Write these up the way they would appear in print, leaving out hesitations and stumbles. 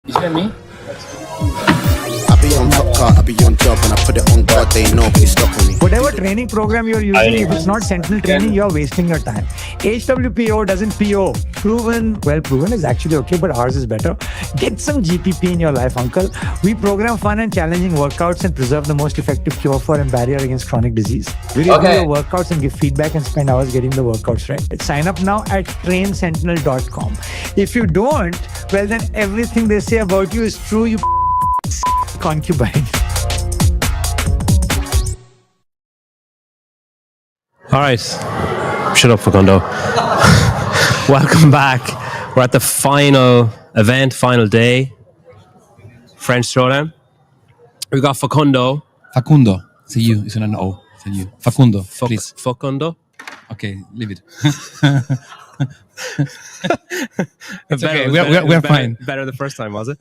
You see me? I be on top car, I be on job, and I put it on God, they know who's stopping me. Whatever training program you're using, if it's not sentinel training, you're wasting your time. HWPO doesn't PO. Well proven is actually okay, but ours is better. Get some GPP in your life, uncle. We program fun and challenging workouts and preserve the most effective cure for and barrier against chronic disease. We review your workouts and give feedback and spend hours getting the workouts right. Sign up now at trainsentinel.com. If you don't, well then everything they say about you is true, you concubine. All right. Shut up, Facundo. Welcome back. We're at the final event, final day. French Throwdown. We've got Facundo. Facundo. It's a U. It's not an O. It's a U. Facundo, please. Facundo. Okay, leave it. It's okay. We're fine. Better the first time, was it?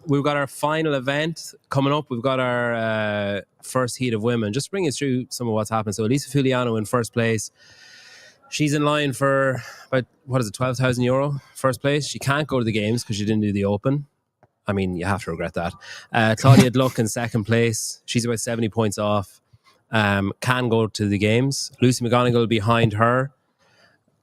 We've got our final event coming up. We've got our first heat of women. Just bring us through some of what's happened. So Elisa Fuliano in first place. She's in line for about, €12,000 first place. She can't go to the games because she didn't do the Open. I mean, you have to regret that. Claudia Gluck in second place. She's about 70 points off. Can go to the games. Lucy McGonigal behind her.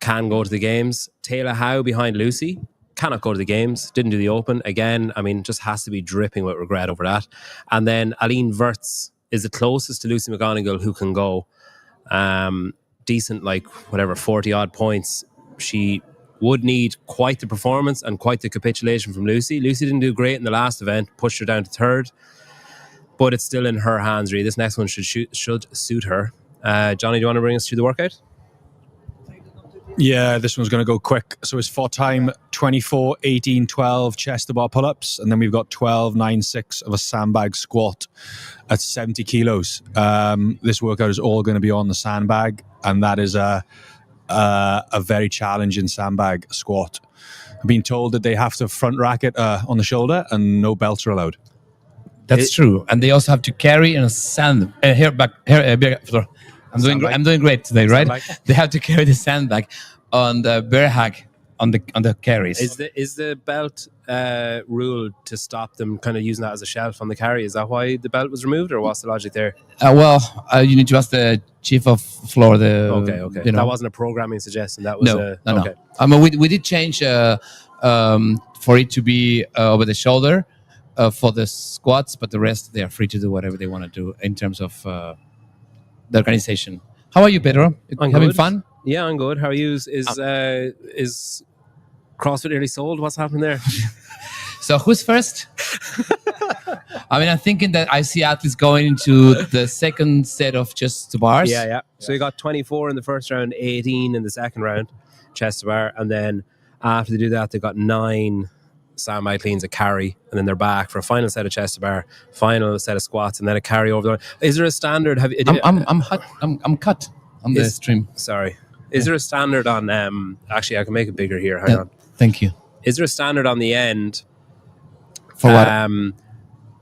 Can go to the games. Taylor Howe behind Lucy. Cannot go to the games. Didn't do the Open. Again, I mean, just has to be dripping with regret over that. And then Aline Wirtz is the closest to Lucy McGonigal who can go. Decent, 40-odd points. She would need quite the performance and quite the capitulation from Lucy. Lucy didn't do great in the last event. Pushed her down to third. But it's still in her hands, really. This next one should suit her. Johnny, do you want to bring us through the workout? Yeah, this one's going to go quick. So it's for time 24, 18, 12 chest to bar pull-ups. And then we've got 12, 9, 6 of a sandbag squat at 70 kilos. This workout is all going to be on the sandbag. And that is a very challenging sandbag squat. I've been told that they have to front rack it on the shoulder and no belts are allowed. That's true. And they also have to carry in a sand. I'm doing great today, right? They have to carry the sandbag on the bear hack on the carries. Is the belt rule to stop them kind of using that as a shelf on the carry? Is that why the belt was removed, or what's the logic there? You need to ask the chief of floor. Okay. That wasn't a programming suggestion. That was no. Okay. I mean, we did change for it to be over the shoulder for the squats, but the rest they are free to do whatever they want to do in terms of the organization. How are you, Pedro? Having fun? Yeah, I'm good. How are you? Is CrossFit nearly sold? What's happening there? So who's first? I mean, I'm thinking that I see athletes going into the second set of chest to bars. Yeah. So you got 24 in the first round, 18 in the second round, chest to bar, and then after they do that, they got 9 sandbag cleans, a carry, and then they're back for a final set of chest to bar, final set of squats, and then a carry over the line. Is there a standard? I'm cut on the stream. Sorry. Is there a standard on? Actually, I can make it bigger here. Hang on. Thank you. Is there a standard on the end? For what?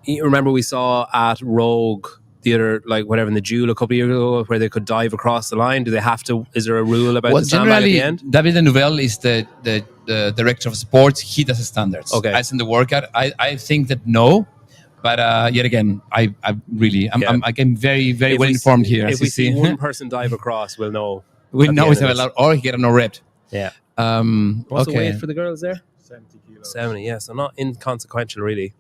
You remember we saw at Rogue the other, in the Jewel a couple of years ago, where they could dive across the line. Do they have to? Is there a rule about the sandbag at the end? David Nouvelle is the director of sports. He does the standards. Okay. As in the workout, I think that no, but yet again, I'm very very well informed here. If we see one person dive across, we'll know. We know he's allowed, or he get no rep. Yeah. What's the weight for the girls there? 70 kilos. 70. Yeah. So not inconsequential, really.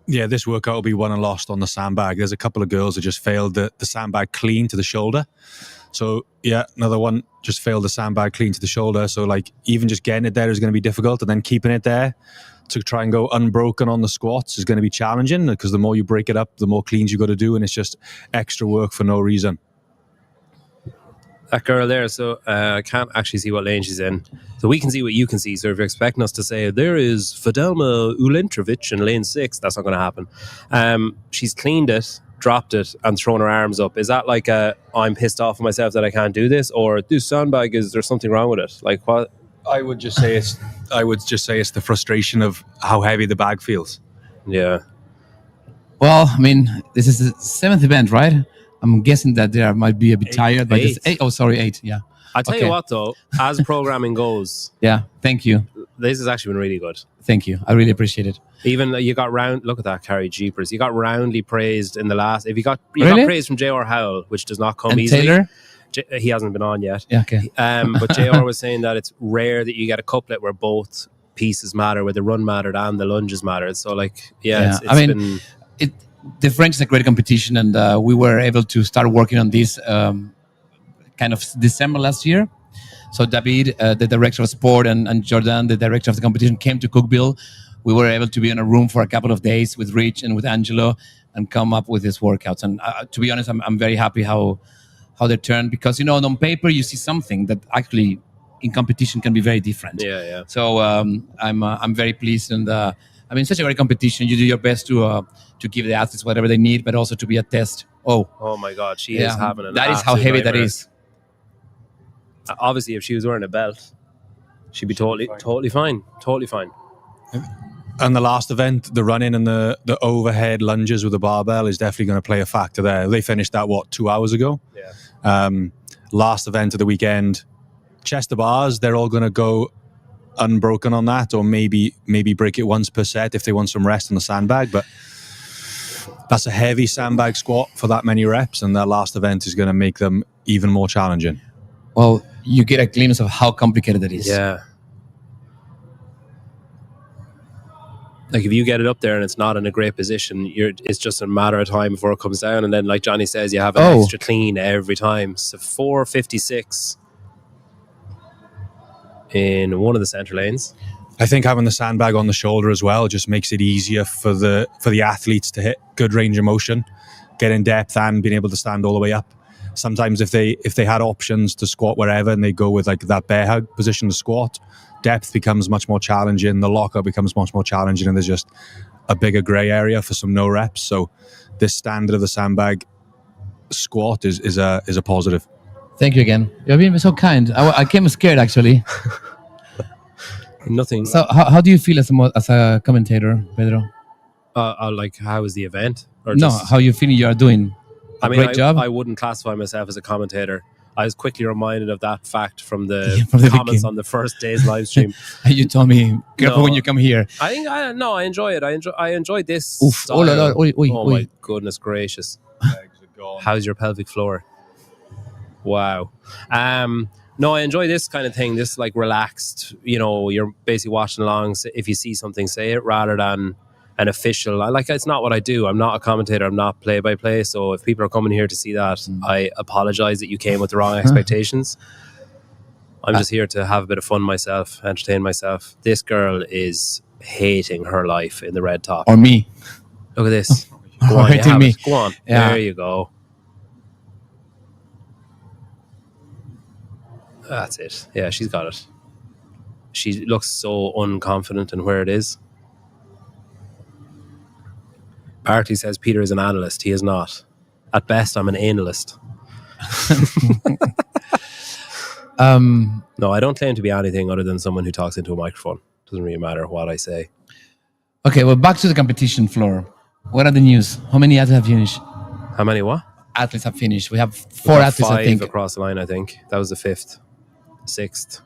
Yeah, this workout will be won and lost on the sandbag. There's a couple of girls that just failed the sandbag clean to the shoulder. So, yeah, another one just failed the sandbag clean to the shoulder. So, even just getting it there is going to be difficult. And then keeping it there to try and go unbroken on the squats is going to be challenging, because the more you break it up, the more cleans you got to do. And it's just extra work for no reason. That girl there, so I can't actually see what lane she's in. So we can see what you can see. So if you're expecting us to say, there is Fidelma Ulentrovic in lane 6, that's not going to happen. She's cleaned it, dropped it, and thrown her arms up. Is that I'm pissed off with myself that I can't do this? Or this sandbag, is there something wrong with it? What? I would just say it's the frustration of how heavy the bag feels. Yeah. Well, I mean, this is the 7th event, right? I'm guessing that they might be a bit tired. But 8. Oh, sorry, 8. Yeah. I tell you what, though, as programming goes, yeah. Thank you. This has actually been really good. Thank you. I really appreciate it. Even you got round. Look at that, Carrie Jeepers. You got roundly praised in the last. If you got Really? praise from J.R. Howell, which does not come And easily. Taylor? He hasn't been on yet. Yeah, okay. But J.R. was saying that it's rare that you get a couplet where both pieces matter, where the run mattered and the lunges mattered. So like, Yeah. it's I mean, been the French is a great competition, and we were able to start working on this kind of December last year. So David, the director of sport, and Jordan, the director of the competition, came to Cookville. We were able to be in a room for a couple of days with Rich and with Angelo and come up with these workouts. And to be honest, I'm very happy how they turned, because, you know, on paper you see something that actually in competition can be very different. yeah. So I'm very pleased, and I mean, such a great competition. You do your best to give the athletes whatever they need, but also to be a test. Oh my God, she is having an that is how absolute heavy nightmare. that is. Obviously, if she was wearing a belt, she'd be totally fine. Totally fine. And the last event, the running and the overhead lunges with the barbell is definitely going to play a factor there. They finished that, 2 hours ago? Yeah. Last event of the weekend, chest to bars, they're all going to go unbroken on that, or maybe break it once per set if they want some rest on the sandbag. But that's a heavy sandbag squat for that many reps, and that last event is going to make them even more challenging. Well, you get a glimpse of how complicated it is. Yeah. Like if you get it up there and it's not in a great position, it's just a matter of time before it comes down. And then, like Johnny says, you have an extra clean every time. So 4:56 in one of the center lanes. I think having the sandbag on the shoulder as well just makes it easier for the athletes to hit good range of motion, get in depth, and being able to stand all the way up. Sometimes if they had options to squat wherever and they go with like that bear hug position to squat, depth becomes much more challenging, the lockup becomes much more challenging, and there's just a bigger grey area for some no reps. So this standard of the sandbag squat is a positive. Thank you again. You're being so kind. I came scared, actually. Nothing. So how do you feel as a commentator, Pedro? Like, how was the event? Or No, just, how you feel you are doing? Great job. I wouldn't classify myself as a commentator. I was quickly reminded of that fact from the From the comments beginning. on the first day's live stream. You told me, careful No. when you come here. I think I enjoy it. I enjoy this. Oof. Style. Oh, la, la. Oi, oi, Oh oi. my goodness gracious! How's your pelvic floor? Wow. No, I enjoy this kind of thing. This like relaxed. You know, you're basically watching along. So if you see something, say it, rather than an official. It's not what I do. I'm not a commentator. I'm not play by play. So if people are coming here to see that, I apologize that you came with the wrong expectations. I'm just here to have a bit of fun myself, entertain myself. This girl is hating her life in the red top. Or me. Look at this. Or Go on, you hating have me. it. Go on. Yeah. There you go. That's it. Yeah, she's got it. She looks so unconfident in where it is. Barkley says Peter is an analyst. He is not. At best, I'm an analyst. No, I don't claim to be anything other than someone who talks into a microphone. Doesn't really matter what I say. Okay, well, back to the competition floor. What are the news? How many athletes have finished? How many what? Athletes have finished. We have 4 athletes, Five I think. across the line, I think. That was the 5th. 6th.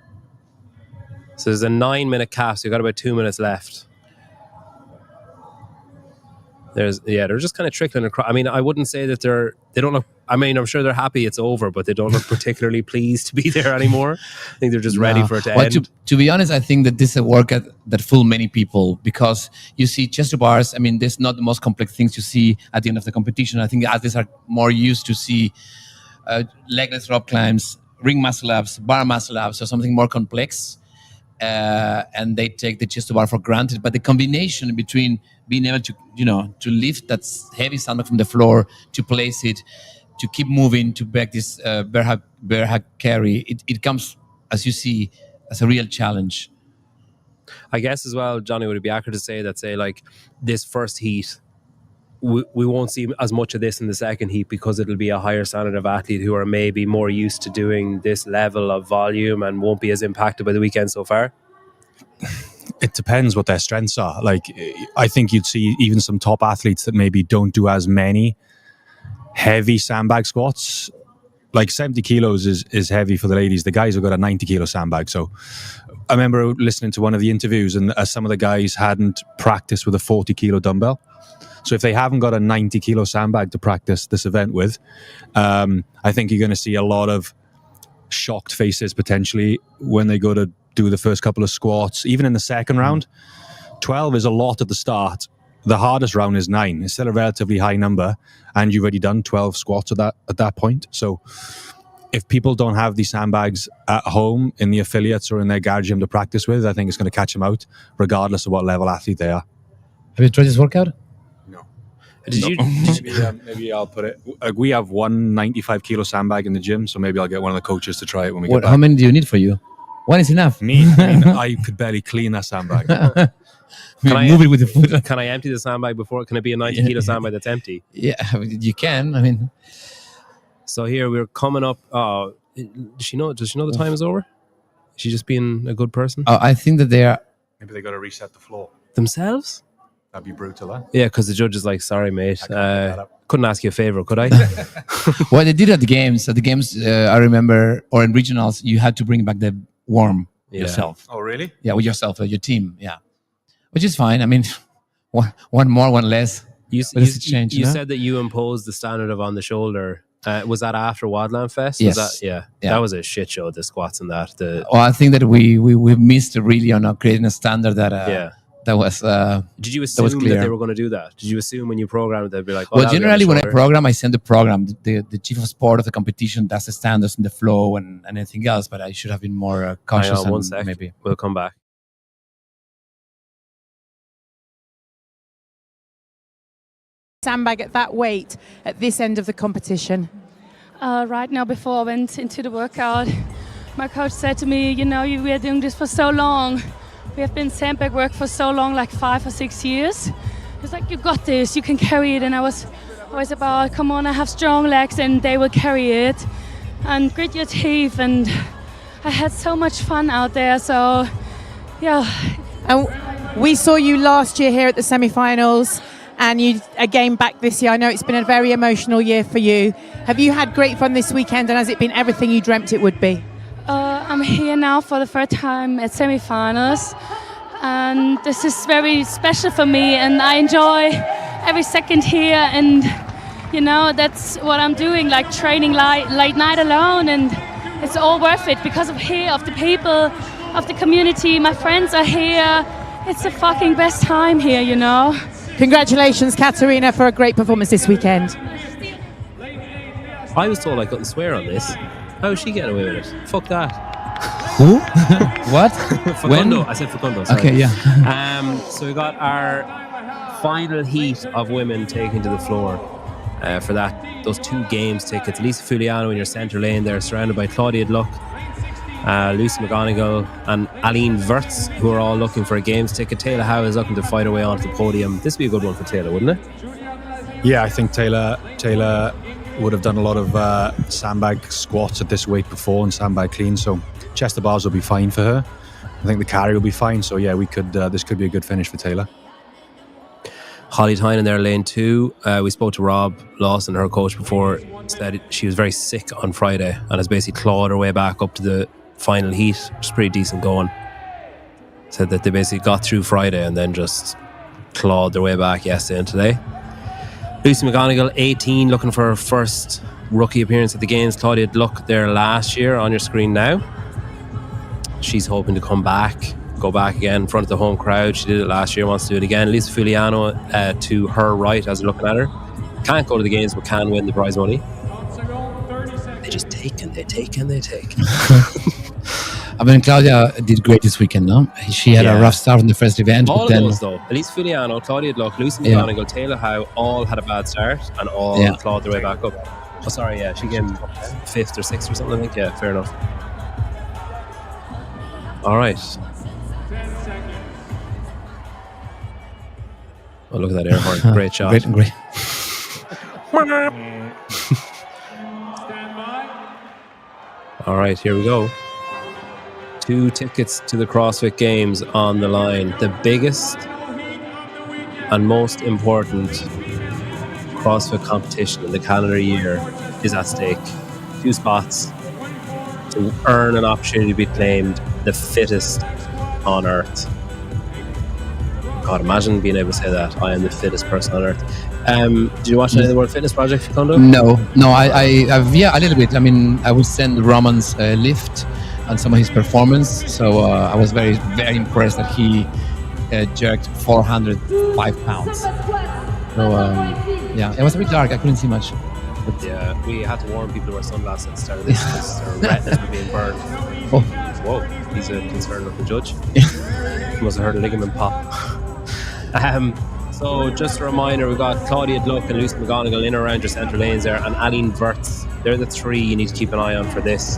So there's a 9-minute cap, so you've got about 2 minutes left. They're just kind of trickling across. I mean, I wouldn't say that they don't look, I mean, I'm sure they're happy it's over, but they don't look particularly pleased to be there anymore. I think they're just ready for it to end. To be honest, I think that this is a workout that fool many people, because you see chest to bars. I mean, there's not the most complex things you see at the end of the competition. I think the athletes are more used to see legless rope climbs, ring muscle ups, bar muscle ups, or something more complex. And they take the chest to bar for granted. But the combination between being able to, to lift that heavy sandbag from the floor, to place it, to keep moving, to back this bear hug carry, it comes, as you see, as a real challenge. I guess as well, Johnny, would it be accurate to say that, say, like this first heat, we won't see as much of this in the second heat, because it'll be a higher standard of athlete who are maybe more used to doing this level of volume and won't be as impacted by the weekend so far? It depends what their strengths are. Like, I think you'd see even some top athletes that maybe don't do as many heavy sandbag squats. Like 70 kilos is heavy for the ladies. The guys have got a 90 kilo sandbag. So I remember listening to one of the interviews, and some of the guys hadn't practiced with a 40 kilo dumbbell. So if they haven't got a 90 kilo sandbag to practice this event with, I think you're going to see a lot of shocked faces potentially when they go to do the first couple of squats. Even in the second round, 12 is a lot at the start. The hardest round is 9. It's still a relatively high number, and you've already done 12 squats at that point. So if people don't have these sandbags at home in the affiliates or in their garage gym to practice with, I think it's going to catch them out regardless of what level athlete they are. Have you tried this workout? No. Did you? Maybe I'll put it. We have one 95 kilo sandbag in the gym, so maybe I'll get one of the coaches to try it when we get back. How many do you need for you? One is enough. I could barely clean that sandbag. Move it with the foot. Can I empty the sandbag before? Can it be a 90 kilo sandbag that's empty? Yeah, you can. I mean, so here we're coming up. Does she know the time is over? Is she just being a good person? I think that they are. Maybe they got to reset the floor. Themselves? That'd be brutal, huh? Yeah, because the judge is like, sorry, mate. Couldn't ask you a favor, could I? Well, they did at the games. At the games, I remember, or in regionals, you had to bring back the worm yourself. Oh, really? Yeah, with yourself, your team. Yeah, which is fine. I mean, one more, one less. You change, said that you imposed the standard of on the shoulder. Was that after Wadland Fest? Yes. Yeah. That was a shit show, the squats and that. Well, I think that we missed really on creating a standard that that was. Did you assume that they were going to do that? Did you assume when you programmed they'd be like, well, generally when I program, I send the program. The chief of sport of the competition does the standards and the flow and anything else. But I should have been more cautious. One sec. Maybe we'll come back. Sandbag at that weight at this end of the competition? Right now, before I went into the workout, my coach said to me, we are doing this for so long. We have been sandbag work for so long, like 5 or 6 years. It's like, you got this, you can carry it. And I was always about, come on, I have strong legs and they will carry it. And grit your teeth. And I had so much fun out there. So, yeah. And we saw you last year here at the semi-finals. And you again back this year. I know it's been a very emotional year for you. Have you had great fun this weekend, and has it been everything you dreamt it would be? I'm here now for the first time at semi-finals, and this is very special for me, and I enjoy every second here, and that's what I'm doing, like training late night alone, and it's all worth it because of the people, of the community. My friends are here. It's the fucking best time here, Congratulations, Katarina, for a great performance this weekend. I was told I couldn't swear on this. How is she getting away with it? Fuck that. Who? What? Facundo. I said Facundo. Sorry. Okay, yeah. So we got our final heat of women taking to the floor for those 2 games tickets. Lisa Fuliano in your centre lane there, surrounded by Claudia Luck, Lucy McGonigal and Aline Wirtz, who are all looking for a games ticket. Taylor Howe is looking to fight her way onto the podium. This would be a good one for Taylor, wouldn't it? Yeah, I think Taylor would have done a lot of sandbag squats at this weight before and sandbag clean, so chest to bars will be fine for her. I think the carry will be fine, so yeah, this could be a good finish for Taylor. Holly Tyne in their lane 2. We spoke to Rob Lawson, her coach, before. Said she was very sick on Friday and has basically clawed her way back up to the final heat, which is pretty decent going. Said that they basically got through Friday and then just clawed their way back yesterday and today. Lucy McGonigal, 18, looking for her first rookie appearance at the games. Claudia Luck there last year on your screen now. She's hoping to come back, go back again in front of the home crowd. She did it last year, wants to do it again. Lisa Fuliano to her right as you're looking at her. Can't go to the games but can win the prize money. They just take and they take and they take. I mean, Claudia did great this weekend, no? She had a rough start in the first event. All but then, of those, though. Elise Fuliano, Claudia Luck, Lucy McGonigal, Taylor Howe, all had a bad start and all clawed their way back up. Oh, sorry, yeah. She came 5th or 6th or something, I think. Yeah, fair enough. All right. Oh, look at that air horn. Great shot. Great. All right, here we go. 2 tickets to the CrossFit Games on the line. The biggest and most important CrossFit competition in the calendar year is at stake. 2 spots to earn an opportunity to be claimed the fittest on earth. God, imagine being able to say that. I am the fittest person on earth. Did you watch any of the World Fitness Project, Facundo? No, I've a little bit. I mean, I would send Roman's lift and some of his performance. So I was very, very impressed that he jerked 405 pounds. So yeah, it was a bit dark. I couldn't see much. But Yeah, we had to warn people to wear sunglasses at the start of this because their retinas were being burned. oh, Whoa, he's a concerned-looking judge. He must have heard a ligament pop. So just a reminder, we've got Claudia Gluck and Lucy McGonigal in around your central lanes there, and Aline Wirtz. They're the three you need to keep an eye on for this.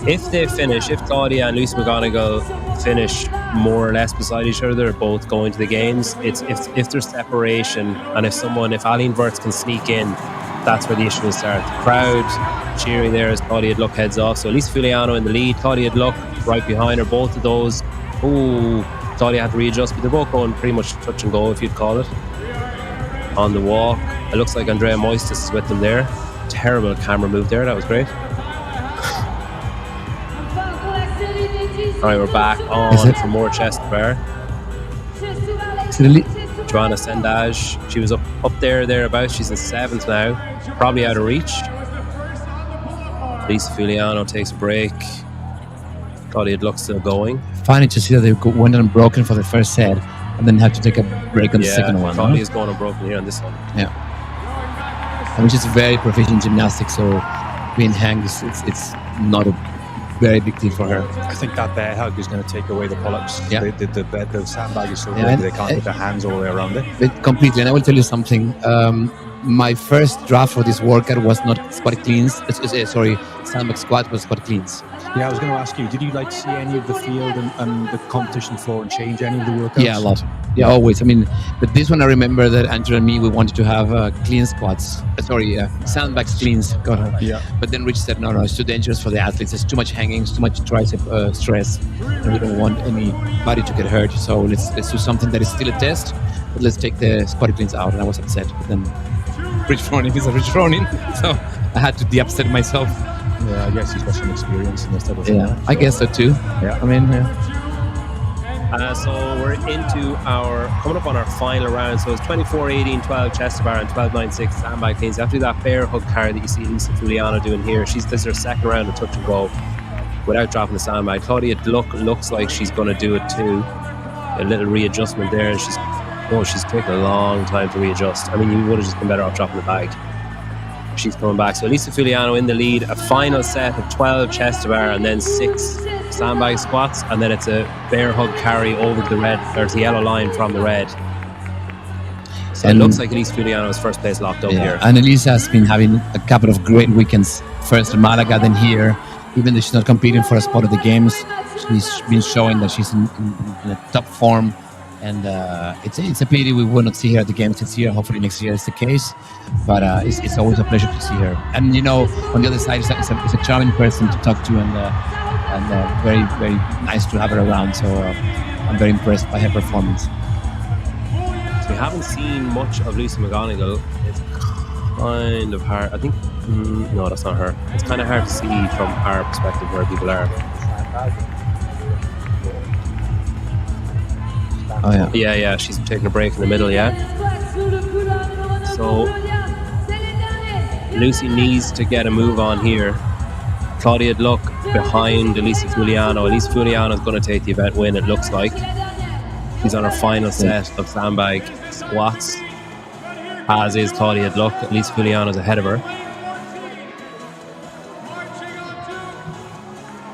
If they finish, if Claudia and Lucy McGonigal finish more or less beside each other, they're both going to the games. It's if there's separation, and if Aline Wirtz can sneak in, that's where the issue will start. The crowd cheering there as Claudia Gluck heads off. So Elisa Fuliano in the lead, Claudia Gluck right behind her. Both of those. Ooh, Claudia had to readjust, but they're both going pretty much touch and go, if you'd call it. On the walk, it looks like Andrea Moistis is with them there. Terrible camera move there. That was great. All right, we're back on for more chest bar. Joanna Sendage, she was up thereabouts. She's in 7th now, probably out of reach. Lisa Fuliano takes a break. Claudia Gluck still going. funny to see that they went unbroken for the first set and then had to take a break on the second one. Claudia's going unbroken here on this one. Yeah. And she's very proficient in gymnastics, so being hanged it's not a very big deal for her. I think that bear hug is going to take away the pull-ups. Yeah. The sandbag is so big they can't put their hands all the way around it. Completely. And I will tell you something. My first draft for this workout was not squat cleans. Sandbag squat was squat cleans. Yeah, I was going to ask you, did you like to see any of the field and the competition floor and change any of the workouts? Yeah, a lot. Yeah, always. I mean, but this one I remember that Angela and me, we wanted to have clean squats. Sandbags cleans. Got her. Yeah. But then Rich said, no, it's too dangerous for the athletes. There's too much hanging, too much tricep stress, and we don't want anybody to get hurt. So let's do something that is still a test, but let's take the squat cleans out. And I was upset. But then Rich Froning is a Rich Froning, so I had to de-upset myself. Yeah, I guess he's got some experience in this type of thing. Yeah, I guess so too. Yeah. I mean, So we're coming up on our final round. So it's 24-18-12 chest bar and 12-9-6 sandbag cleans. After that bear hug carry that you see Lisa Fuliano doing here, this is her second round of touch and go without dropping the sandbag. Claudia Gluck looks like she's going to do it too. A little readjustment there, and she's taking a long time to readjust. I mean, you would have just been better off dropping the bag. She's coming back. So Lisa Fuliano in the lead. A final set of 12 chest bar and then 6 sandbag squats, and then it's a bear hug carry over the red. There's the yellow line from the red. So it looks like Elisa Fuliano is first place locked up here. And Elisa has been having a couple of great weekends. First in Malaga, then here. Even though she's not competing for a spot at the games, she's been showing that she's in a top form. And it's a pity we will not see her at the games this year. Hopefully next year is the case. But it's always a pleasure to see her. And on the other side, it's a charming person to talk to, and very, very nice to have her around. So I'm very impressed by her performance. So we haven't seen much of Lucy McGonigal. It's kind of hard. I think no, that's not her. It's kind of hard to see from our perspective where people are. Oh yeah. Yeah. She's taking a break in the middle. Yeah. So Lucy needs to get a move on here. Claudia Gluck behind Elisa Fuliano. Elisa Fuliano is going to take the event win, it looks like. She's on her final set of sandbag squats, as is Claudia Gluck. Elisa Fuliano is ahead of her.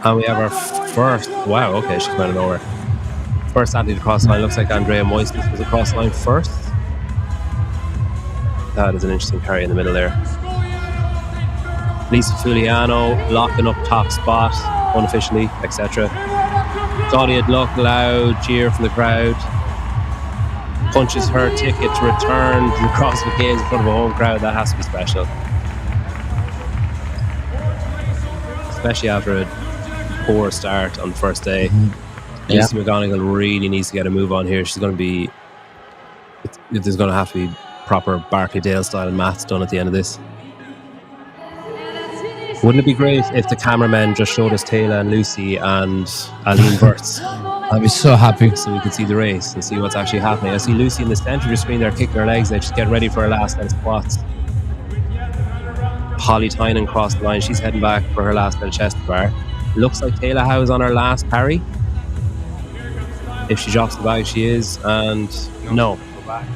And we have our first... Wow, okay, she's running over. First athlete across the line. Looks like Andrea Moistis was across the line first. That is an interesting carry in the middle there. Lisa Fuliano locking up top spot unofficially, etc. Claudia Gluck, loud cheer from the crowd. Punches her ticket to return to the CrossFit Games in front of a home crowd. That has to be special, especially after a poor start on the first day. Lisa McGonigal really needs to get a move on here. She's going to be... There's going to have to be proper Barclay Dale style maths done at the end of this. Wouldn't it be great if the cameramen just showed us Taylor and Lucy and Aline Wirtz I'll be so happy. so we can see the race and see what's actually happening. I see Lucy in the center of your screen there, kicking her legs. They're just getting ready for her last set of squats. Holly Tynan crossed the line. She's heading back for her last set of chest bar. Looks like Taylor Howe is on her last carry. If she drops the bag, she is. And no.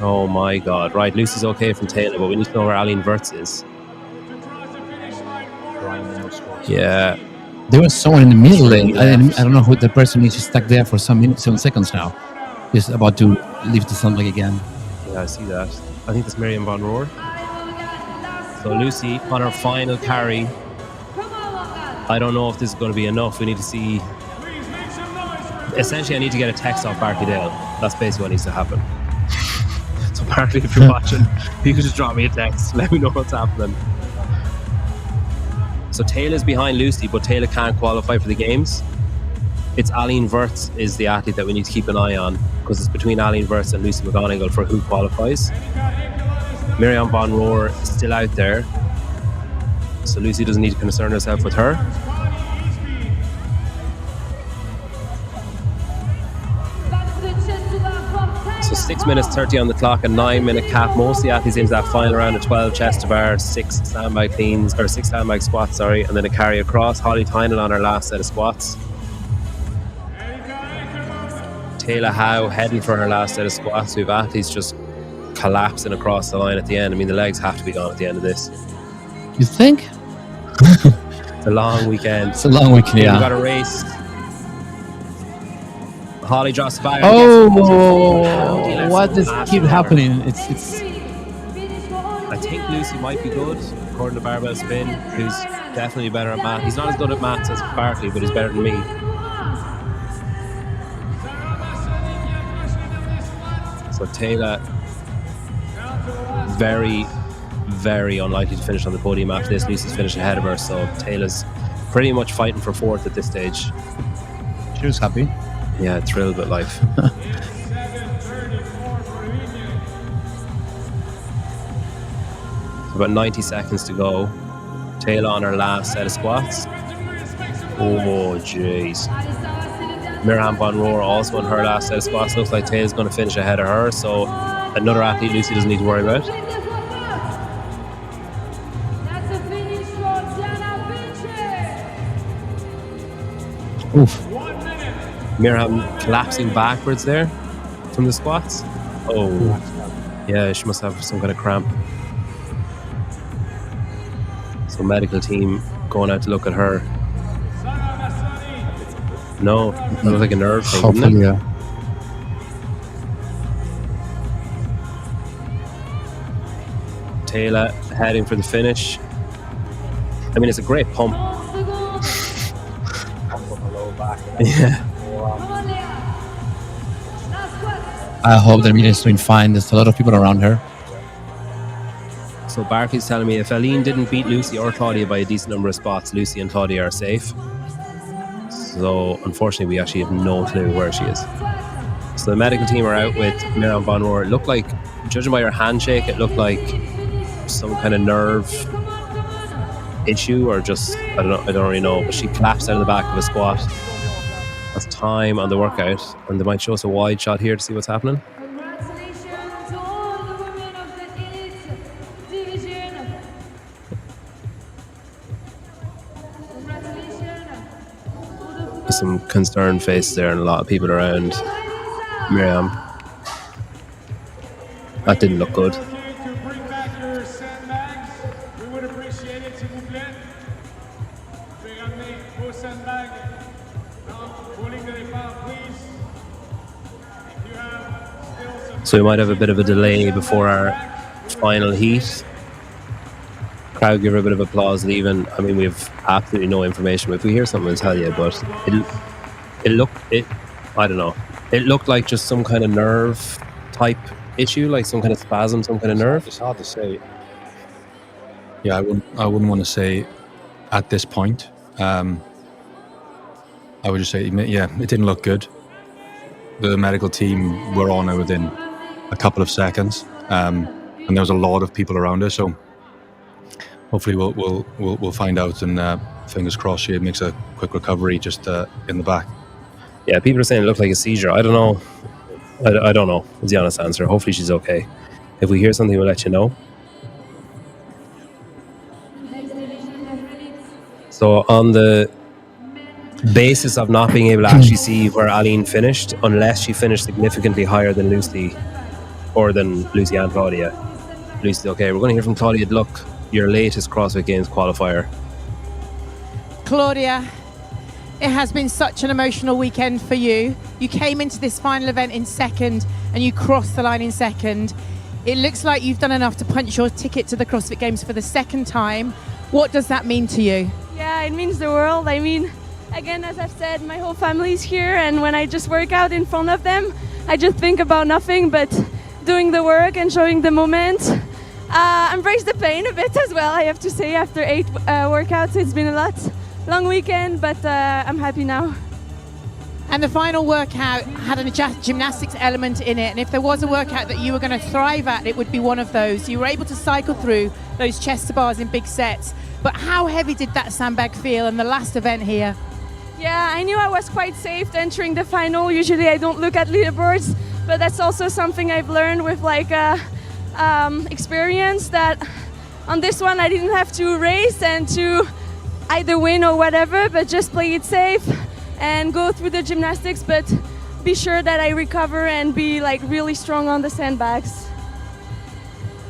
Oh my God. Right, Lucy's okay from Taylor, but we need to know where Aline Wirtz is. Yeah. There was someone in the middle lane. I don't know who the person is. Just stuck there for some seconds now. Just about to leave the sunlight again. Yeah, I see that. I think that's Miriam Von Rohr. So Lucy on her final carry. I don't know if this is going to be enough. We need to see. Essentially, I need to get a text off Barkley Dale. That's basically what needs to happen. So Barkley, if you're watching, you can just drop me a text. Let me know what's happening. So Taylor's behind Lucy, but Taylor can't qualify for the games. It's Aline Wirtz is the athlete that we need to keep an eye on, because it's between Aline Wirtz and Lucy McGonigal for who qualifies. Miriam Von Rohr is still out there, so Lucy doesn't need to concern herself with her. So 6 minutes 30 on the clock, a 9-minute cap. Most of the athletes into that final round of 12 chest to bar, 6 sandbag cleans, or 6 sandbag squats, sorry, and then a carry across. Holly Tynan on her last set of squats. Taylor Howe heading for her last set of squats. We have athletes just collapsing across the line at the end. I mean, the legs have to be gone at the end of this. You think? It's a long weekend. It's a long weekend, yeah. We've got a race. Holly drops the bag. Oh, what does keep happening? It's. I think Lucy might be good, according to Barbell Spin, who's definitely better at math. He's not as good at maths as Barkley, but he's better than me. So Taylor, very, very unlikely to finish on the podium after this. Lucy's finished ahead of her, so Taylor's pretty much fighting for fourth at this stage. She was happy. Yeah, thrilled with life. About 90 seconds to go. Taylor on her last set of squats. Oh, jeez. Miriam Von Rohr also on her last set of squats. Looks like Taylor's going to finish ahead of her, so another athlete Lucy doesn't need to worry about. Oof. Miriam collapsing backwards there from the squats. Oh, yeah, she must have some kind of cramp. So medical team going out to look at her. No, that was like a nerve thing, Hopefully, didn't it? yeah. Taylor heading for the finish. I mean, it's a great pump. Yeah. I hope that Amelia's doing fine. There's a lot of people around her. So Barkley's telling me if Aline didn't beat Lucy or Claudia by a decent number of spots, Lucy and Claudia are safe. So unfortunately, we actually have no clue where she is. So the medical team are out with Miriam Von Rohr. It looked like, judging by her handshake, it looked like some kind of nerve issue, or just I don't really know. But she collapsed out of the back of a squat. That's time on the workout, and they might show us a wide shot here to see what's happening. Congratulations to all the women of the elite division. Congratulations. There's some concerned faces there and a lot of people around Miriam. That didn't look good. So we might have a bit of a delay before our final heat. Crowd give her a bit of applause leaving. I mean, we have absolutely no information. If we hear something, we'll tell you. But I don't know. It looked like just some kind of nerve type issue, like some kind of spasm, some kind of nerve. It's hard to say. Yeah, I wouldn't want to say at this point. I would just say, yeah, it didn't look good. The medical team were on her within a couple of seconds, and there was a lot of people around her. So hopefully we'll find out, and fingers crossed she makes a quick recovery just in the back. Yeah, people are saying it looked like a seizure. I don't know. I don't know. Is the honest answer. Hopefully she's okay. If we hear something, we'll let you know. So on the basis of not being able to actually see where Aline finished, unless she finished significantly higher than Lucy or than Lucy and Claudia. Lucy's okay. We're going to hear from Claudia Luck, your latest CrossFit Games qualifier. Claudia, it has been such an emotional weekend for you. You came into this final event in second and you crossed the line in second. It looks like you've done enough to punch your ticket to the CrossFit Games for the second time. What does that mean to you? Yeah, it means the world. I mean, again, as I've said, my whole family's here, and when I just work out in front of them, I just think about nothing but doing the work and showing the moment. Embrace the pain a bit as well, I have to say. After 8 workouts, it's been a lot. Long weekend, but I'm happy now. And the final workout had a gymnastics element in it, and if there was a workout that you were going to thrive at, it would be one of those. You were able to cycle through those chest to bars in big sets, but how heavy did that sandbag feel in the last event here? Yeah, I knew I was quite safe entering the final. Usually I don't look at leaderboards, but that's also something I've learned with experience, that on this one I didn't have to race and to either win or whatever, but just play it safe and go through the gymnastics, but be sure that I recover and be really strong on the sandbags.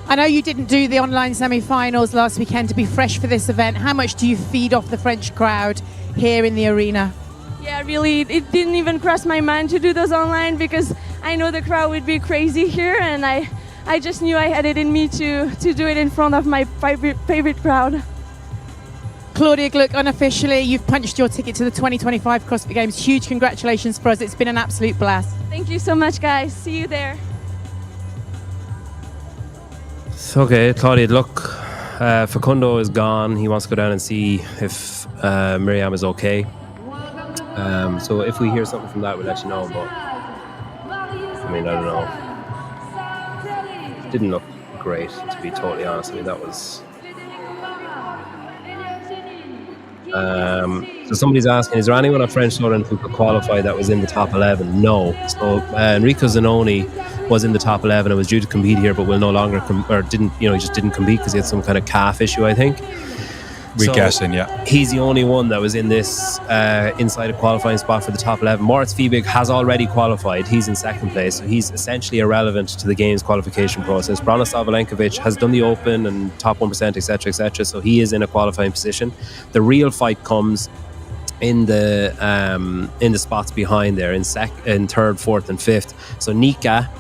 I know you didn't do the online semi-finals last weekend to be fresh for this event. How much do you feed off the French crowd here in the arena? Yeah, really, it didn't even cross my mind to do those online because I know the crowd would be crazy here, and I just knew I had it in me to do it in front of my favorite crowd. Claudia Gluck, unofficially, you've punched your ticket to the 2025 CrossFit Games. Huge congratulations for us. It's been an absolute blast. Thank you so much, guys. See you there. Okay, Claudia, look, Facundo is gone. He wants to go down and see if Miriam is okay. So if we hear something from that, we'll let you know. But I mean, I don't know. Didn't look great, to be totally honest. I mean, that was. So somebody's asking, is there anyone at French Southern who could qualify that was in the top 11? No. So Enrico Zanoni was in the top 11 and was due to compete here, but will no longer he just didn't compete because he had some kind of calf issue, I think. We're guessing, yeah. He's the only one that was in this inside a qualifying spot for the top 11. Moritz Fiebig has already qualified. He's in second place, so he's essentially irrelevant to the game's qualification process. Branislav Alenkovic has done the Open and top 1%, etc., so he is in a qualifying position. The real fight comes in the spots behind there, in third, fourth, and fifth. So Nika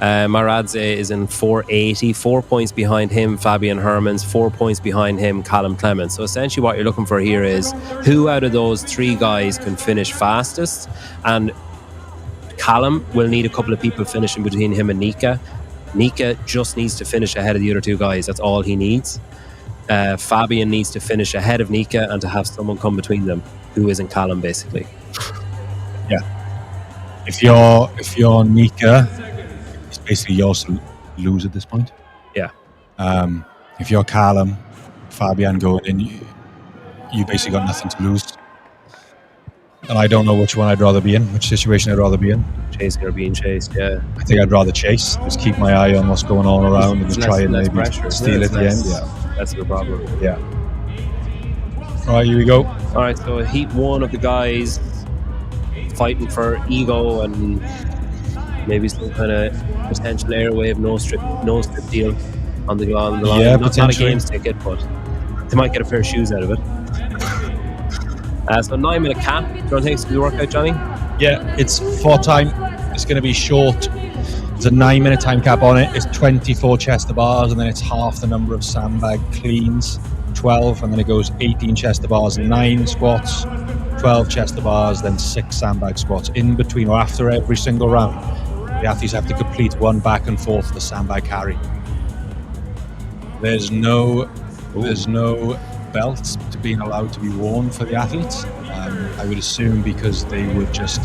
Maradze is in 480, 4 points behind him, Fabian Hermans, 4 points behind him, Callum Clements. So essentially what you're looking for here is who out of those three guys can finish fastest, and Callum will need a couple of people finishing between him and Nika. Nika just needs to finish ahead of the other two guys. That's all he needs. Fabian needs to finish ahead of Nika and to have someone come between them who isn't Callum, basically. Yeah. If you're Nika, it's basically yours to lose at this point. Yeah. If you're Callum, Fabian going in, you basically got nothing to lose. And I don't know which one I'd rather be in, which situation I'd rather be in. Chasing or being chased, yeah. I think I'd rather chase. Just keep my eye on what's going on around and just try and maybe steal at the end. Yeah. That's the problem. Yeah. All right, here we go. All right, so heat one of the guys fighting for ego and maybe some kind of potential airwave no strip deal on the line. Yeah, not a games ticket, but they might get a pair of shoes out of it. So 9 minute cap. Do you want to take us through the workout, Johnny? Yeah, it's 4 time. It's going to be short. There's a 9 minute time cap on it. It's 24 chest to bars, and then it's half the number of sandbag cleans, 12, and then it goes 18 chest to bars, 9 squats, 12 chest to bars, then 6 sandbag squats. In between or after every single round, the athletes have to complete one back and forth the sandbag carry. There's no belts to being allowed to be worn for the athletes. I would assume because they would just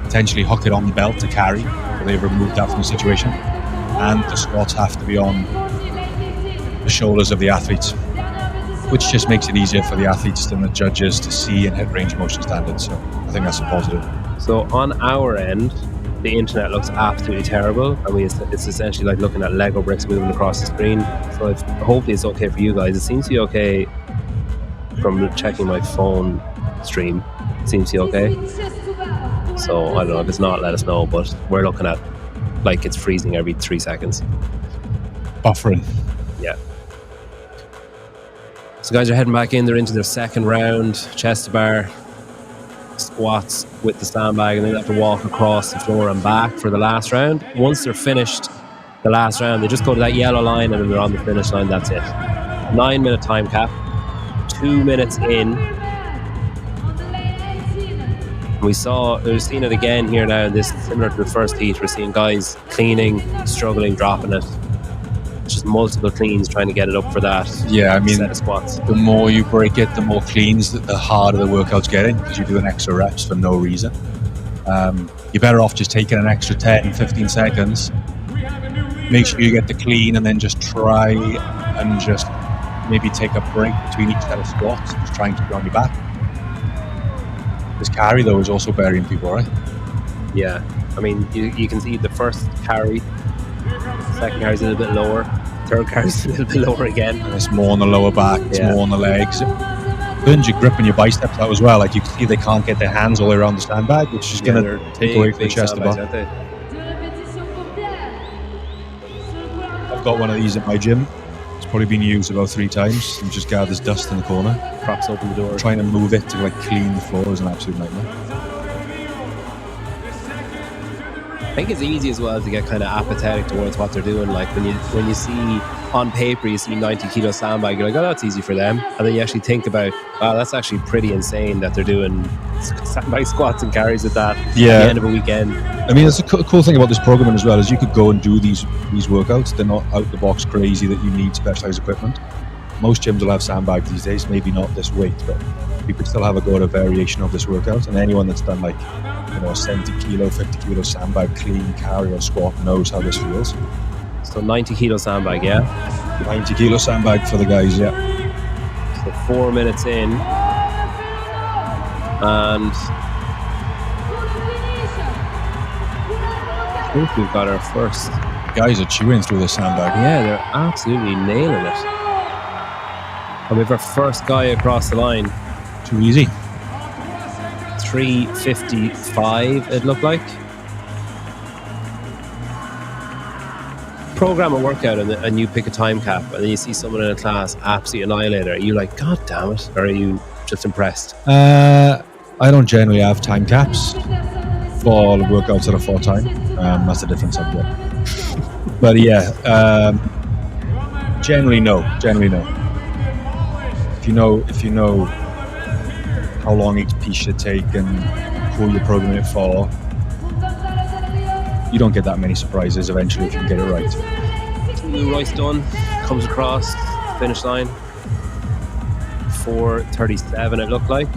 potentially hook it on the belt to carry, or they've removed that from the situation. And the squats have to be on the shoulders of the athletes, which just makes it easier for the athletes and the judges to see and hit range of motion standards. So I think that's a positive. So on our end, the internet looks absolutely terrible, and it's essentially like looking at Lego bricks moving across the screen. So hopefully it's okay for you guys. It seems to be okay from checking my phone stream. It seems to be okay. So I don't know, if it's not, let us know, but we're looking at like it's freezing every 3 seconds. Buffering. Yeah. So guys are heading back in. They're into their second round, chest to bar, squats with the sandbag, and then they have to walk across the floor and back for the last round. Once they're finished the last round, they just go to that yellow line and then they're on the finish line. That's it. 9-minute time cap. 2 minutes in. We've seen it again here now. This similar to the first heat. We're seeing guys cleaning, struggling, dropping it. Just multiple cleans trying to get it up for that. Yeah, I mean, set of squats. The more you break it, the more cleans, the harder the workout's getting, because you're doing extra reps for no reason. You're better off just taking an extra 10, 15 seconds. Make sure you get the clean, and then just try and just maybe take a break between each set of squats. Just try and keep it on your back. This carry, though, is also burying people, right? Yeah. I mean, you can see the first carry, second carry is a little bit lower, third carry is a little bit lower again. And it's more on the lower back, it's more on the legs. Burns your grip and your biceps out as well. Like, you can see they can't get their hands all the way around the sandbag, which is going to take away from the chest of bar. I've got one of these at my gym. It's probably been used about 3 times and just gathers dust in the corner. Props open the door. Trying to move it to like clean the floor is an absolute nightmare. I think it's easy as well to get kind of apathetic towards what they're doing. Like when you see on paper, you see 90 kilo sandbag, you're like, oh, that's easy for them. And then you actually think about, wow, that's actually pretty insane that they're doing sandbag squats and carries at that at the end of a weekend. I mean, it's a cool thing about this program as well, is you could go and do these workouts. They're not out the box crazy that you need specialized equipment. Most gyms will have sandbags these days, maybe not this weight, but you could still have a go at a variation of this workout. And anyone that's done like, a 70 kilo, 50 kilo sandbag clean carry or squat knows how this feels. So 90 kilo sandbag, yeah? 90 kilo sandbag for the guys, yeah. So 4 minutes in. And I think we've got our first. Guys are chewing through the sandbag. Yeah, they're absolutely nailing it. And we have our first guy across the line. Too easy. 3:55 it looked like. Program a workout and you pick a time cap, and then you see someone in a class absolutely annihilate it. Are you like, God damn it? Or are you just impressed? I don't generally have time caps for the workouts that are for time. That's a different subject. But yeah, generally no. If you know how long each piece should take and who you're programming it for, you don't get that many surprises eventually if you can get it right. Royce Dunn comes across finish line 4:37 it looked like.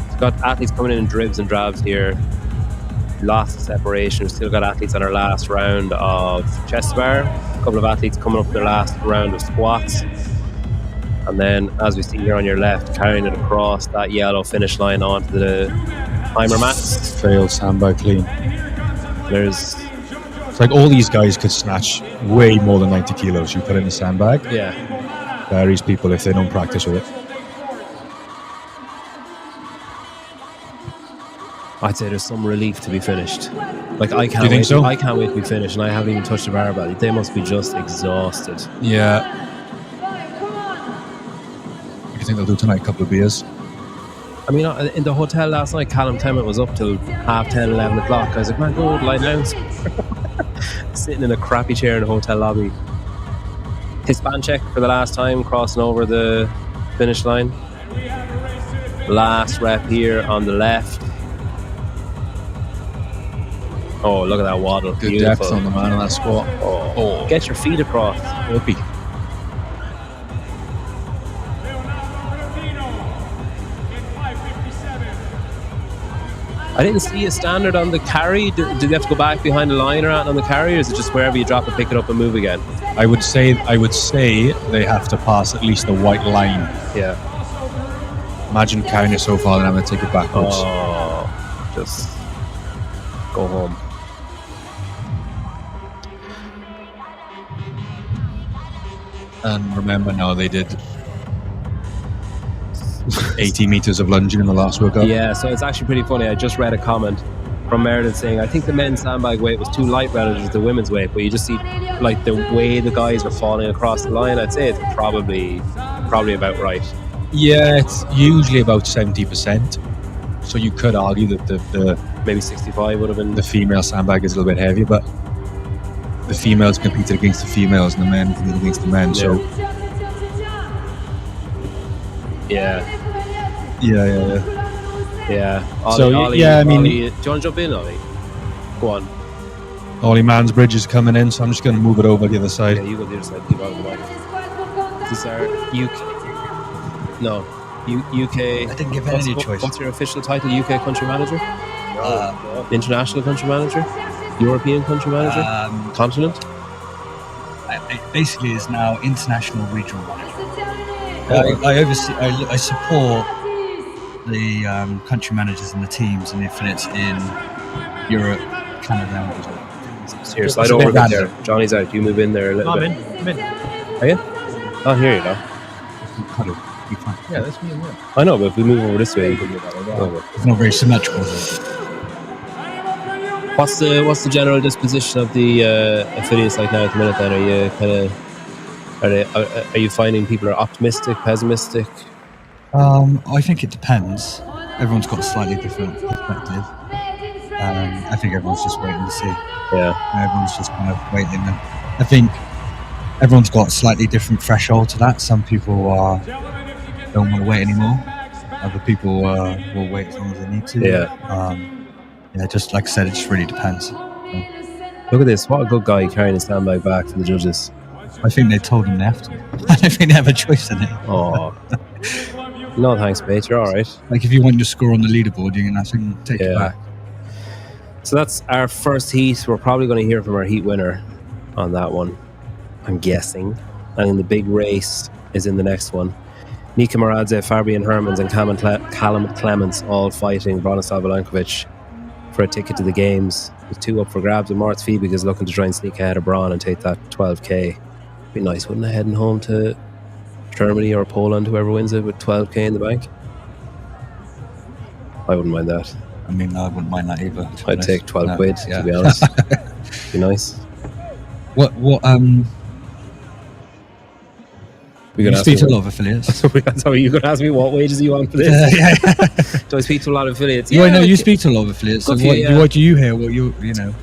It's got athletes coming in dribs and drabs here. Lots of separation. We've still got athletes on our last round of chest bar. A couple of athletes coming up their last round of squats. And then, as we see here on your left, carrying it across that yellow finish line onto the timer mats. Failed sandbag clean. It's like all these guys could snatch way more than 90 kilos. You put in a sandbag. Yeah. Varies people if they don't practice with it. I'd say there's some relief to be finished. Like, I can't Do you think wait. so? I can't wait to be finished, and I haven't even touched the barbell. They must be just exhausted. Yeah. What do you think they'll do tonight? A couple of beers? I mean, in the hotel last night, Callum Temmett was up till 10:30, 11 o'clock. I was like, man, go lie down. Sitting in a crappy chair in a hotel lobby. Hispanchek for the last time, crossing over the finish line. Last rep here on the left. Oh, look at that waddle. Good Beautiful. depth on the man on that squat. Oh. Get your feet across. Whoopee. I didn't see a standard on the carry. Did you have to go back behind the line or on the carry, or is it just wherever you drop it, pick it up and move again? I would say they have to pass at least the white line. Yeah. Imagine carrying it so far and having to take it backwards. Oh, just go home. And remember now they did 80 meters of lunging in the last workout. Yeah, so it's actually pretty funny. I just read a comment from Meredith saying, I think the men's sandbag weight was too light relative to the women's weight, but you just see like the way the guys are falling across the line. I'd say it's probably about right. Yeah, it's usually about 70%. So you could argue that the Maybe 65 would have been. the female sandbag is a little bit heavier, but the females competed against the females and the men competed against the men. So Yeah. Yeah. Ollie, So, Ollie, yeah, I mean- Ollie, do you want to jump in, Ollie? Go on. Ollie Mansbridge is coming in, so I'm just going to move it over the other side. Yeah, you go to the other side. Keep out of the mic. These are UK. No, UK. I didn't give it any choice. What's your official title? UK country manager? International country manager? European country manager? Continent? It basically is now international regional manager. Oh. I support the country managers and the teams and the affiliates in Europe, Canada, and Brazil. Here, slide over a bit there. Johnny's out. You move in there a little bit. I'm in. Are you? Oh, here you go. Yeah, that's me and you. I know, but if we move over this way, It's not very symmetrical. What's the general disposition of the affiliates like now at the minute? Then are you are you finding people are optimistic, pessimistic? I think it depends. Everyone's got a slightly different perspective. I think everyone's just waiting to see. Yeah. Everyone's just kind of waiting. And I think everyone's got a slightly different threshold to that. Some people don't want to wait anymore. Other people will wait as long as they need to. Yeah. Just like I said, it just really depends. Look at this! What a good guy carrying his sandbag back for the judges. I think they told him they have to. I don't think they have a choice in it. Oh. No thanks, mate. You're all right. Like if you want your score on the leaderboard, you can have to take it back. So that's our first heat. We're probably going to hear from our heat winner on that one, I'm guessing. And the big race is in the next one. Nika Maradze, Fabian Hermans, and Callum Clements all fighting Bronislav Velankovic for a ticket to the games. There's 2 up for grabs, and Moritz Fiebig is looking to try and sneak ahead of Braun and take that 12k. Be nice, wouldn't it, heading home to Germany or Poland, whoever wins it, with 12k in the bank? I wouldn't mind that. I mean, I wouldn't mind that either. I'd take 12 quid, to be honest. Be nice. What you speak to a lot of affiliates. So you're going to ask me what wages are you on for this? Do I speak to a lot of affiliates? Yeah, no, you speak to a lot of affiliates. So what do you hear? What you know?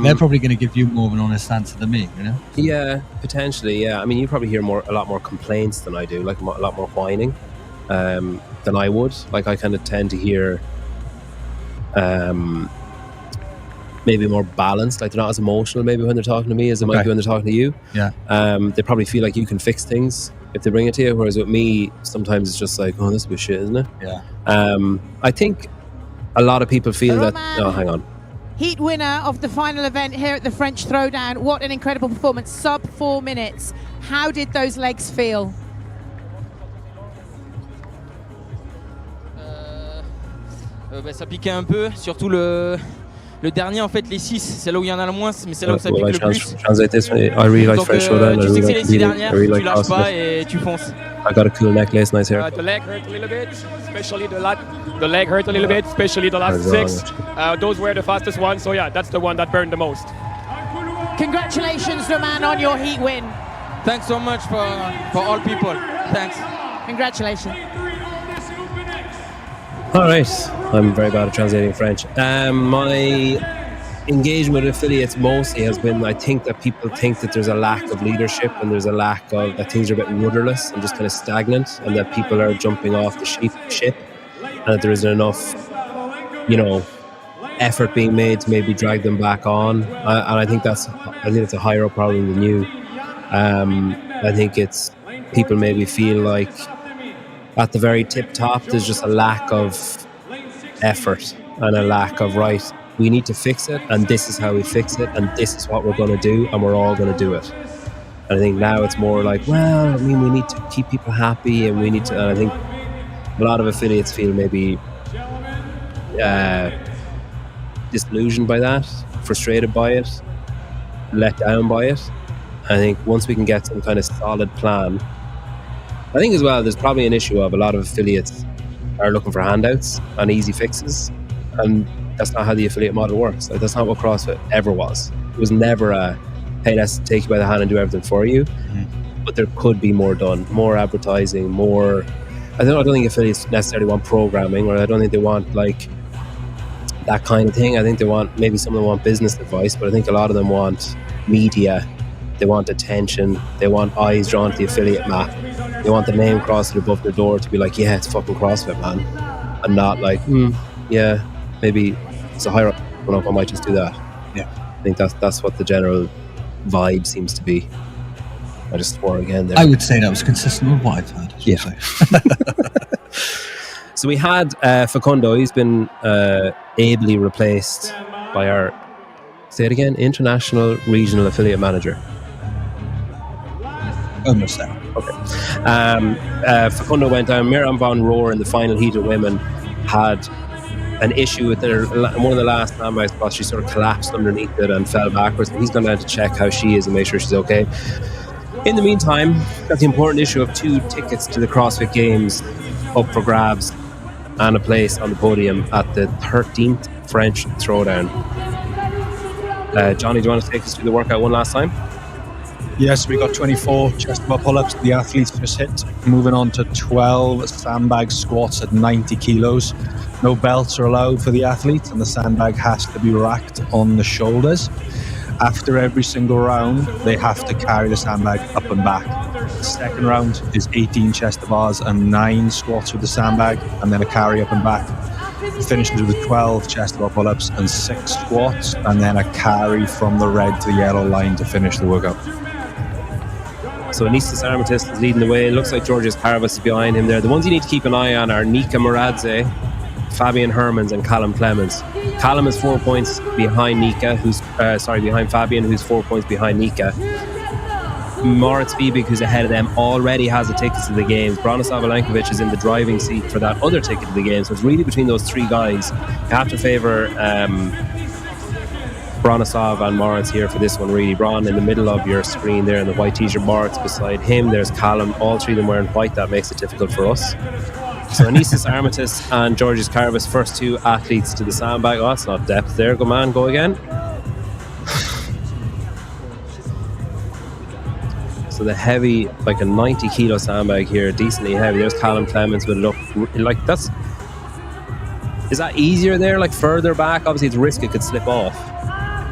They're probably going to give you more of an honest answer than me, you know? Yeah, potentially. Yeah, I mean, you probably hear a lot more complaints than I do, like a lot more whining than I would. Like I kind of tend to hear maybe more balanced. Like they're not as emotional maybe when they're talking to me as they might be when they're talking to you. Yeah. They probably feel like you can fix things if they bring it to you. Whereas with me, sometimes it's just like, oh, this is a bit shit, isn't it? Yeah. I think a lot of people feel that. Oh, hang on. Heat winner of the final event here at the French Throwdown. What an incredible performance. Sub 4 minutes. How did those legs feel? Ça piquait un peu, surtout le dernier en fait, les 6, c'est là où il y en a le moins, mais c'est là où ça pique le plus. I really like French Showdown. Tu sais que c'est les 6 dernières, tu lâches pas et tu fonces. I got a cool necklace, nice hair. The leg hurt a little bit, especially the leg hurt a little bit, especially the last 6. Those were the fastest ones, so yeah, that's the one that burned the most. Congratulations, Roman, on your heat win. Thanks so much for all people. Thanks. Congratulations. All right, I'm very bad at translating French. My engagement with affiliates mostly has been, I think that people think that there's a lack of leadership and there's a lack of, that things are a bit rudderless and just kind of stagnant, and that people are jumping off the ship and that there isn't enough, effort being made to maybe drag them back on. And I think it's a higher up problem than you. I think it's people maybe feel like at the very tip top there's just a lack of effort and a lack of, right, we need to fix it, and this is how we fix it, and this is what we're going to do, and we're all going to do it. And I think now it's more like, well, I mean, we need to keep people happy, and we need to, and I think a lot of affiliates feel maybe disillusioned by that, frustrated by it, let down by it. I think once we can get some kind of solid plan, I think as well there's probably an issue of a lot of affiliates are looking for handouts and easy fixes, and that's not how the affiliate model works. Like, that's not what CrossFit ever was. It was never a, hey, let's take you by the hand and do everything for you. But there could be more done, more advertising, more. I don't think affiliates necessarily want programming, or I don't think they want like that kind of thing. I think they want, maybe some of them want business advice, but I think a lot of them want media. They want attention. They want eyes drawn to the affiliate map. They want the name crossed above their door to be like, yeah, it's fucking CrossFit, man, and not like, yeah, maybe it's a higher up coming up, I might just do that. Yeah, I think that's what the general vibe seems to be. I just swore again there. I would say that was consistent with what I've heard. So we had Facundo. He's been ably replaced by our, say it again, international regional affiliate manager. Almost there. Okay. Facundo went down. Miriam Von Rohr in the final heat of women had an issue with one of the last sandbag spots. She sort of collapsed underneath it and fell backwards. He's gone down to check how she is and make sure she's okay. In the meantime, got the important issue of 2 tickets to the CrossFit Games up for grabs and a place on the podium at the 13th French Throwdown. Johnny, do you want to take us through the workout one last time? Yes, we got 24 chest bar pull-ups. The athletes just hit. Moving on to 12 sandbag squats at 90 kilos. No belts are allowed for the athletes, and the sandbag has to be racked on the shoulders. After every single round, they have to carry the sandbag up and back. The second round is 18 chest bars and 9 squats with the sandbag, and then a carry up and back. It finishes with 12 chest bar pull-ups and 6 squats, and then a carry from the red to the yellow line to finish the workout. So Anistis Armitis is leading the way. It looks like Georgios Carvas is behind him there. The ones you need to keep an eye on are Nika Muradze, Fabian Hermans and Callum Clemens. Callum is 4 points behind Nika, behind Fabian, who's 4 points behind Nika. Moritz Fiebig, who's ahead of them, already has a ticket to the games. Bronislav Alenkovic is in the driving seat for that other ticket to the games. So it's really between those 3 guys. You have to favour Bronislav and Moritz here for this one, really. Bron in the middle of your screen there in the white t-shirt, Moritz beside him. There's Callum, all 3 of them wearing white. That makes it difficult for us. So Anistis Armitis and Georgios Carvas, first 2 athletes to the sandbag. Oh, that's not depth there. Go man, go again. So the heavy, like a 90 kilo sandbag here, decently heavy. There's Callum Clemens with it up. Like, that's, is that easier there, like further back? Obviously it's a risk it could slip off.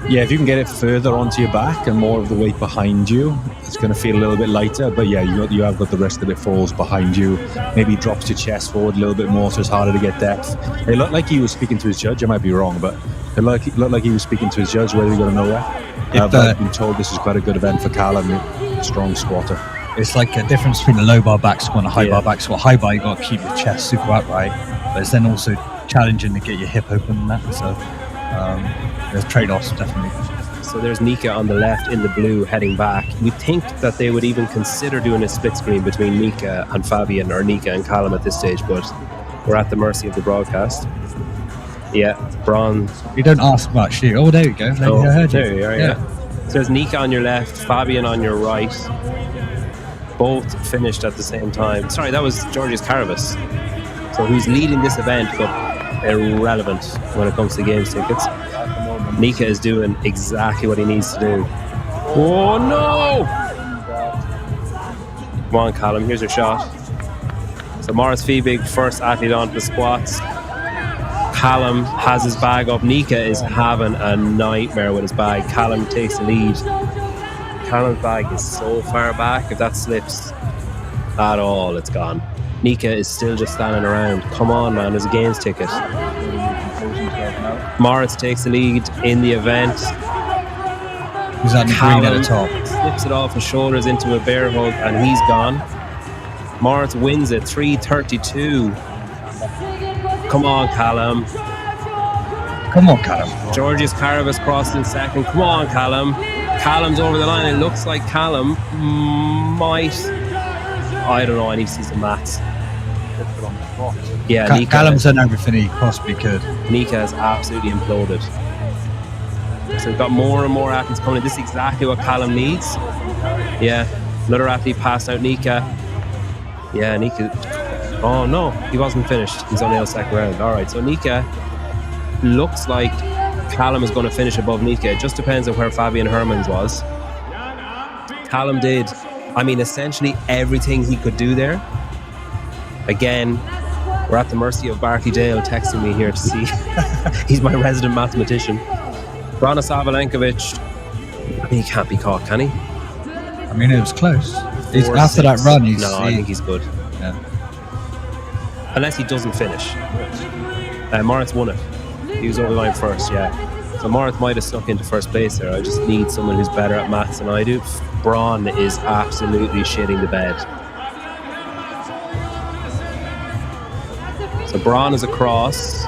Yeah, if you can get it further onto your back and more of the weight behind you, it's going to feel a little bit lighter. But yeah, you have got the rest of it falls behind you. Maybe drops your chest forward a little bit more, so it's harder to get depth. It looked like he was speaking to his judge. I might be wrong, but it looked like he was speaking to his judge. Whether you're going to know that. But I've been told this is quite a good event for Callum, strong squatter. It's like a difference between a low bar back squat and a high bar back squat. High bar, you got to keep your chest super upright, but it's then also challenging to get your hip open and that. So there's trade-offs, definitely. So there's Nika on the left in the blue heading back. You'd think that they would even consider doing a split screen between Nika and Fabian, or Nika and Callum at this stage, but we're at the mercy of the broadcast. Yeah, Bron. You don't ask much, do you? Oh, there you go. There you are, yeah. So there's Nika on your left, Fabian on your right. Both finished at the same time. Sorry, that was Georgios Carvas. So who's leading this event, but irrelevant when it comes to games tickets. Nika is doing exactly what he needs to do. Oh no! Come on, Callum, here's your shot. So Moritz Fiebig, first athlete onto the squats. Callum has his bag up. Nika is having a nightmare with his bag. Callum takes the lead. Callum's bag is so far back, if that slips at all, it's gone. Nika is still just standing around. Come on, man, there's a games ticket. Moritz takes the lead in the event. He's on the green at the top. Slips it off his shoulders into a bear hug, and he's gone. Moritz wins it, 3:32. Come on, Callum. Come on, Callum. Georgios Carvas crossed in second. Come on, Callum. Callum's over the line. It looks like Callum might... I don't know, I need to see some maths. Yeah, Callum's done everything he possibly could. Nika has absolutely imploded. So we've got more and more athletes coming in. This is exactly what Callum needs. Yeah, another athlete passed out Nika. Yeah, Nika. Oh no, he wasn't finished. He's only on the second round. All right, so Nika looks like Callum is going to finish above Nika. It just depends on where Fabian Hermans was. Callum did, I mean, essentially everything he could do there. Again, we're at the mercy of Barkley Dale texting me here to see. He's my resident mathematician. Brana Savalenkovic, I mean, he can't be caught, can he? I mean, it was close. After that run, I think he's good. Yeah. Unless he doesn't finish. Moritz won it. He was over the line first, yeah. So Moritz might have snuck into first place there. I just need someone who's better at maths than I do. Braun is absolutely shitting the bed. So Braun is across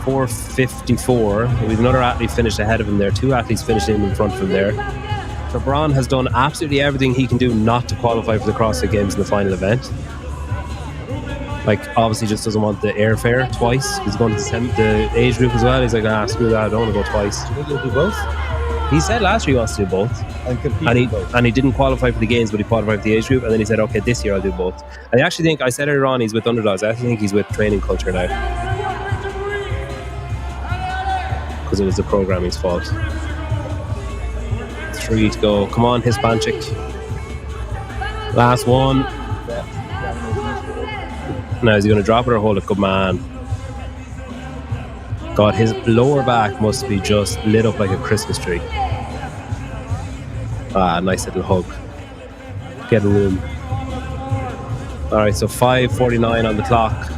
4:54. We've another athlete finished ahead of him there. Two athletes finished in front of him there. So Braun has done absolutely everything he can do not to qualify for the CrossFit Games in the final event. Like, obviously just doesn't want the airfare twice. He's going to the age group as well. He's like, screw that, I don't want to go twice. Should we do both? He said last year he wants to do both. And he didn't qualify for the games, but he qualified for the age group. And then he said, okay, this year I'll do both. I actually think, I said earlier on, he's with Underdogs. I actually think he's with Training Culture now. Because it was the programming's fault. 3 to go. Come on, Hispanchik. Last one. Now, is he going to drop it or hold it? Good man. God, his lower back must be just lit up like a Christmas tree. Nice little hug. Get a room. Alright, so 5:49 on the clock.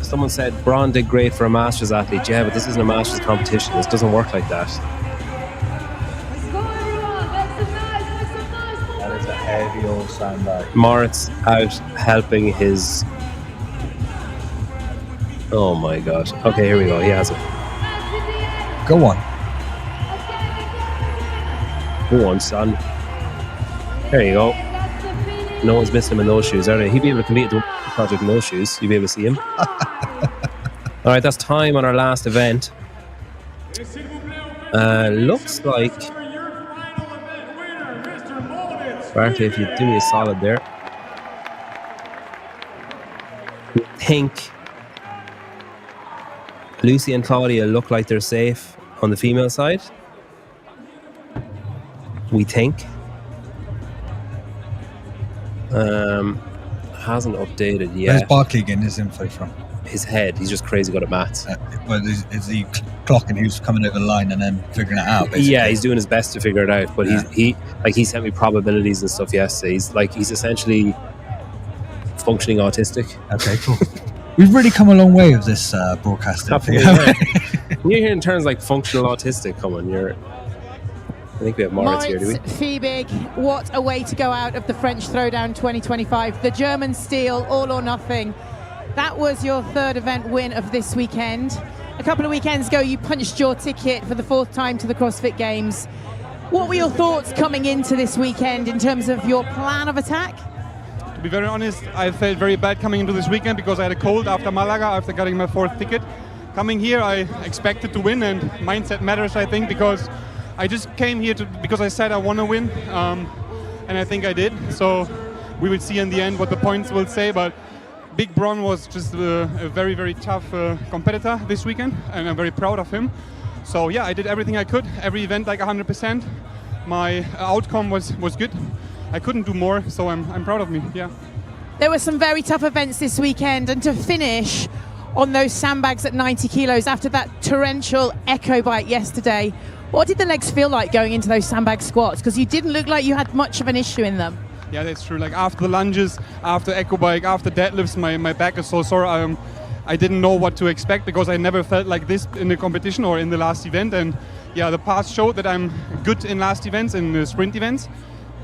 Someone said Braun did great for a Masters athlete. Yeah, but this isn't a Masters competition. This doesn't work like that. That is a heavy old sandbag. Moritz out helping his... Oh my god. Okay, here we go. He has it. Go on. Go on, son. There you go. No one's missing him in those shoes, are they? He'd be able to complete the project in those shoes. You'd be able to see him. Alright, that's time on our last event. Looks like... Barkley, if you do me a solid there. I think Lucy and Claudia look like they're safe on the female side. We think. Hasn't updated yet. Where's Barkley getting his info from? His head. He's just crazy good at maths. Well, is he clocking who's coming over the line and then figuring it out? Basically? Yeah, he's doing his best to figure it out. But he sent me probabilities and stuff yesterday. He's essentially functioning autistic. Okay, cool. We've really come a long way with this broadcasting. You're hearing terms like functional autistic. Come on, I think we have Moritz here, do we? Fiebig, what a way to go out of the French Throwdown 2025. The German steel, all or nothing. That was your third event win of this weekend. A couple of weekends ago, you punched your ticket for the fourth time to the CrossFit Games. What were your thoughts coming into this weekend in terms of your plan of attack? To be very honest, I felt very bad coming into this weekend because I had a cold after Malaga, after getting my fourth ticket. Coming here, I expected to win, and mindset matters, I think, because I just came here because I said I want to win, and I think I did. So we will see in the end what the points will say, but Big Braun was just a very, very tough competitor this weekend, and I'm very proud of him. So yeah, I did everything I could, every event like 100%. My outcome was good. I couldn't do more, so I'm proud of me, yeah. There were some very tough events this weekend, and to finish on those sandbags at 90 kilos after that torrential echo bite yesterday, what did the legs feel like going into those sandbag squats? Because you didn't look like you had much of an issue in them. Yeah, that's true. Like after the lunges, after echo bike, after deadlifts, my back is so sore. I didn't know what to expect because I never felt like this in the competition or in the last event. And yeah, the past showed that I'm good in last events, in the sprint events.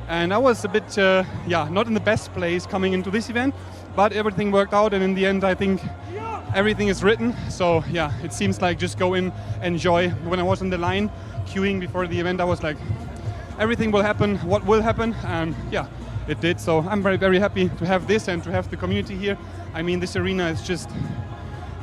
And I was a bit, not in the best place coming into this event, but everything worked out. And in the end, I think everything is written. So yeah, it seems like just go in, enjoy. When I was on the line, queuing before the event, I was like, everything will happen, what will happen, and yeah, it did. So I'm very, very happy to have this and to have the community here. I mean, this arena is just,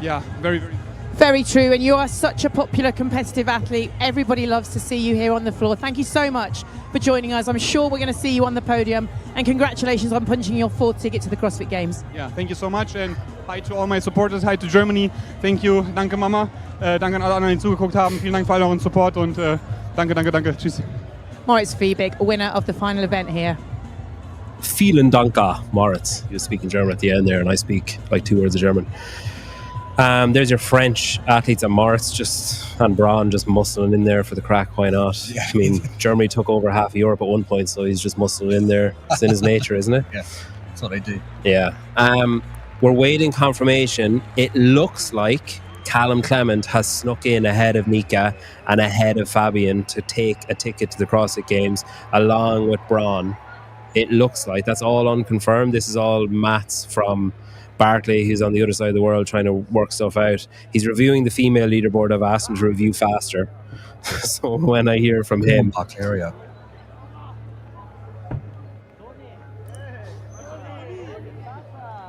yeah, very, very Very true, and you are such a popular competitive athlete. Everybody loves to see you here on the floor. Thank you so much for joining us. I'm sure we're going to see you on the podium, and congratulations on punching your 4th ticket to the CrossFit Games. Yeah, thank you so much, and hi to all my supporters, hi to Germany. Thank you, danke Mama, danke an alle anderen, die zugeguckt haben. Vielen Dank für all euren Support und danke. Tschüss. Moritz Fiebig, winner of the final event here. Vielen Dank, Moritz. You speak in German at the end there, and I speak like 2 words of German. There's your French athletes and Moritz and Braun just muscling in there for the crack. Why not? Yeah. I mean, Germany took over half of Europe at one point, so he's just muscling in there. It's in his nature, isn't it? Yeah, that's what they do. Yeah. We're waiting confirmation. It looks like Callum Clement has snuck in ahead of Nika and ahead of Fabian to take a ticket to the CrossFit Games along with Braun. It looks like. That's all unconfirmed. This is all maths from Barclay, who's on the other side of the world trying to work stuff out. He's reviewing the female leaderboard. I've asked him to review faster. So when I hear from him... Area.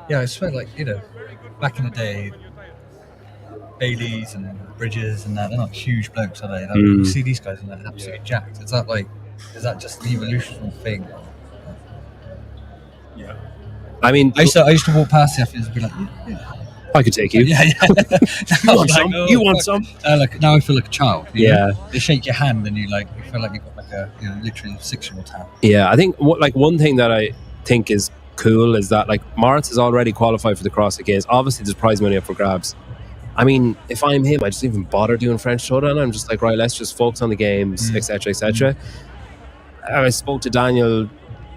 Yeah, I swear, like, back in the day, Baileys and Bridges and that, they're not huge blokes, are they? Like, you see these guys and they're absolutely jacked. Is that just the evolutionary thing? Yeah. I mean, I used to walk past the athletes and be like, yeah. I could take you. Yeah. You want some? You want some? Now I feel like a child. Yeah. They shake your hand and you feel like you've got like a literally 6-year-old hand. Yeah, I think one thing that I think is cool is that like Moritz is already qualified for the CrossFit Games. Obviously, there's prize money up for grabs. I mean, if I'm him, I just don't even bother doing French Throwdown. I'm just like, right, let's just focus on the games, etc., etc. I spoke to Daniel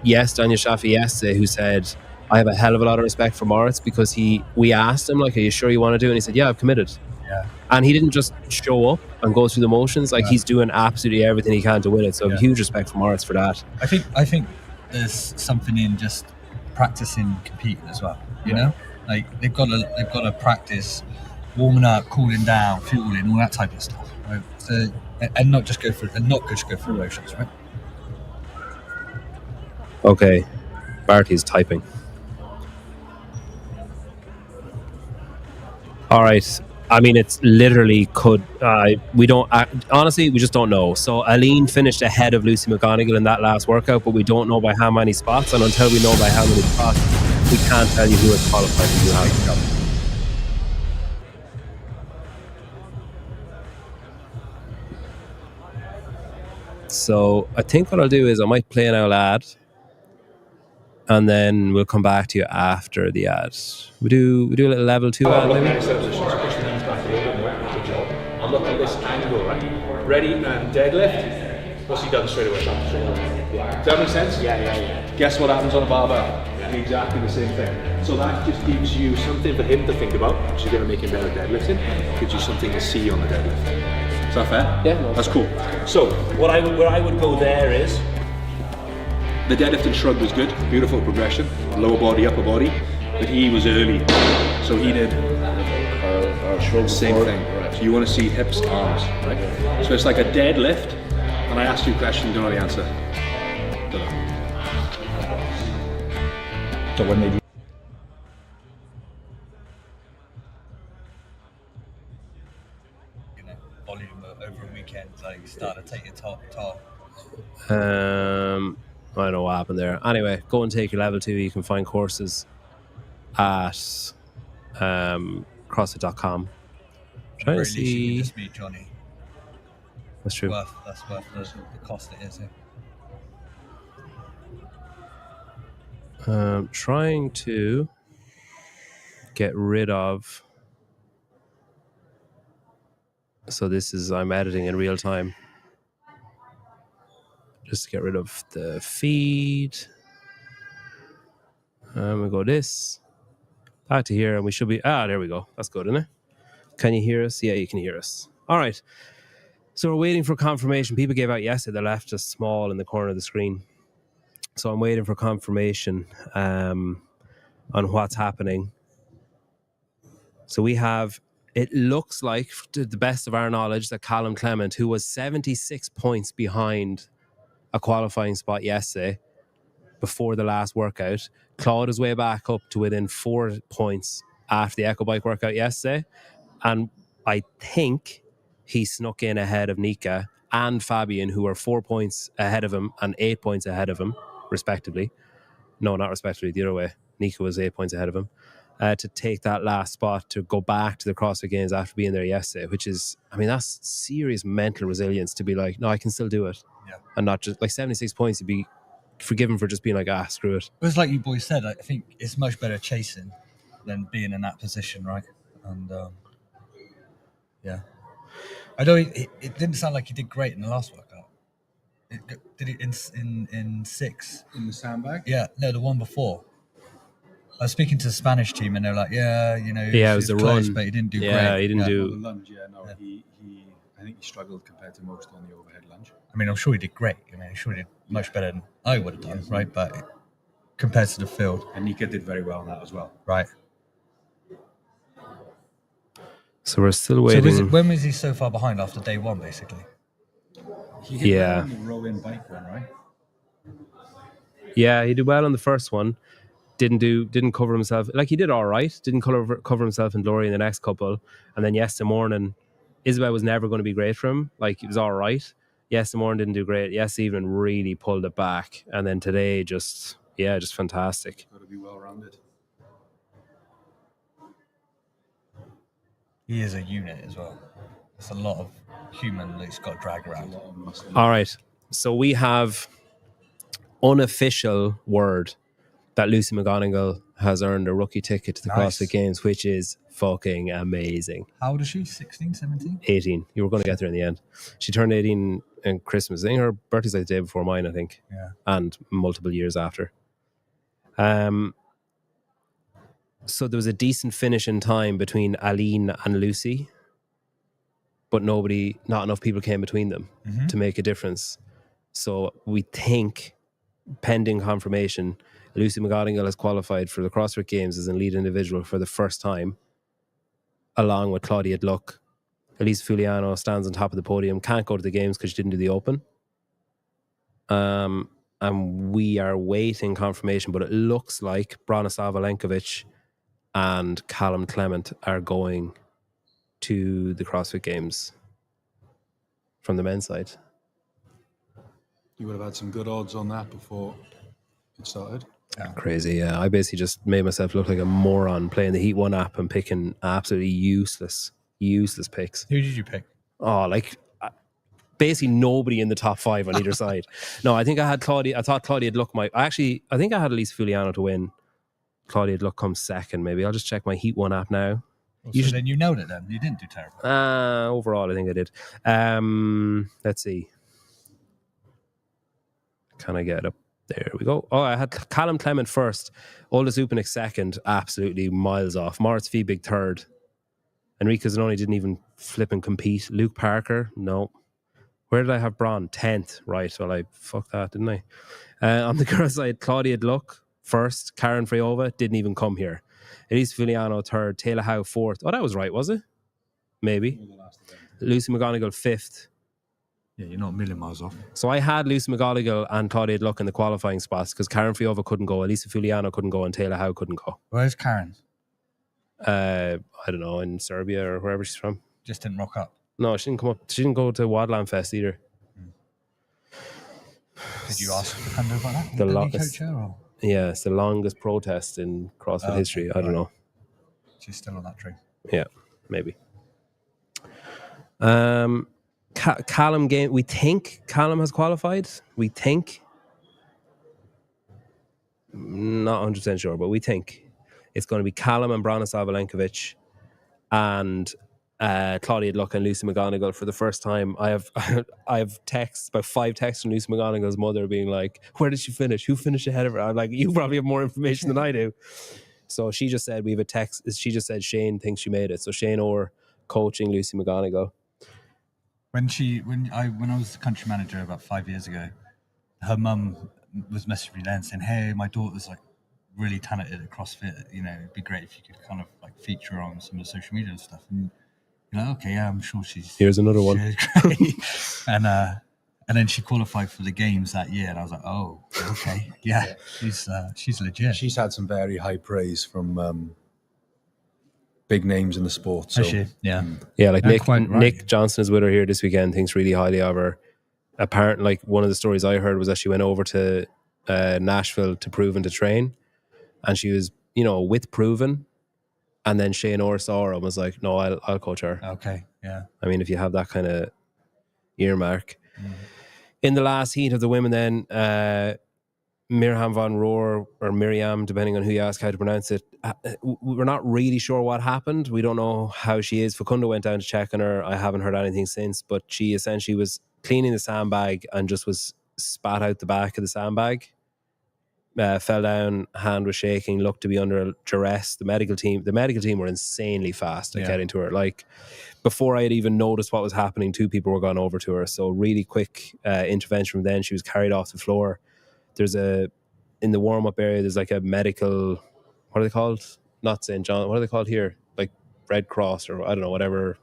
Shaffi yesterday, who said, I have a hell of a lot of respect for Moritz because we asked him, like, are you sure you want to do it? And he said, yeah, I've committed. Yeah. And he didn't just show up and go through the motions. Like, he's doing absolutely everything he can to win it. So huge respect for Moritz for that. I think there's something in just practicing competing as well. You know, like they've got to practice warming up, cooling down, fueling, all that type of stuff. Right? So and not just go through motions, right? Okay, Barty's typing. All right. I mean, it's literally we don't, honestly, we just don't know. So Aline finished ahead of Lucy McGonigal in that last workout, but we don't know by how many spots. And until we know by how many spots, we can't tell you who is qualified and who hasn't. So I think what I'll do is I might play an old ad and then we'll come back to you after the ad. We do a little level 2 ad maybe? I'll look at this angle, right? Ready and deadlift. What's he done straight away? Does that make sense? Yeah. Guess what happens on a barbell? Exactly the same thing. So that just gives you something for him to think about, which is going to make him better deadlifting. Gives you something to see on the deadlift. Is that fair? Yeah. No, that's cool. So where I would go there is the deadlift and shrug was good, beautiful progression, lower body, upper body, but he was early, so he did shrug, same thing. Right. So you want to see hips, arms, right? So it's like a deadlift, and I asked you a question, you don't know the answer. So when they volume over a weekend, like start to take your toll. I don't know what happened there. Anyway, go and take your level 2. You can find courses at CrossFit.com. Trying to see. Just meet Johnny. That's true. That's worth the cost it is. Trying to get rid of. So this is, I'm editing in real time. Just to get rid of the feed. We go this. Back to here, and we should be, there we go. That's good, isn't it? Can you hear us? Yeah, you can hear us. All right. So we're waiting for confirmation. People gave out yesterday. They left us small in the corner of the screen. So I'm waiting for confirmation on what's happening. So we have, it looks like, to the best of our knowledge, that Callum Clement, who was 76 points behind a qualifying spot yesterday, before the last workout, clawed his way back up to within 4 points after the Echo Bike workout yesterday. And I think he snuck in ahead of Nika and Fabian, who are 4 points ahead of him and 8 points ahead of him, respectively. No, not respectively, the other way. Nika was 8 points ahead of him. To take that last spot, to go back to the CrossFit Games after being there yesterday, which is, I mean, that's serious mental resilience to be like, no, I can still do it. Yeah. And not just, like 76 points, you'd be forgiven for just being like, screw it. It was like you boys said, I think it's much better chasing than being in that position, right? And yeah. I know it didn't sound like he did great in the last workout. Did it in 6? In the sandbag? Yeah, no, the one before. I was speaking to the Spanish team, and they're like, "Yeah, you know, it was the close, run, but he didn't do great." Yeah, he didn't do the lunge. Yeah, no, he. I think he struggled compared to most on the overhead lunge. I mean, I'm sure he did great. I mean, I'm sure he did much better than I would have done, right? But compared to the field, and Nika did very well on that as well, right? So we're still waiting. So when was he so far behind after day one, basically? He did well on the row-in bike one, right? Yeah, he did well on the first one. Didn't cover himself. Like, he did all right. Didn't cover himself in glory in the next couple. And then yesterday morning, Isabel was never going to be great for him. Like, it was all right. Yesterday morning didn't do great. Yesterday evening really pulled it back. And then today just fantastic. Got to be well-rounded. He is a unit as well. It's a lot of human that he's got to drag around. All right. So we have unofficial word that Lucy McGonigal has earned a rookie ticket to the CrossFit Games, which is fucking amazing. How old is she? 16, 17? 18. You were going to get there in the end. She turned 18 in Christmas. I think her birthday's like the day before mine, I think. Yeah. And multiple years after. So there was a decent finish in time between Aline and Lucy, but not enough people came between them to make a difference. So we think, pending confirmation, Lucy McGonigal has qualified for the CrossFit Games as an elite individual for the first time, along with Claudia Gluck. Elisa Fuliano stands on top of the podium, can't go to the Games because she didn't do the Open. And we are waiting confirmation, but it looks like Branislava Lenkovic and Callum Clement are going to the CrossFit Games from the men's side. You would have had some good odds on that before it started. Yeah. Crazy, yeah. I basically just made myself look like a moron playing the Heat 1 app and picking absolutely useless picks. Who did you pick? Oh, like basically nobody in the top 5 on either side. No, I think I had Claudia. I thought Claudia Gluck might. I think I had Elisa Fuliano to win. Claudia Gluck comes second, maybe. I'll just check my Heat 1 app now. Well, so then you nailed it then. You didn't do terrible. Overall, I think I did. Let's see. Can I get it up? There we go. Oh, I had Callum Clement first. Ola Zupanik second. Absolutely miles off. Moritz Fiebig third. Enrique Zanoni didn't even flip and compete. Luke Parker, no. Where did I have Braun? 10th. Right, well, I fucked that, didn't I? On the girls' side, Claudia Gluck first. Karen Freyova didn't even come here. Elise Fuliano third. Taylor Howe fourth. Oh, that was right, was it? Maybe. Lucy McGonigal fifth. Yeah, you're not a million miles off. So I had Lucy McGonigal and Claudia Gluck in the qualifying spots because Karen Freyova couldn't go, Elisa Fuliano couldn't go, and Taylor Howe couldn't go. Where's Karen? I don't know, in Serbia or wherever she's from. Just didn't rock up. No, she didn't come up. She didn't go to Wadland Fest either. Did you ask Fernando about that? The Did he longest, coach her, or? yeah, it's the longest protest in CrossFit history. I don't know. She's still on that train. Yeah, maybe. Callum game. We think Callum has qualified. We think. Not 100% sure, but we think it's going to be Callum and Branislav Alenkovic and Claudia Gluck and Lucy McGonigal for the first time. I have texts, about 5 texts from Lucy McGonigal's mother being like, where did she finish? Who finished ahead of her? I'm like, you probably have more information than I do. So she just said we have a text. She just said Shane thinks she made it. So Shane Orr coaching Lucy McGonigal. When I was the country manager about 5 years ago, her mum was messaging me then saying, "Hey, my daughter's like really talented at CrossFit. You know, it'd be great if you could kind of like feature her on some of the social media and stuff." And you're like, "Okay, yeah, I'm sure she's." Here's another one. Great. And then she qualified for the games that year, and I was like, "Oh, okay, yeah, she's legit." She's had some very high praise from big names in the sport. So Actually, yeah. Yeah, like That's quite right. Nick Johnson is with her here this weekend, thinks really highly of her. Apparently, like one of the stories I heard was that she went over to Nashville to Proven to train, and she was, with Proven, and then Shane Orr saw her and was like, no, I'll coach her. Okay, yeah. I mean, if you have that kind of earmark. In the last heat of the women then, Mirjam van Roer, or Miriam, depending on who you ask how to pronounce it, we're not really sure what happened. We don't know how she is. Facundo went down to check on her. I haven't heard anything since, but she essentially was cleaning the sandbag and just was spat out the back of the sandbag. Fell down, hand was shaking, looked to be under duress. The medical team were insanely fast at getting to her. Like, before I had even noticed what was happening, 2 people were gone over to her. So really quick intervention from then. She was carried off the floor. There's in the warm-up area, there's like a medical, what are they called? Not St. John, what are they called here? Like Red Cross or I don't know, whatever.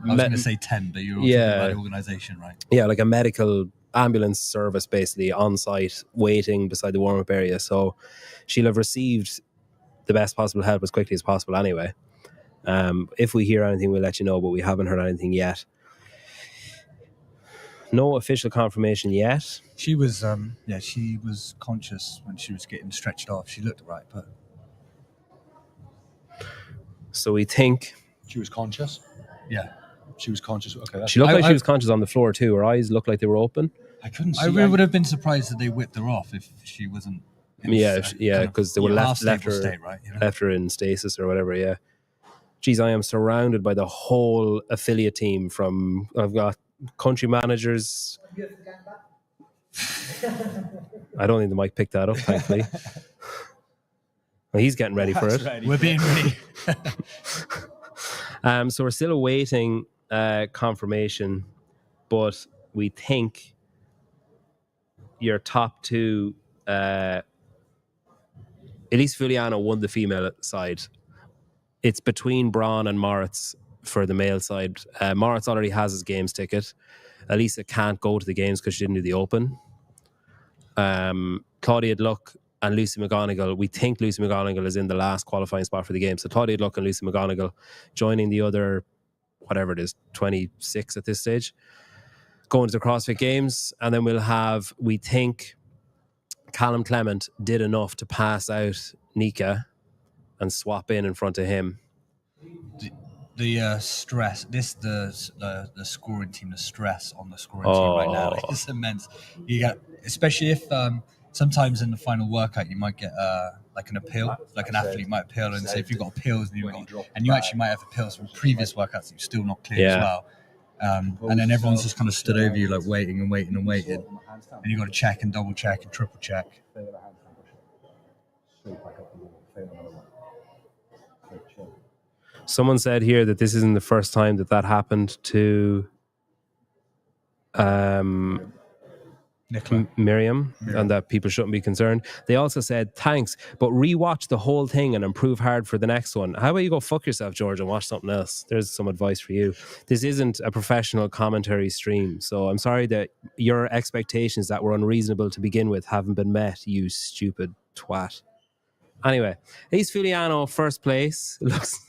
I was going to say tent, but you're talking about the organisation, right? Yeah, like a medical ambulance service basically on site, waiting beside the warm-up area. So she'll have received the best possible help as quickly as possible anyway. If we hear anything, we'll let you know, but we haven't heard anything yet. No official confirmation yet. She was, she was conscious when she was getting stretched off. She looked right, but so we think she was conscious. Yeah, she was conscious. Okay, she looked like she was conscious on the floor too. Her eyes looked like they were open. I couldn't see. I really would have been surprised that they whipped her off if she wasn't. Because they were left her state, right? Left her in stasis or whatever. Yeah. Geez, I am surrounded by the whole affiliate team. I've got country managers. I don't think the mic picked that up, thankfully. Well, he's getting ready for it. Ready. We're being ready. So we're still awaiting confirmation, but we think your top 2, Elise Fuliano won the female side. It's between Braun and Moritz for the male side. Moritz already has his games ticket. Elisa can't go to the games because she didn't do the Open. Claudia Luck and Lucy McGonigal. We think Lucy McGonigal is in the last qualifying spot for the game. So Claudia Luck and Lucy McGonigal joining the other, whatever it is, 26 at this stage, going to the CrossFit Games. And then we'll have, we think, Callum Clement did enough to pass out Nika and swap in front of him. The stress, the scoring team, the stress on the scoring team right now is immense. You get, especially if sometimes in the final workout you might get like an appeal, like an athlete might appeal and say if you've got appeals and you actually might have appeals from previous workouts that you're still not clear as well. And then everyone's just kind of stood over you like waiting, and you got to check and double check and triple check. Someone said here that this isn't the first time that happened to Miriam, and that people shouldn't be concerned. They also said, thanks, but rewatch the whole thing and improve hard for the next one. How about you go fuck yourself, George, and watch something else? There's some advice for you. This isn't a professional commentary stream, so I'm sorry that your expectations that were unreasonable to begin with haven't been met, you stupid twat. Anyway, Elise Fuliano, first place. Looks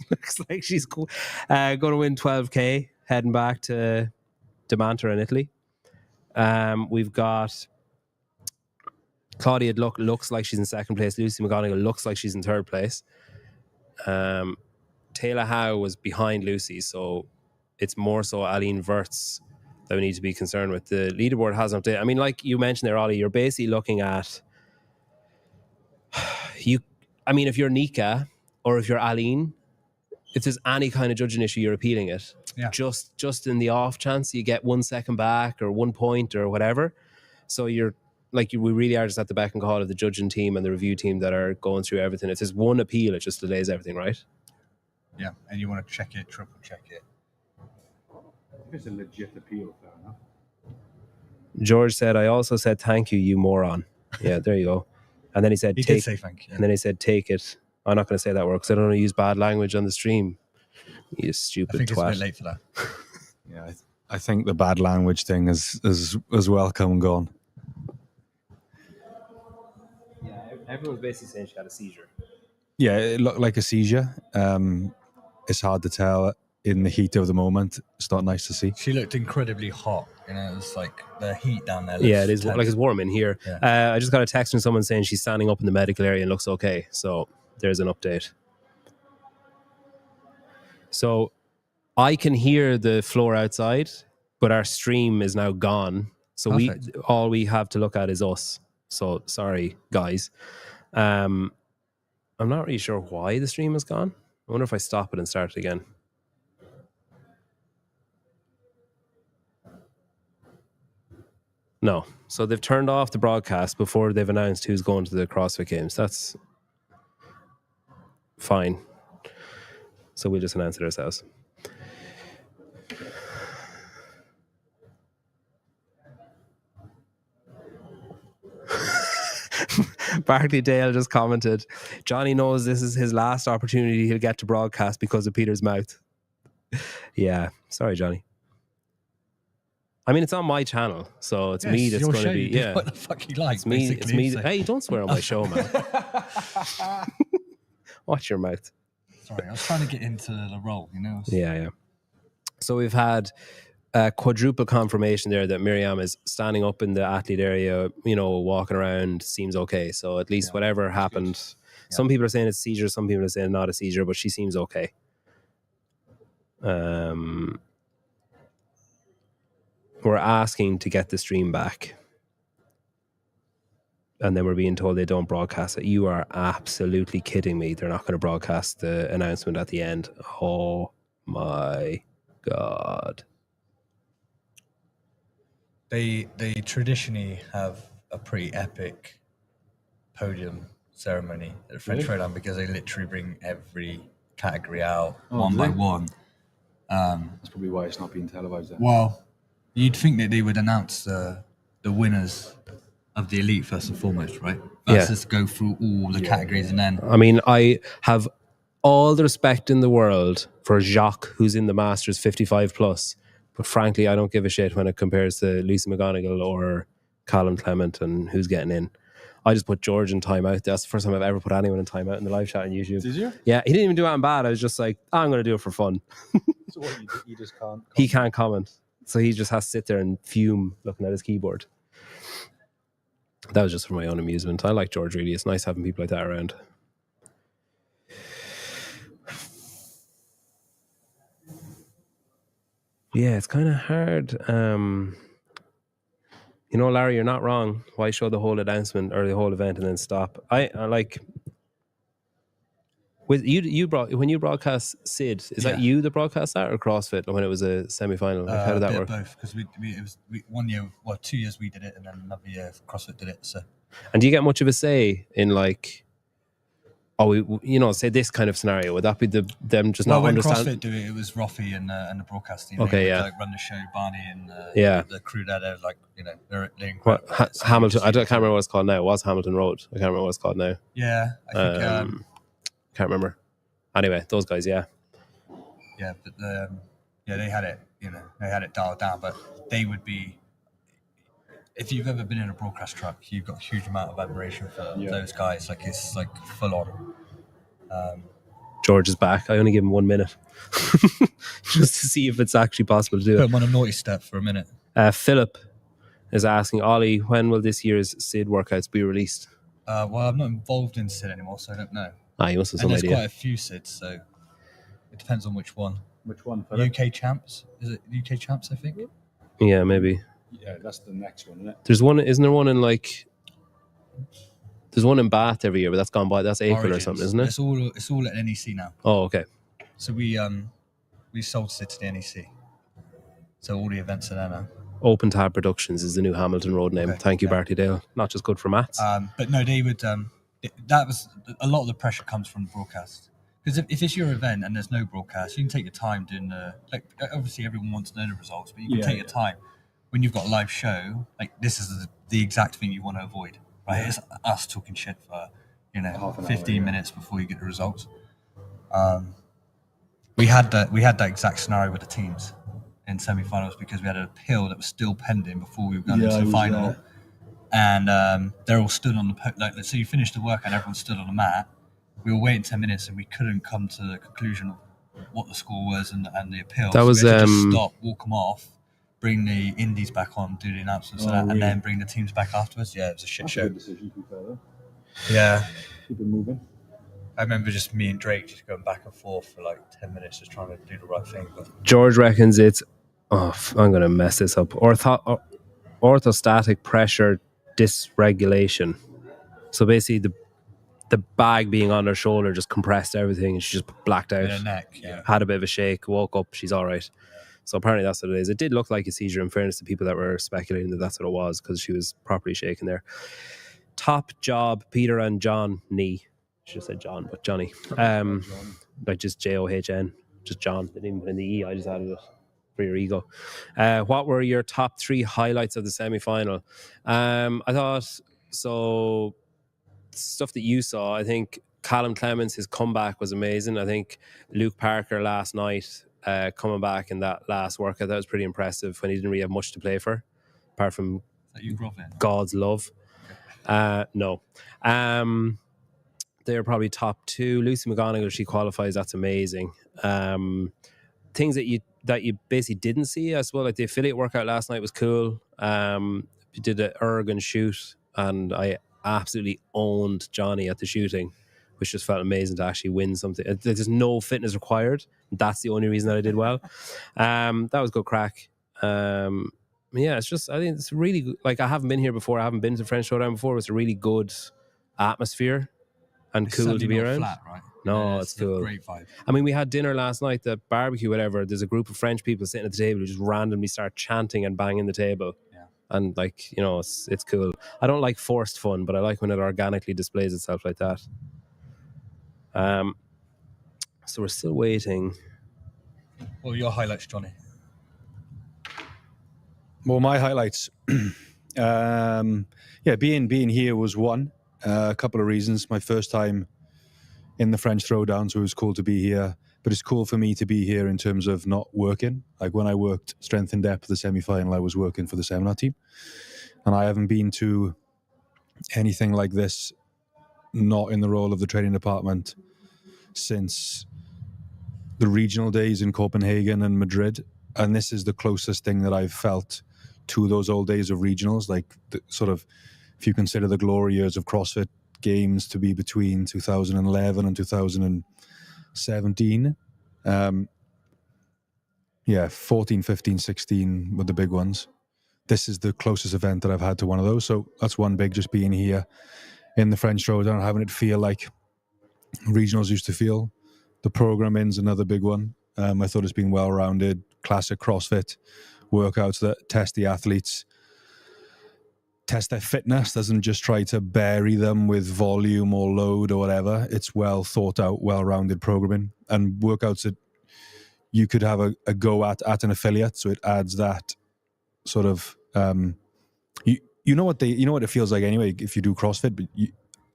like she's going to win 12K, heading back to Mantra in Italy. We've got Claudia looks like she's in second place. Lucy McGonigal looks like she's in third place. Taylor Howe was behind Lucy, so it's more so Aline Wirtz that we need to be concerned with. The leaderboard hasn't updated. I mean, like you mentioned there, Ollie, you're basically looking at if you're Nika or if you're Aline, if there's any kind of judging issue, you're appealing it. Yeah. Just in the off chance you get 1 second back or 1 point or whatever. So we really are just at the beck and call of the judging team and the review team that are going through everything. If there's one appeal, it just delays everything, right? Yeah, and you want to check it, triple check it. If it's a legit appeal, fair enough. George said, I also said, thank you, you moron. Yeah, there you go. And then he said, he did say thank you. And then he said, take it. I'm not going to say that word because I don't want to use bad language on the stream. You stupid twat. I think it's a bit late for that. Yeah, I think the bad language thing is well come and gone. Yeah, everyone's basically saying she had a seizure. Yeah, it looked like a seizure. it's hard to tell in the heat of the moment. It's not nice to see. She looked incredibly hot. You know, it's like the heat down there. Yeah, it is like it's warm in here. Yeah. I just got a text from someone saying she's standing up in the medical area and looks okay. So there's an update. So I can hear the floor outside, but our stream is now gone. So all we have to look at is us. So sorry, guys. I'm not really sure why the stream is gone. I wonder if I stop it and start it again. No. So they've turned off the broadcast before they've announced who's going to the CrossFit Games. That's fine. So we'll just announce it ourselves. Barkley Dale just commented, Johnny knows this is his last opportunity he'll get to broadcast because of Peter's mouth. Yeah, sorry, Johnny. I mean, it's on my channel, so it's me that's going to be. Yeah, what the fuck you like? It's me. It's me. Hey, don't swear on my show, man. Watch your mouth. Sorry, I was trying to get into the role, you know. Yeah. So we've had quadruple confirmation there that Miriam is standing up in the athlete area, you know, walking around, seems okay. So at least whatever happened, some people are saying it's a seizure, some people are saying not a seizure, but she seems okay. We're asking to get the stream back. And then we're being told they don't broadcast it. You are absolutely kidding me. They're not going to broadcast the announcement at the end. Oh my God. They traditionally have a pretty epic podium ceremony at the French Throwdown because they literally bring every category out one by one. That's probably why it's not being televised. Well, you'd think that they would announce the winners of the elite first and foremost, right? Versus go through all the categories and then. I mean, I have all the respect in the world for Jacques, who's in the Masters 55 plus. But frankly, I don't give a shit when it compares to Lisa McGonigal or Colin Clement and who's getting in. I just put George in timeout. That's the first time I've ever put anyone in timeout in the live chat on YouTube. Did you? Yeah, he didn't even do anything bad. I was just like, I'm going to do it for fun. So what, you just can't comment? He can't comment. So he just has to sit there and fume looking at his keyboard. That was just for my own amusement. I like George really. It's nice having people like that around. Yeah, it's kind of hard. You know, Larry, you're not wrong. Why show the whole announcement or the whole event and then stop? I like with you when you broadcast Sid. Is that you that broadcast that or CrossFit when it was a semi-final? Like, how did that work? Both, because it was 1 year, 2 years we did it, and then another year CrossFit did it. So, and do you get much of a say in like? Say this kind of scenario. Would that be them just not understand? When CrossFit do it, it was Roffy and the broadcast team. Okay, Like run the show, Barney and the crew there. They're like, you know, they're incredible. Hamilton. I can't remember what it's called now. It was Hamilton Road. I can't remember what it's called now. Yeah, I think. Can't remember. Anyway, those guys, yeah. Yeah, but they had it. You know, they had it dialed down. But they would be. If you've ever been in a broadcast truck, you've got a huge amount of admiration for those guys. Like it's like full on. George is back. I only give him 1 minute just to see if it's actually possible to do Put it. him on a naughty step for a minute. Philip is asking, Ollie, when will this year's SID workouts be released? Well, I'm not involved in SID anymore, so I don't know. You must have some there's idea. quite a few SIDs, so it depends on which one. Which one? Philip? UK Champs? Is it UK Champs, I think? Yeah, maybe. Yeah, that's the next one, isn't it? There's one, isn't there one in like... There's one in Bath every year, but that's gone by. That's April Origins. or something, isn't it? It's all at NEC now. Oh, okay. So we sold SID to the NEC. So all the events are there now. Open Tab Productions is the new Hamilton Road name. Thank you, Barty Dale. Not just good for maths. But no, they would. That was a lot of the pressure comes from the broadcast. Because if it's your event and there's no broadcast, you can take your time doing the obviously everyone wants to know the results, but you can take your time. When you've got a live show, like this is the exact thing you want to avoid, right? It's us talking shit for 15 minutes before you get the results. We had that exact scenario with the teams in semi-finals because we had an appeal that was still pending before we were going into the final, and they're all stood on the so you finished the work and everyone stood on the mat. We were waiting 10 minutes and we couldn't come to the conclusion of what the score was and the appeal. That was we had to just stop, walk them off, bring the indies back on, do the announcements and that, really? and then bring the teams back afterwards. Yeah, it was a shit That's show. a good decision, to be fair, though. Yeah. Keep it moving. I remember just me and Drake just going back and forth for like 10 minutes just trying to do the right thing. But George reckons it's, I'm going to mess this up, orthostatic pressure dysregulation. So basically the bag being on her shoulder just compressed everything and she just blacked out. in her neck, yeah. Had a bit of a shake, woke up, she's all right. So apparently that's what it is. It did look like a seizure, in fairness to people that were speculating that that's what it was, because she was properly shaken there. Top job, Peter and John Knee. Should have said John, but Johnny. Like just John, just John. They didn't put in the E, I just added it for your ego. What were your top 3 highlights of the semi-final? I thought, so stuff that you saw, I think Callum Clements, his comeback was amazing. I think Luke Parker last night coming back in that last workout, that was pretty impressive when he didn't really have much to play for, apart from God's love. No. They're probably top 2. Lucy McGonigal, she qualifies, that's amazing. Things that you basically didn't see, I suppose, like the affiliate workout last night was cool. You did an erg and shoot, and I absolutely owned Johnny at the shooting, which just felt amazing to actually win something. There's no fitness required. That's the only reason that I did well. That was good crack. Yeah, it's just, I think it's really, like, I haven't been here before. I haven't been to French Throwdown before. It's a really good atmosphere and It's cool to be not around. flat, right? No, Yeah, it's cool. a great vibe. I mean, we had dinner last night, the barbecue, whatever. There's a group of French people sitting at the table who just randomly start chanting and banging the table. Yeah. And like, you know, it's cool. I don't like forced fun, but I like when it organically displays itself like that. So we're still waiting. What were your highlights, Johnny? Well, my highlights. Being here was one. A couple of reasons. My first time in the French Throwdown, so it was cool to be here. But it's cool for me to be here in terms of not working. Like when I worked strength and depth, the semi-final, I was working for the seminar team. And I haven't been to anything like this, not in the role of the training department, since the regional days in Copenhagen and Madrid. And this is the closest thing that I've felt to those old days of regionals, like sort of, if you consider the glory years of CrossFit Games to be between 2011 and 2017. 14, 15, 16 were the big ones. This is the closest event that I've had to one of those. So that's one big, just being here in the French Throwdown, having it feel like regionals used to feel. The programming's another big one. I thought it's been well-rounded, classic CrossFit workouts that test the athletes, test their fitness, doesn't just try to bury them with volume or load or whatever. It's well thought out, well-rounded programming, and workouts that you could have a go at an affiliate. So it adds that sort of, you know what it feels like anyway if you do CrossFit, but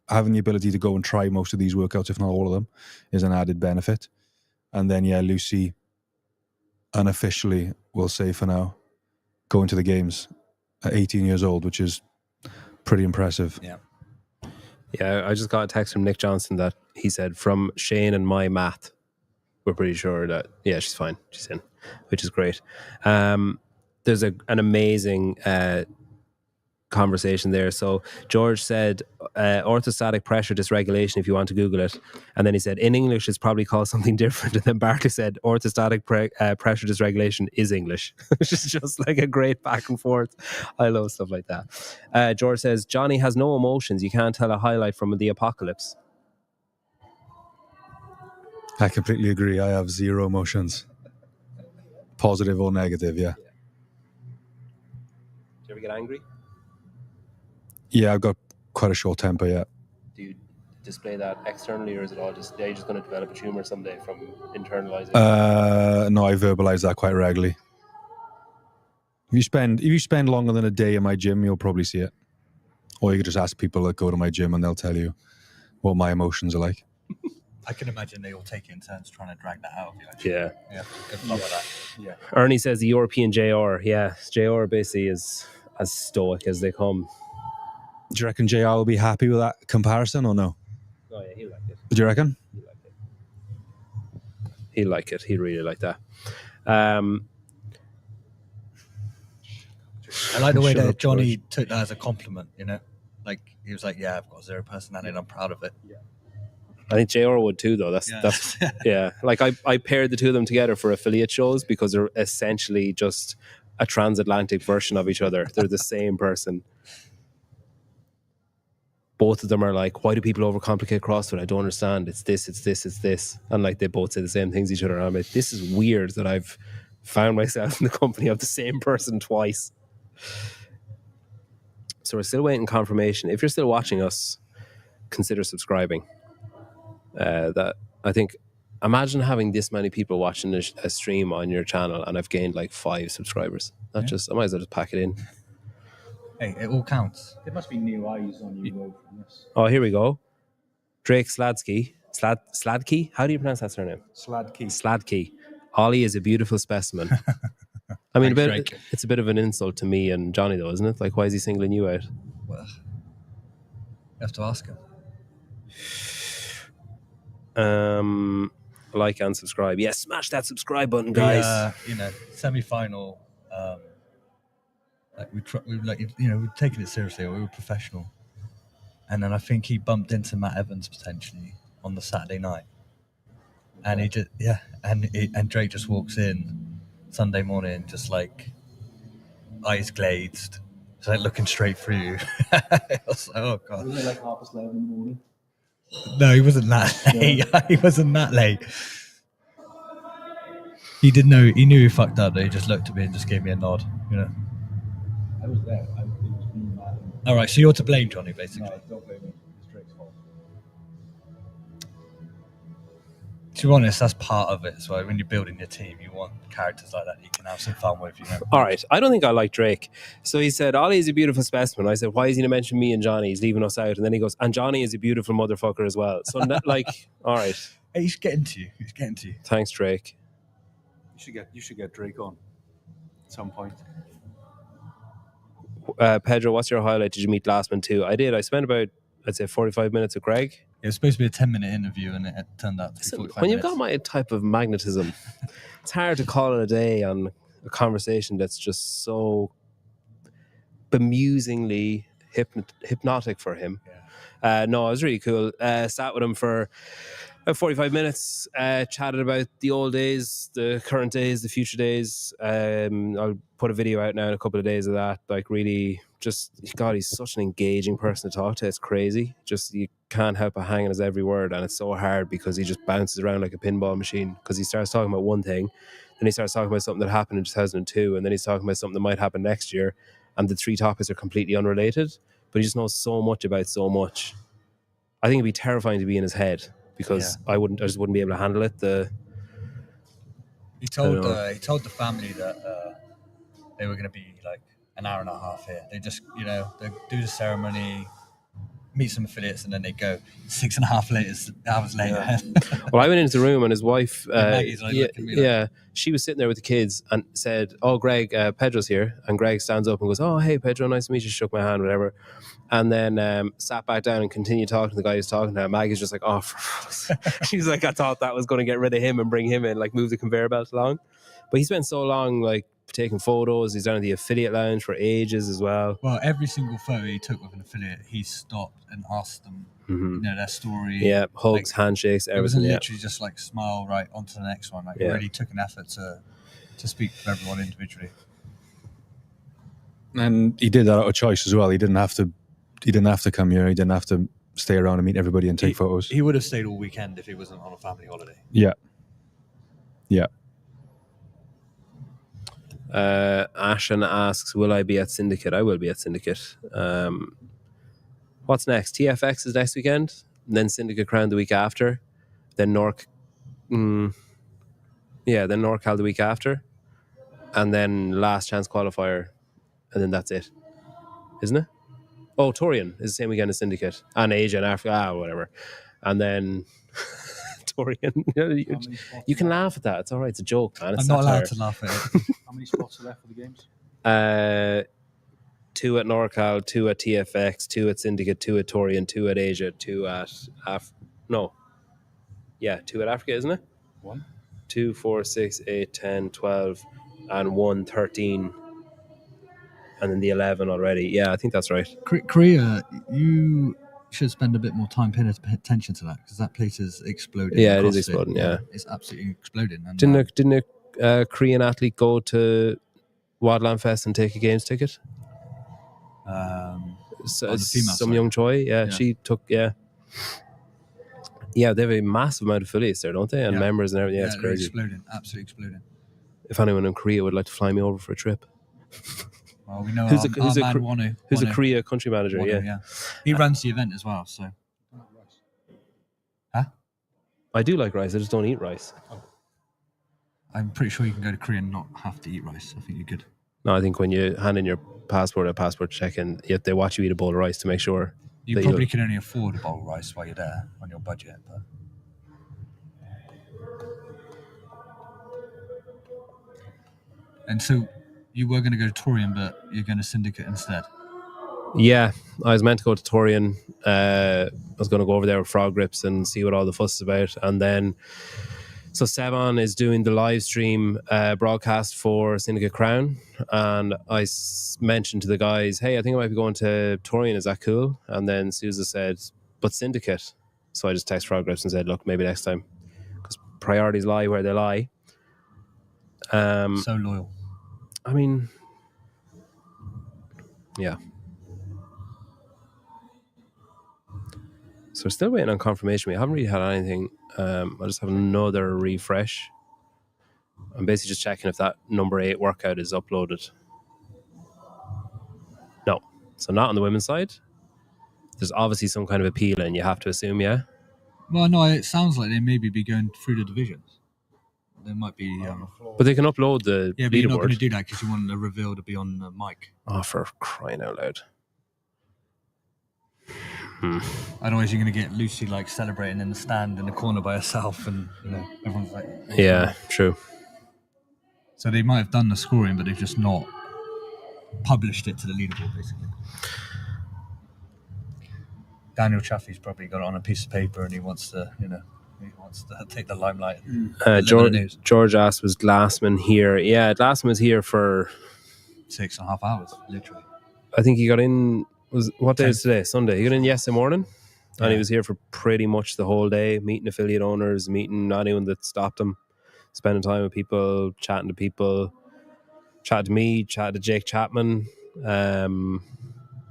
having the ability to go and try most of these workouts, if not all of them, is an added benefit. And then, Lucy, unofficially, we'll say for now, going to the games at 18 years old, which is pretty impressive. Yeah, I just got a text from Nick Johnson that he said, from Shane and my math, we're pretty sure that, yeah, she's fine. She's in, which is great. There's an amazing conversation there. So George said orthostatic pressure dysregulation, if you want to Google it. And then he said, in English, it's probably called something different. And then Barkley said, orthostatic pressure dysregulation is English. Which is just like a great back and forth. I love stuff like that. George says, Johnny has no emotions. You can't tell a highlight from the apocalypse. I completely agree. I have zero emotions. Positive or negative, yeah. Do you ever get angry? Yeah, I've got quite a short temper, yeah. Do you display that externally, or is it all just, you're just going to develop a tumor someday from internalizing? No, I verbalize that quite regularly. If you spend longer than a day in my gym, you'll probably see it. Or you could just ask people that go to my gym and they'll tell you what my emotions are like. I can imagine they all take it in turns trying to drag that out of you, actually. Yeah. Yeah, good fun with that. Yeah. Ernie says the European JR. Yeah, JR basically is as stoic as they come. Do you reckon JR will be happy with that comparison or no? Oh yeah, he liked it. Do you reckon? He'll like it. He'll really like that. I like the way Shut that up, Johnny took that as a compliment, you know? Like, he was like, yeah, I've got zero personality and I'm proud of it. I think JR would too, though. That's yeah. Like I paired the two of them together for affiliate shows because they're essentially just a transatlantic version of each other. They're the same person. Both of them are like, why do people overcomplicate CrossFit? I don't understand. It's this, it's this, it's this. And like they both say the same things to each other. And I'm like, this is weird that I've found myself in the company of the same person twice. So we're still waiting confirmation. If you're still watching us, consider subscribing. That I think, imagine having this many people watching a stream on your channel, and I've gained like 5 subscribers. I might as well just pack it in. Hey, it all counts. There must be new eyes on you from this. Oh, here we go. Drake Sladsky. Sladky? How do you pronounce that surname? Sladky. Ollie is a beautiful specimen. I mean, it's a bit of an insult to me and Johnny, though, isn't it? Like, why is he singling you out? Well, you have to ask him. Like and subscribe. Yeah, smash that subscribe button, guys. Semi-final. We've taken it seriously. We were professional, and then I think he bumped into Matt Evans potentially on the Saturday night, and he just and Drake just walks in Sunday morning, just like eyes glazed, just like looking straight through you. I was like, oh god. Was it like 11:30 in the morning? No, he wasn't that late. He wasn't that late. He did know. He knew he fucked up. Though. He just looked at me and just gave me a nod. You know. I was there. It was me, Matt. All right, so you're to blame, Johnny. Basically. No, don't blame me. It's Drake's fault. To be honest, that's part of it. So when you're building your team, you want characters like that you can have some fun with. You know. All right, I don't think I like Drake. So he said, Ollie is a beautiful specimen. I said, why is he going to mention me and Johnny? He's leaving us out. And then he goes, and Johnny is a beautiful motherfucker as well. So like, all right. Hey, he's getting to you. He's getting to you. Thanks, Drake. You should get Drake on at some point. Pedro, what's your highlight? Did you meet Glassman too? I did. I spent about, I'd say, 45 minutes with Greg. It was supposed to be a 10-minute interview, and it turned out to be 45 When you've got my type of magnetism, it's hard to call it a day on a conversation that's just so bemusingly hypnotic for him. Yeah. No, it was really cool. Sat with him for about 45 minutes, chatted about the old days, the current days, the future days. I'll put a video out now in a couple of days of that. Like, really, just, God, he's such an engaging person to talk to. It's crazy. Just, you can't help but hang on his every word. And it's so hard because he just bounces around like a pinball machine, because he starts talking about one thing, then he starts talking about something that happened in 2002, and then he's talking about something that might happen next year. And the 3 topics are completely unrelated, but he just knows so much about so much. I think it'd be terrifying to be in his head, because I just wouldn't be able to handle it. He told the family that they were going to be like an hour and a half here. They just, they do the ceremony, meet some affiliates, and then they go 6.5 hours later. Yeah. Well, I went into the room, and his wife, Maggie's like looking at me like, she was sitting there with the kids and said, "Oh, Greg, Pedro's here." And Greg stands up and goes, "Oh, hey, Pedro, nice to meet you." Shook my hand, whatever. And then sat back down and continued talking to the guy who's talking to her. Maggie's just like, "Oh," she's like, "I thought that was going to get rid of him and bring him in, like move the conveyor belt along." But he spent so long, like, taking photos. He's down at the affiliate lounge for ages as well. Well, every single photo he took with an affiliate, he stopped and asked them, their story. Yeah, hugs, handshakes, everything. It wasn't literally just like smile right onto the next one. Like, he really took an effort to speak to everyone individually. And he did that out of choice as well. He didn't have to come here. He didn't have to stay around and meet everybody and take photos. He would have stayed all weekend if he wasn't on a family holiday. Yeah. Yeah. Ashen asks, will I be at Syndicate? I will be at Syndicate. What's next? TFX is next weekend, then Syndicate Crown the week after, then then NorCal the week after, and then Last Chance Qualifier, and then that's it, isn't it? Oh, Torian is the same weekend as Syndicate, and Asia and Africa, whatever, and then Torian. You can laugh at that. It's all right. It's a joke, man. I'm not allowed to laugh at it. How many spots are left for the games? 2 at NorCal, 2 at TFX, 2 at Syndicate, 2 at Torian, 2 at Asia, 2 at 2 at Africa, isn't it? 1, 2, 4, 6, 8, 10, 12, and 1, 13. And then the 11 already. Yeah, I think that's right. Korea, you should spend a bit more time paying attention to that because that place is exploding. Yeah, it is across exploding. Yeah, it's absolutely exploding. And, didn't a Korean athlete go to Wadland Fest and take a games ticket? On the female Some side. young Choi. Yeah, she took. Yeah, they have a massive amount of affiliates there, don't they? And members and everything. Yeah, it's crazy. Exploding, absolutely exploding. If anyone in Korea would like to fly me over for a trip. Well, we know who's our man Wonu. Who's a Korea country manager? Wonu, yeah. He runs the event as well. So, I do like rice. I just don't eat rice. I'm pretty sure you can go to Korea and not have to eat rice. I think you're good. No, I think when you hand in your passport at passport check-in, they watch you eat a bowl of rice to make sure. You probably can only afford a bowl of rice while you're there on your budget. But and so you were going to go to Torian, but you're going to Syndicate instead. Yeah, I was meant to go to Torian. I was going to go over there with frog grips and see what all the fuss is about. And then, so Sevon is doing the live stream broadcast for Syndicate Crown. And I mentioned to the guys, hey, I think I might be going to Torian. Is that cool? And then Sousa said, but Syndicate. So I just texted frog grips and said, look, maybe next time. Because priorities lie where they lie. So loyal. I mean, yeah. So we're still waiting on confirmation. We haven't really had anything. I'll just have another refresh. I'm basically just checking if that number 8 workout is uploaded. No. So not on the women's side. There's obviously some kind of appeal and you have to assume, yeah? Well, no, it sounds like they maybe be going through the divisions. There might be... but they can upload the yeah, but leaderboard. You're not going to do that because you want the reveal to be on the mic. Oh, for crying out loud. Otherwise, you're going to get Lucy like celebrating in the stand in the corner by herself, and everyone's like, yeah, true. So they might have done the scoring, but they've just not published it to the leaderboard, basically. Daniel Chaffee's probably got it on a piece of paper, and he wants to take the limelight. George asked, was Glassman here? Yeah, Glassman was here for 6.5 hours, literally. I think he got in. What day is today? Sunday. He got in yesterday morning, and he was here for pretty much the whole day, meeting affiliate owners, meeting anyone that stopped him, spending time with people, chatting to people, chatting to me, chatting to Jake Chapman,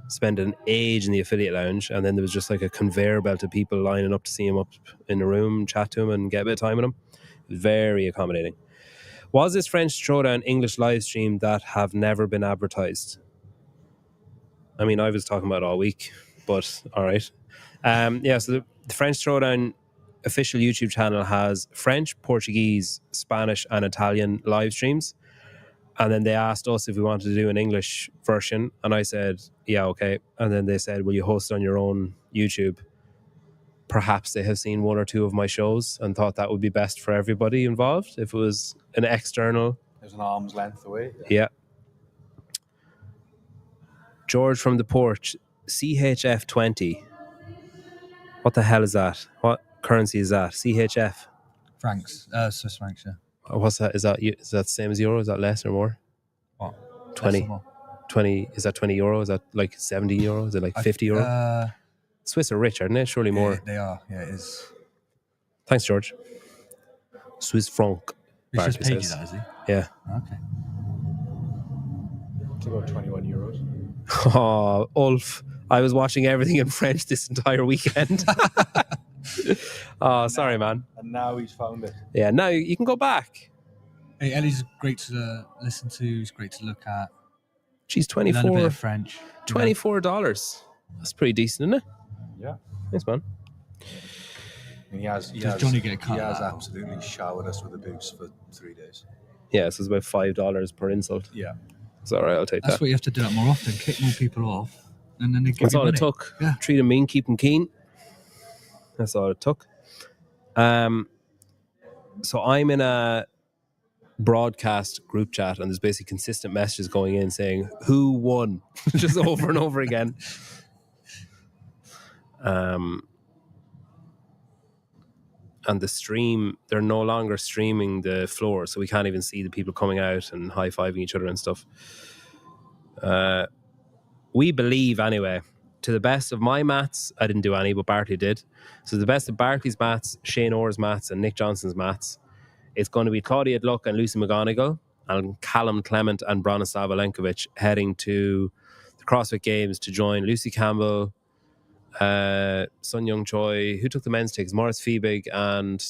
spent an age in the affiliate lounge, and then there was just like a conveyor belt of people lining up to see him up in the room, chat to him and get a bit of time with him. It was very accommodating. Was this French Throwdown English live stream that have never been advertised? I mean, I was talking about it all week, but all right. So the French Throwdown official YouTube channel has French, Portuguese, Spanish, and Italian live streams. And then they asked us if we wanted to do an English version. And I said, yeah, okay. And then they said, will you host it on your own YouTube? Perhaps they have seen 1 or 2 of my shows and thought that would be best for everybody involved if it was an external. There's an arm's length away. Yeah. George from the porch, CHF20. What the hell is that? What currency is that? CHF? Francs. Swiss francs, yeah. What's that? Is that the same as euro? Is that less or more? What? 20. 20. Is that 20 euro? Is that like 70 euro? Is it like 50 euro? Swiss are rich, aren't they? Surely more. They are. Yeah, it is. Thanks, George. Swiss franc. He's just paid you that, is he? Yeah. Okay. It's about 21 euros. Oh, Ulf. I was watching everything in French this entire weekend. Oh, sorry, man. And now he's found it. Yeah, now you can go back. Hey, Ellie's great to listen to. He's great to look at. She's 24. Learn a bit of French. $24. That's pretty decent, isn't it? Yeah. Thanks, man. And he has Johnny get a cut he has out? absolutely showered us with abuse for 3 days. Yeah, so it's about $5 per insult. Yeah. It's all right, I'll take That's that. what you have to do that more often. Kick more people off. And then they give That's you all money. it took. Yeah. Treat them mean, keep them keen. That's all it took. So I'm in a broadcast group chat and there's basically consistent messages going in saying, who won? Just over and over again. and the stream, they're no longer streaming the floor, so we can't even see the people coming out and high-fiving each other and stuff. We believe, anyway, to the best of my maths, I didn't do any, but Bartley did. So the best of Bartley's maths, Shane Orr's maths, and Nick Johnson's maths, it's going to be Claudia Luck and Lucy McGonigal and Callum Clement and Bronislav Alenkovic heading to the CrossFit Games to join Lucy Campbell, Sun Young Choi. Who took the men's tickets? Morris Feebig and...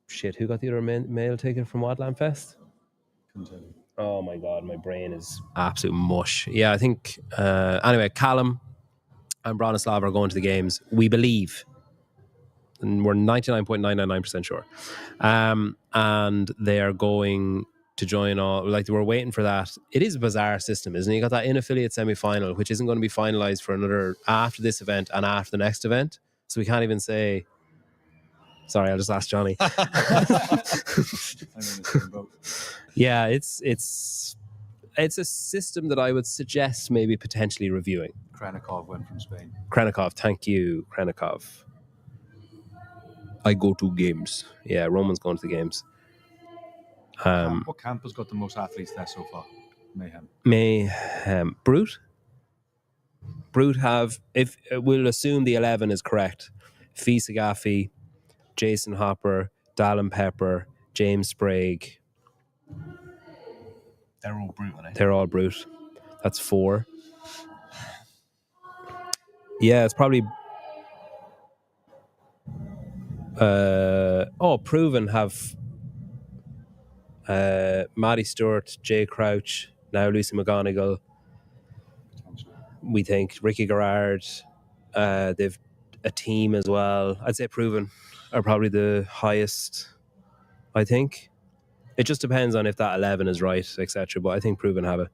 Shit, who got the other male ticket from Wadland Fest? Oh my God, my brain is absolute mush. Yeah, I think... anyway, Callum and Bronislav are going to the games. We believe... and we're 99.999% sure. And they are going to join all, like we're waiting for that. It is a bizarre system, isn't it? You got that in-affiliate semi-final, which isn't going to be finalized for another after this event and after the next event. So we can't even say, sorry, I'll just ask Johnny. Yeah, it's a system that I would suggest maybe potentially reviewing. Krenikov went from Spain. Krenikov, thank you, Krenikov. I go to games. Yeah, Roman's going to the games. What camp has got the most athletes there so far? Mayhem. Brute have, if we'll assume the 11 is correct, Fee Sagafi, Jason Hopper, Dallin Pepper, James Sprague. They're all Brute, are they? They're all Brute. That's 4. Yeah, it's probably... Proven have Maddie Stewart, Jay Crouch, now Lucy McGonigal. We think Ricky Garrard. They've a team as well. I'd say Proven are probably the highest, I think. It just depends on if that 11 is right, etc. But I think Proven have it.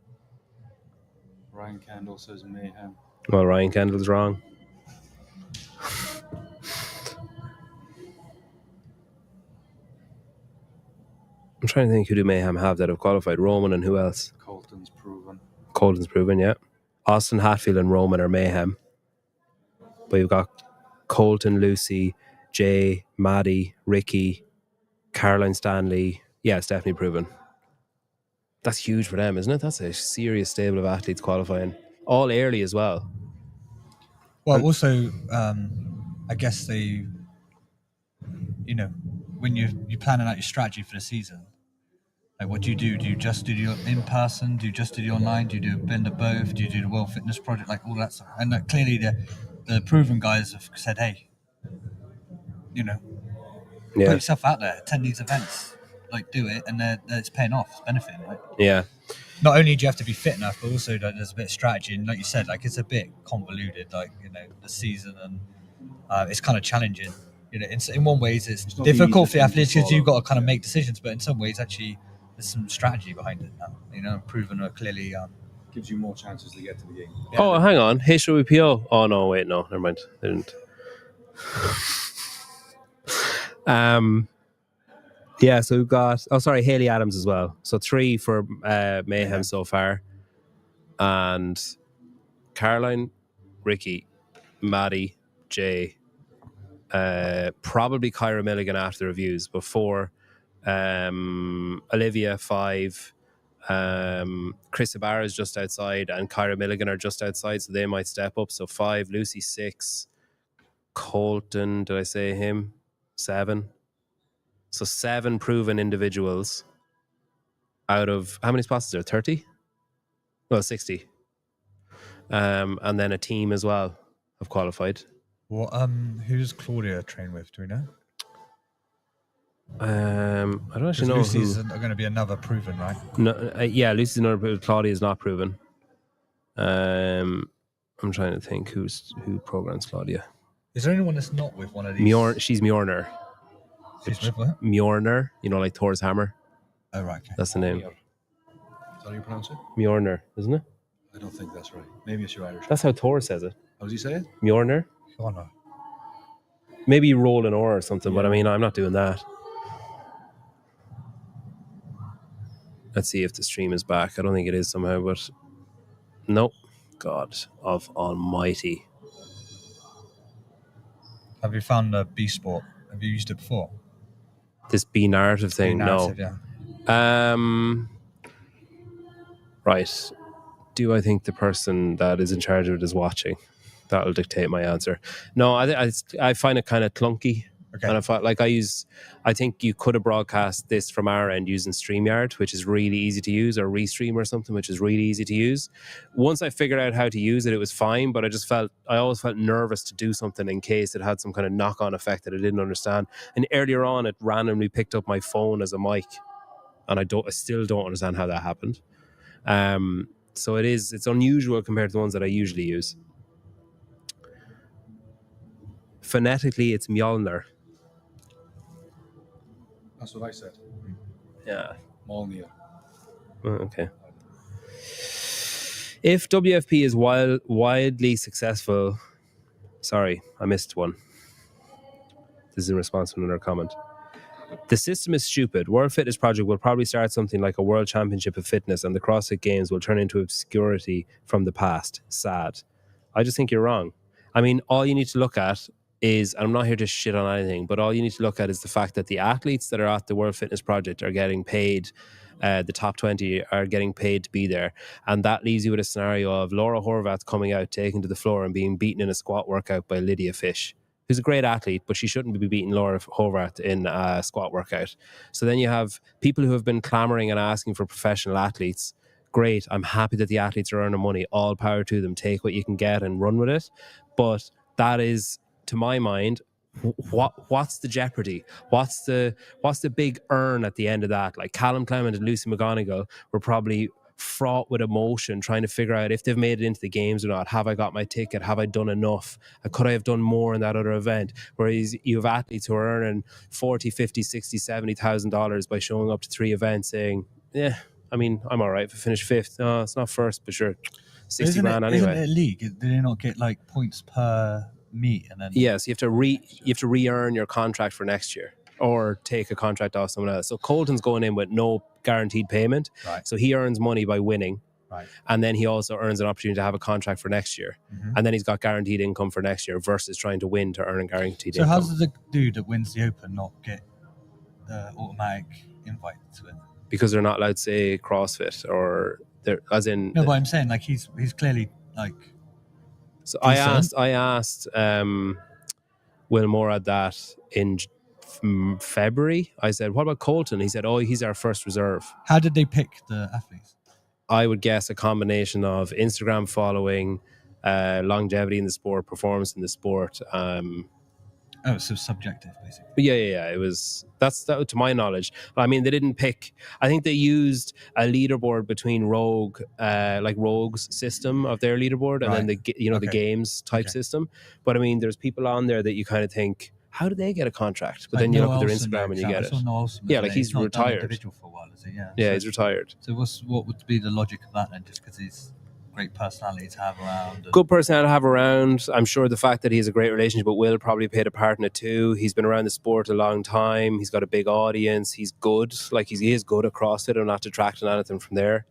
Ryan Kendall says Mayhem. Well, Ryan Kendall's wrong. I'm trying to think who do Mayhem have that have qualified. Roman and who else? Colton's Proven. Colton's Proven, yeah. Austin Hatfield and Roman are Mayhem. But you've got Colton, Lucy, Jay, Maddie, Ricky, Caroline Stanley. Yeah, it's definitely Proven. That's huge for them, isn't it? That's a serious stable of athletes qualifying. All early as well. Well, also, I guess they, when you're planning out your strategy for the season, like what do? Do you just do your in-person? Do you just do the online? Do you do a blend of both? Do you do the World Fitness Project? Like all that stuff. And clearly the Proven guys have said, hey, put yourself out there, attend these events, like do it, and it's paying off, it's benefiting, right? Yeah. Not only do you have to be fit enough, but also there's a bit of strategy, and like you said, like it's a bit convoluted, like the season, and it's kind of challenging. In one ways it's difficult for the athletes because you've got to kind of make decisions, but in some ways actually there's some strategy behind it now. Proven are clearly gives you more chances to get to the game. Yeah. Oh, hang on, HWPO. Oh no, wait, no, never mind. They didn't. Yeah, so we've got Haley Adams as well. So 3 for Mayhem so far. And Caroline, Ricky, Maddie, Jay, probably Kyra Milligan after the reviews, but 4, Olivia 5, Chris Ibarra is just outside, and Kyra Milligan are just outside, so they might step up. So 5, Lucy 6, Colton, did I say him? 7. So 7 proven individuals out of, how many spots is there? 30? Well, 60. And then a team as well have qualified. Well, who does Claudia train with? Do we know? I don't actually know. Lucy's going to be another Proven, right? No, yeah, Lucy's another. Claudia is not Proven. I'm trying to think who programs Claudia. Is there anyone that's not with one of these? She's Mjorner. She's with what? Mjorner, like Thor's hammer. Oh, right. Okay. That's the name. Is that how you pronounce it? Mjorner, isn't it? I don't think that's right. Maybe it's your Irish. That's how Thor says it. How does he say it? Mjorner. Oh, no. Maybe you roll an or something, but I mean, I'm not doing that. Let's see if the stream is back. I don't think it is somehow, but nope. God of Almighty. Have you found the B Sport Have you used it before? This be narrative thing? Narrative, no. yeah. Right. Do I think the person that is in charge of it is watching? That'll dictate my answer. No, I find it kind of clunky. Okay. And I think you could have broadcast this from our end using StreamYard, which is really easy to use, or Restream or something, which is really easy to use. Once I figured out how to use it, it was fine, but I always felt nervous to do something in case it had some kind of knock-on effect that I didn't understand. And earlier on, it randomly picked up my phone as a mic, and I still don't understand how that happened. So it's unusual compared to the ones that I usually use. Phonetically, it's Mjolnir. That's what I said. Yeah. Mjolnir. Oh, okay. If WFP is widely successful... Sorry, I missed one. This is in response to another comment. The system is stupid. World Fitness Project will probably start something like a World Championship of Fitness, and the CrossFit Games will turn into obscurity from the past. Sad. I just think you're wrong. I mean, all you need to look at is, I'm not here to shit on anything, but all you need to look at is the fact that the athletes that are at the World Fitness Project are getting paid, the top 20 are getting paid to be there. And that leaves you with a scenario of Laura Horvath coming out, taken to the floor and being beaten in a squat workout by Lydia Fish, who's a great athlete, but she shouldn't be beating Laura Horvath in a squat workout. So then you have people who have been clamoring and asking for professional athletes. Great, I'm happy that the athletes are earning money. All power to them. Take what you can get and run with it. But that is, to my mind, what's the jeopardy? What's the big earn at the end of that? Like Callum Clement and Lucy McGonigal were probably fraught with emotion, trying to figure out if they've made it into the games or not. Have I got my ticket? Have I done enough? Could I have done more in that other event? Whereas you have athletes who are earning $40, $50, $60, $70,000 by showing up to 3 events saying, yeah, I mean, I'm all right if I finish 5th. No, it's not first, but sure, 60 grand anyway. Isn't it a league? Do they not get like points per meet? And then yes, you have to re-earn your contract for next year, or take a contract off someone else. So Colton's going in with no guaranteed payment. Right. So he earns money by winning. Right. And then he also earns an opportunity to have a contract for next year. Mm-hmm. And then he's got guaranteed income for next year versus trying to win to earn a guaranteed income. So how does the dude that wins the Open not get the automatic invite to it? Because they're not allowed to say CrossFit, or they're, as in... No, but I'm saying like he's clearly like... So I asked Will Morad that in February. I said, what about Colton? He said, oh, he's our first reserve. How did they pick the athletes? I would guess a combination of Instagram following, longevity in the sport, performance in the sport. Oh, so subjective, basically. Yeah. It was that to my knowledge. I mean, they didn't pick. I think they used a leaderboard between Rogue, like Rogue's system of their leaderboard, and then the games type system. But I mean, there's people on there that you kind of think, how do they get a contract? But like then you look at their Instagram and you get it. Yeah, like he's retired. Individual for a while, is he? Yeah. Yeah, he's retired. So what would be the logic of that then? Just because he's great personality to have around. Good personality to have around. I'm sure the fact that he has a great relationship with Will probably played a part in it too. He's been around the sport a long time. He's got a big audience. He's good. Like he is good across it. I'm not detracting anything from there.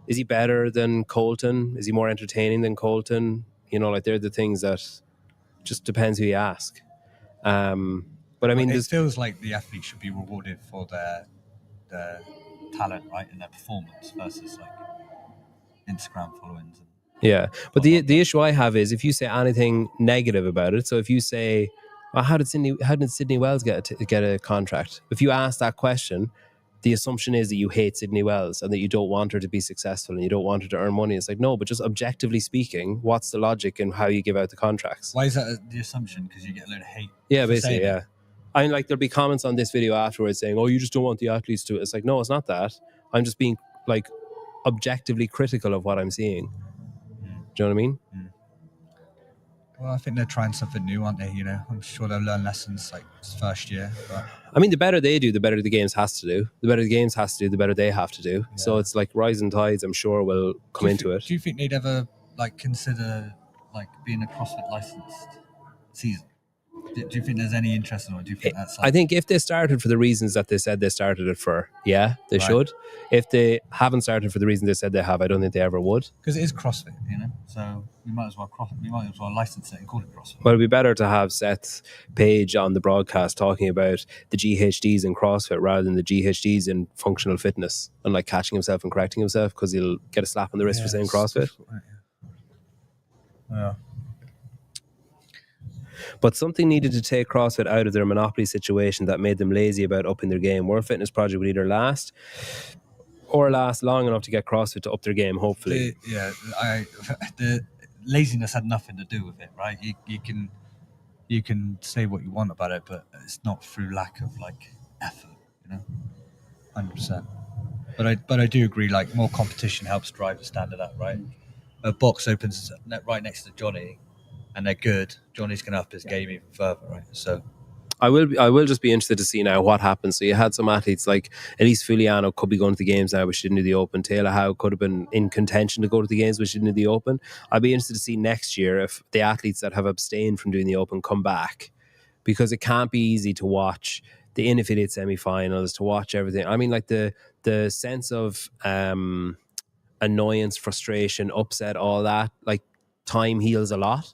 Is he better than Colton? Is he more entertaining than Colton? You know, like they're the things that just depends who you ask. But I mean, it feels like the athlete should be rewarded for their talent, right, and their performance versus like Instagram followings. Yeah, but the issue I have is if you say anything negative about it. So if you say, well, how did Sydney Wells get a contract? If you ask that question, the assumption is that you hate Sydney Wells and that you don't want her to be successful and you don't want her to earn money. It's like, no, but just objectively speaking, what's the logic in how you give out the contracts? Why is that the assumption? Because you get a load of hate. Yeah, basically, yeah. I mean, like there'll be comments on this video afterwards saying, oh, you just don't want the athletes to. It's like, no, it's not that. I'm just being like objectively critical of what I'm seeing. Do you know what I mean? Well, I think they're trying something new, aren't they? You know, I'm sure they'll learn lessons like first year. But I mean, the better they do, the better the games has to do. The better the games has to do, the better they have to do. Yeah. So it's like rising tides, I'm sure, will come into it. Do you think they'd ever like consider like being a CrossFit licensed season? Do you think there's any interest in it? Or do you think that's like... I think if they started for the reasons that they said they started it for, yeah, they should. If they haven't started for the reason they said they have, I don't think they ever would. Because it is CrossFit, you know? So we might as well license it and call it CrossFit. Well, it'd be better to have Seth's page on the broadcast talking about the GHDs in CrossFit rather than the GHDs in functional fitness and like catching himself and correcting himself because he'll get a slap on the wrist for saying CrossFit. Yeah. But something needed to take CrossFit out of their monopoly situation that made them lazy about upping their game. World Fitness Project would either last long enough to get CrossFit to up their game, hopefully. The laziness had nothing to do with it, right? You can say what you want about it, but it's not through lack of like effort, 100%. But I do agree, like more competition helps drive the standard up, right? A box opens right next to Johnny, and they're good. Johnny's going to up his game even further, right? So I will just be interested to see now what happens. So you had some athletes like Elise Fuliano could be going to the games now, but she didn't do the Open. Taylor Howe could have been in contention to go to the games, but she didn't do the Open. I'd be interested to see next year if the athletes that have abstained from doing the Open come back, because it can't be easy to watch the in-affiliate semi-finals, to watch everything. I mean, like the sense of annoyance, frustration, upset, all that, like time heals a lot.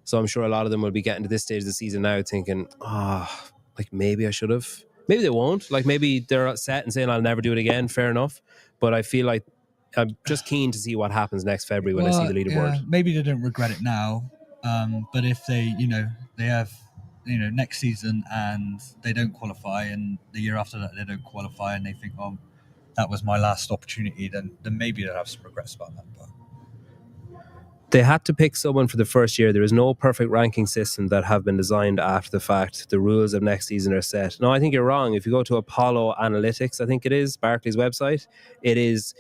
So I'm sure a lot of them will be getting to this stage of the season now thinking, like maybe I should have. Maybe they won't. Like maybe they're set and saying I'll never do it again. Fair enough. But I feel like I'm just keen to see what happens next February when I see the leaderboard. Yeah, maybe they don't regret it now. But if they, they have, next season and they don't qualify, and the year after that they don't qualify, and they think, oh, that was my last opportunity, then maybe they'll have some regrets about that. But they had to pick someone for the first year. There is no perfect ranking system that have been designed after the fact. The rules of next season are set. No, I think you're wrong. If you go to Apollo Analytics, I think it is, Barclays website, it is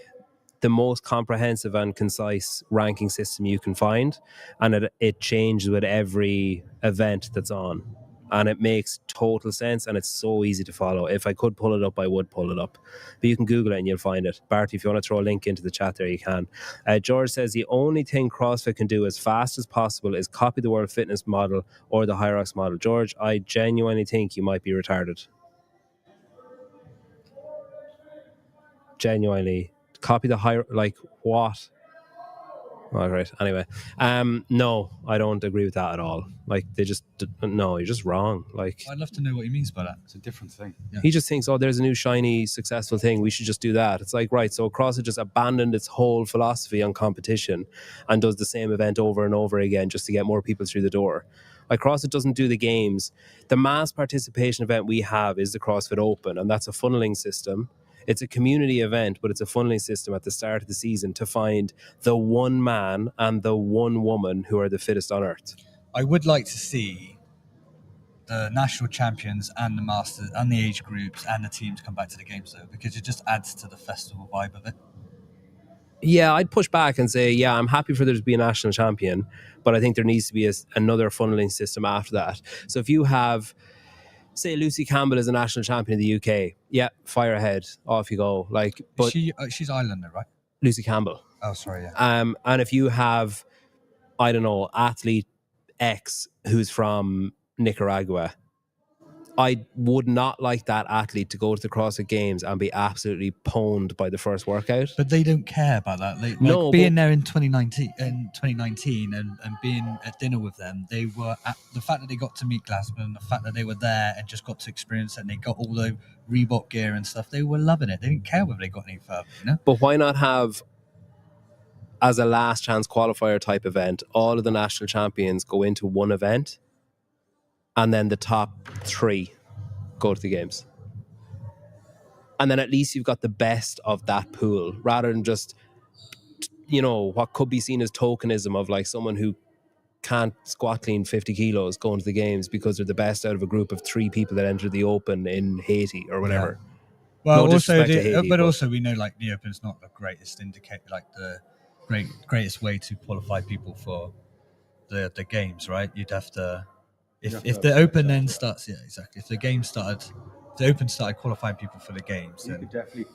the most comprehensive and concise ranking system you can find. And it changes with every event that's on. And it makes total sense, and it's so easy to follow. If I could pull it up, I would pull it up. But you can Google it and you'll find it. Barty, if you want to throw a link into the chat there, you can. George says the only thing CrossFit can do as fast as possible is copy the World Fitness model or the Hyrox model. George, I genuinely think you might be retarded. Genuinely. Copy the like what? All right. Anyway, no, I don't agree with that at all. Like no, you're just wrong. Like, I'd love to know what he means by that. It's a different thing. Yeah. He just thinks, oh, there's a new shiny successful thing, we should just do that. It's like, right, so CrossFit just abandoned its whole philosophy on competition and does the same event over and over again just to get more people through the door. Like, CrossFit doesn't do the games. The mass participation event we have is the CrossFit Open, and that's a funneling system. It's a community event, but it's a funneling system at the start of the season to find the one man and the one woman who are the fittest on earth. I would like to see the national champions and the masters and the age groups and the teams come back to the games, though, because it just adds to the festival vibe of it. Yeah, I'd push back and say, yeah, I'm happy for there to be a national champion, but I think there needs to be another funneling system after that. So if you have, say, Lucy Campbell is a national champion in the UK, yeah, fire ahead, off you go. Like, but she's Islander, right? Lucy Campbell. Oh, sorry, yeah. And if you have, I don't know, athlete X who's from Nicaragua, I would not like that athlete to go to the CrossFit Games and be absolutely pwned by the first workout. But they don't care about that. Being there in 2019 and being at dinner with them, they were the fact that they got to meet Glassman, the fact that they were there and just got to experience it, and they got all the Reebok gear and stuff. They were loving it. They didn't care whether they got any further, But why not have, as a last chance qualifier type event, all of the national champions go into one event, and then the top 3 go to the games. And then at least you've got the best of that pool, rather than just, what could be seen as tokenism of like someone who can't squat clean 50 kilos going to the games because they're the best out of a group of 3 people that entered the Open in Haiti or whatever. Yeah. Well, No also, disrespect to Haiti, also we know like the Open's not the greatest indicator, like the greatest way to qualify people for the games, right? You'd have to. If the Open then starts, yeah, exactly. If the Open started qualifying people for the games, you could definitely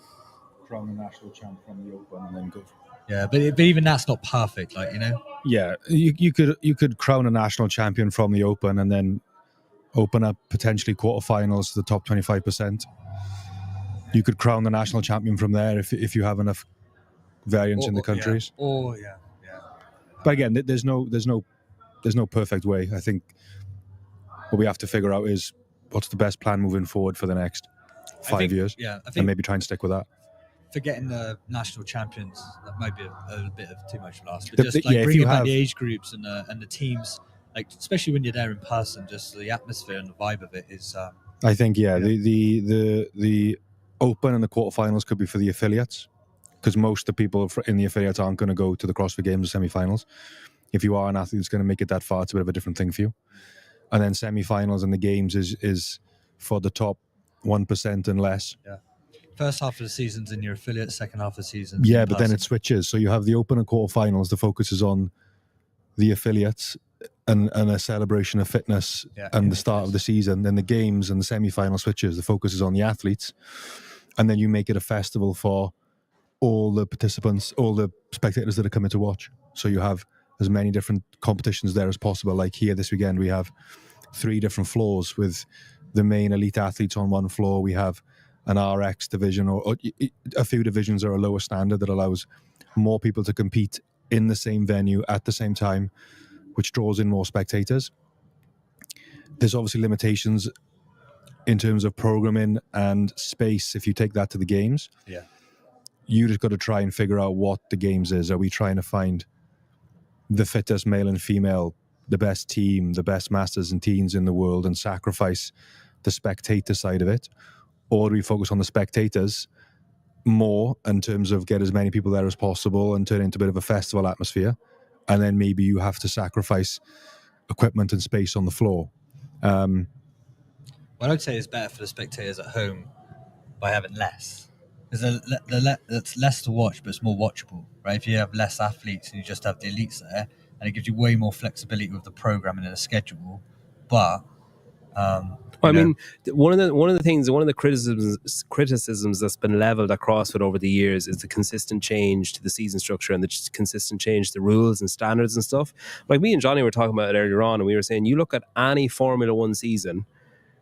crown a national champ from the Open and then go. Yeah, but even that's not perfect, Yeah, you could crown a national champion from the Open and then open up potentially quarterfinals to the top 25%. You could crown the national champion from there if you have enough variance in the countries. Yeah. But again, there's no perfect way. I think what we have to figure out is what's the best plan moving forward for the next 5 years. Yeah, I think and maybe try and stick with that. Forgetting the national champions, that might be a bit of too much for us. But The- just the- like yeah, if bringing you back have- the age groups and the teams, like especially when you're there in person, just the atmosphere and the vibe of it is. I think the Open and the quarterfinals could be for the affiliates, because most of the people in the affiliates aren't going to go to the CrossFit Games or semi-finals. If you are an athlete who's going to make it that far, it's a bit of a different thing for you. And then semi-finals and the games is for the top 1% and less. Yeah. First half of the season's in your affiliate, second half of the season. Yeah, but then it switches. So you have the Open and quarterfinals. The focus is on the affiliates and a celebration of fitness and the start of the season. Then the games and the semi-final switches. The focus is on the athletes. And then you make it a festival for all the participants, all the spectators that are coming to watch. So you have as many different competitions there as possible. Like here this weekend, we have 3 different floors with the main elite athletes on one floor. We have an RX division or a few divisions are a lower standard that allows more people to compete in the same venue at the same time, which draws in more spectators. There's obviously limitations in terms of programming and space if you take that to the games. Yeah. You just got to try and figure out what the games is. Are we trying to find the fittest male and female, the best team, the best masters and teens in the world and sacrifice the spectator side of it? Or do we focus on the spectators more in terms of get as many people there as possible and turn it into a bit of a festival atmosphere? And then maybe you have to sacrifice equipment and space on the floor. Well, I'd say it's better for the spectators at home by having less. There's it's less to watch, but it's more watchable, right? If you have less athletes and you just have the elites there, and it gives you way more flexibility with the programming and the schedule. But I mean, one of the criticisms that's been leveled at CrossFit over the years is the consistent change to the season structure and the consistent change to the rules and standards and stuff. Like me and Johnny were talking about it earlier on, and we were saying, you look at any Formula One season,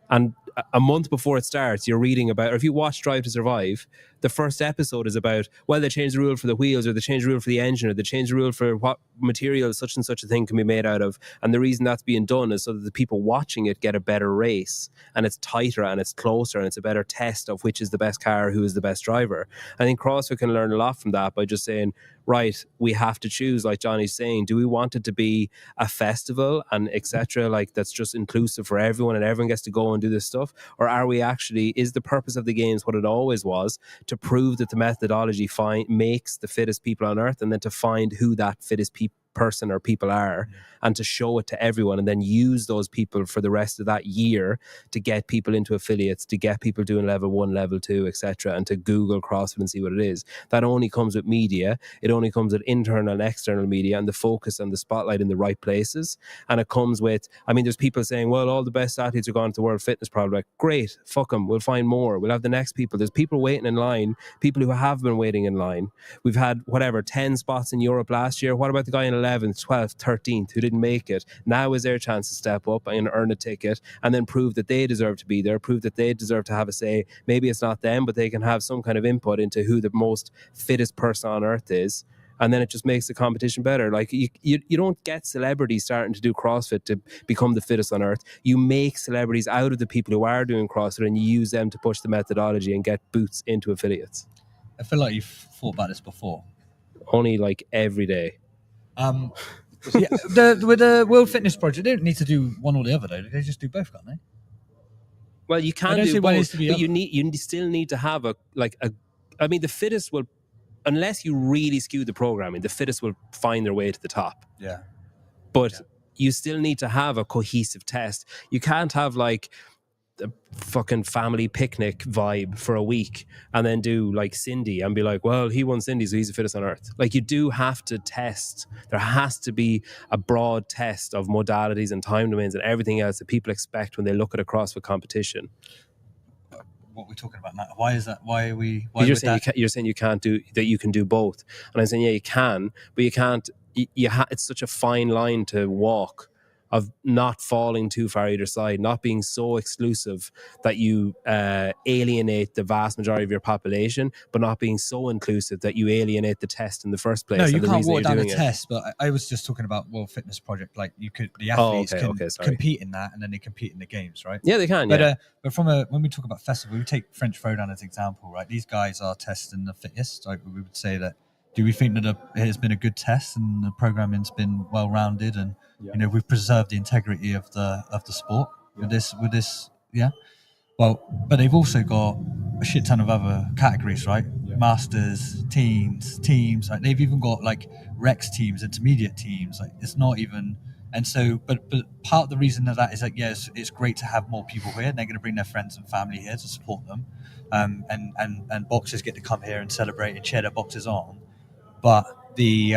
and a month before it starts, you're reading about, or if you watch Drive to Survive, the first episode is about, well, they changed the rule for the wheels, or they changed the rule for the engine, or they changed the rule for what material such and such a thing can be made out of. And the reason that's being done is so that the people watching it get a better race, and it's tighter and it's closer and it's a better test of which is the best car, who is the best driver. I think CrossFit can learn a lot from that by just saying, right, we have to choose, like Johnny's saying, do we want it to be a festival and etc., like that's just inclusive for everyone and everyone gets to go and do this stuff? Or are we actually, is the purpose of the games what it always was, to prove that the methodology makes the fittest people on earth, and then to find who that fittest person or people are, and to show it to everyone, and then use those people for the rest of that year to get people into affiliates, to get people doing level 1, level 2, etc., and to Google CrossFit and see what it is. That only comes with media. It only comes with internal and external media and the focus and the spotlight in the right places. And it comes with, I mean, there's people saying, well, all the best athletes are going to the World Fitness Problem. Like, great, fuck them, we'll find more. We'll have the next people. There's people waiting in line, people who have been waiting in line. We've had, 10 spots in Europe last year. What about the guy in 11th, 12th, 13th who didn't make it? Now is their chance to step up and earn a ticket and then prove that they deserve to be there, prove that they deserve to have a say. Maybe it's not them, but they can have some kind of input into who the most fittest person on earth is. And then it just makes the competition better. Like you don't get celebrities starting to do CrossFit to become the fittest on earth. You make celebrities out of the people who are doing CrossFit, and you use them to push the methodology and get boots into affiliates. I feel like you've thought about this before. Only like every day. With the World Fitness Project, they don't need to do one or the other, though. They just do both, can't they? Well, you can do both, but you still need to have I mean, the fittest will, unless you really skew the programming, the fittest will find their way to the top. Yeah. But you still need to have a cohesive test. You can't have like a fucking family picnic vibe for a week and then do like Cindy and be like, well, he won Cindy, so he's the fittest on earth. Like, you do have to test. There has to be a broad test of modalities and time domains and everything else that people expect when they look at a CrossFit competition. What we're talking about now, why is that? Why are we? You're saying you can't do that. You can do both, and I'm saying, yeah, you can, but you can't. It's such a fine line to walk of not falling too far either side, not being so exclusive that you alienate the vast majority of your population, but not being so inclusive that you alienate the test in the first place. No, you and the can't reason water you're down the doing it. test, but I was just talking about World Fitness Project. Like the Oh, athletes can compete in that, and then they compete in the games, right? Yeah, they can. But Yeah. but when we talk about festival, we take French Throwdown as an example, right? These guys are testing the fittest. Like we would say that. Do we think that it has been a good test and the programming's been well rounded, and we've preserved the integrity of the sport with this? Yeah. Well, but they've also got a shit ton of other categories, right? Masters, teams. Like they've even got like Rex teams, intermediate teams. Like it's not even. And so, but part of the reason of that is like, yes, it's great to have more people here, and they're going to bring their friends and family here to support them, and boxers get to come here and celebrate and cheer their boxers on. But the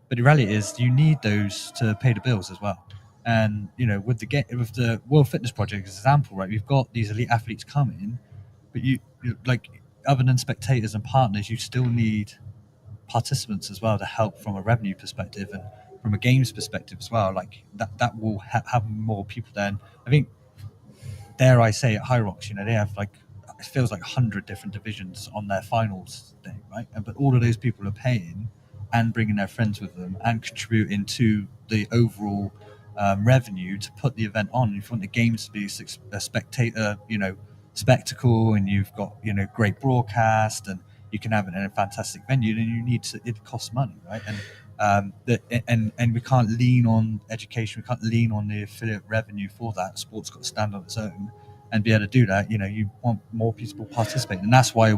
reality is you need those to pay the bills as well. And with the World Fitness Project as an example, right? We've got these elite athletes coming, but you like other than spectators and partners, you still need participants as well to help from a revenue perspective and from a games perspective as well. Like that will have more people there. And I think, dare I say, at High Rocks, they have like it feels like 100 different divisions on their finals day, right? But all of those people are paying and bringing their friends with them and contributing to the overall revenue to put the event on. If you want the games to be a spectator, spectacle, and you've got great broadcast, and you can have it in a fantastic venue, then you need to. It costs money, right? And and we can't lean on education. We can't lean on the affiliate revenue for that. Sport's got to stand on its own and be able to do that. You want more people participating, and that's why I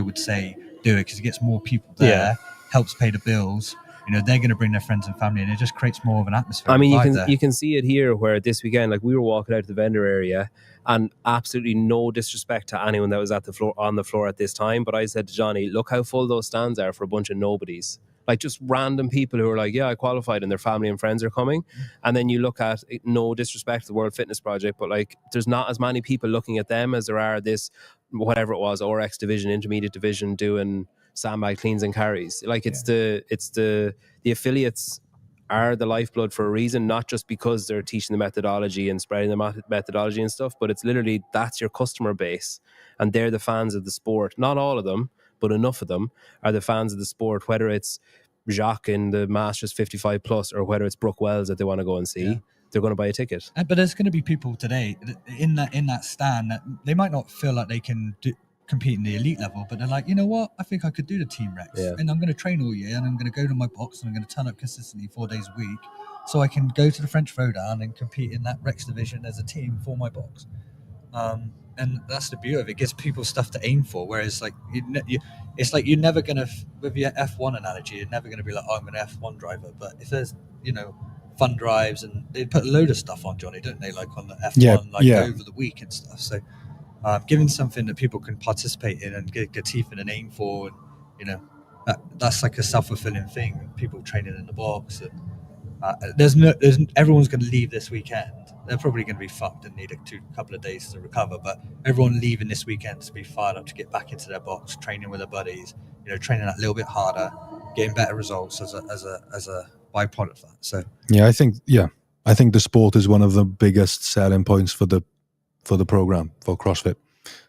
would say do it, because it gets more people there, helps pay the bills. They're going to bring their friends and family, and it just creates more of an atmosphere. I mean, you can see it here, where this weekend, like we were walking out to the vendor area, and absolutely no disrespect to anyone that was on the floor at this time, but I said to Johnny, look how full those stands are for a bunch of nobodies. Like just random people who are like, yeah, I qualified, and their family and friends are coming. And then you look at, no disrespect to the World Fitness Project, but like there's not as many people looking at them as there are this, whatever it was, RX division, intermediate division, doing sandbag cleans and carries. Like it's the affiliates are the lifeblood for a reason, not just because they're teaching the methodology and spreading the methodology and stuff, but it's literally, that's your customer base, and they're the fans of the sport. Not all of them, but enough of them are the fans of the sport, whether it's Jacques in the Masters 55 plus or whether it's Brooke Wells that they want to go and see. They're going to buy a ticket. But there's going to be people today in that stand that they might not feel like they can compete in the elite level, but they're like, you know what, I think I could do the Team Rex, and I'm going to train all year, and I'm going to go to my box, and I'm going to turn up consistently 4 days a week, so I can go to the French Throwdown and compete in that Rex division as a team for my box. And that's the beauty of it. It gives people stuff to aim for. Whereas, like, it's like you're never going to, with your F1 analogy, you're never going to be like, oh, I'm an F1 driver. But if there's, fun drives, and they put a load of stuff on, Johnny, don't they? Like on the F1, over the week and stuff. So giving something that people can participate in and get teeth in and aim for, and, that's like a self-fulfilling thing. People training in the box. And everyone's going to leave this weekend. They're probably going to be fucked and need a couple of days to recover, but everyone leaving this weekend to be fired up to get back into their box, training with their buddies, training that little bit harder, getting better results as a byproduct of that. So I think the sport is one of the biggest selling points for the program for CrossFit,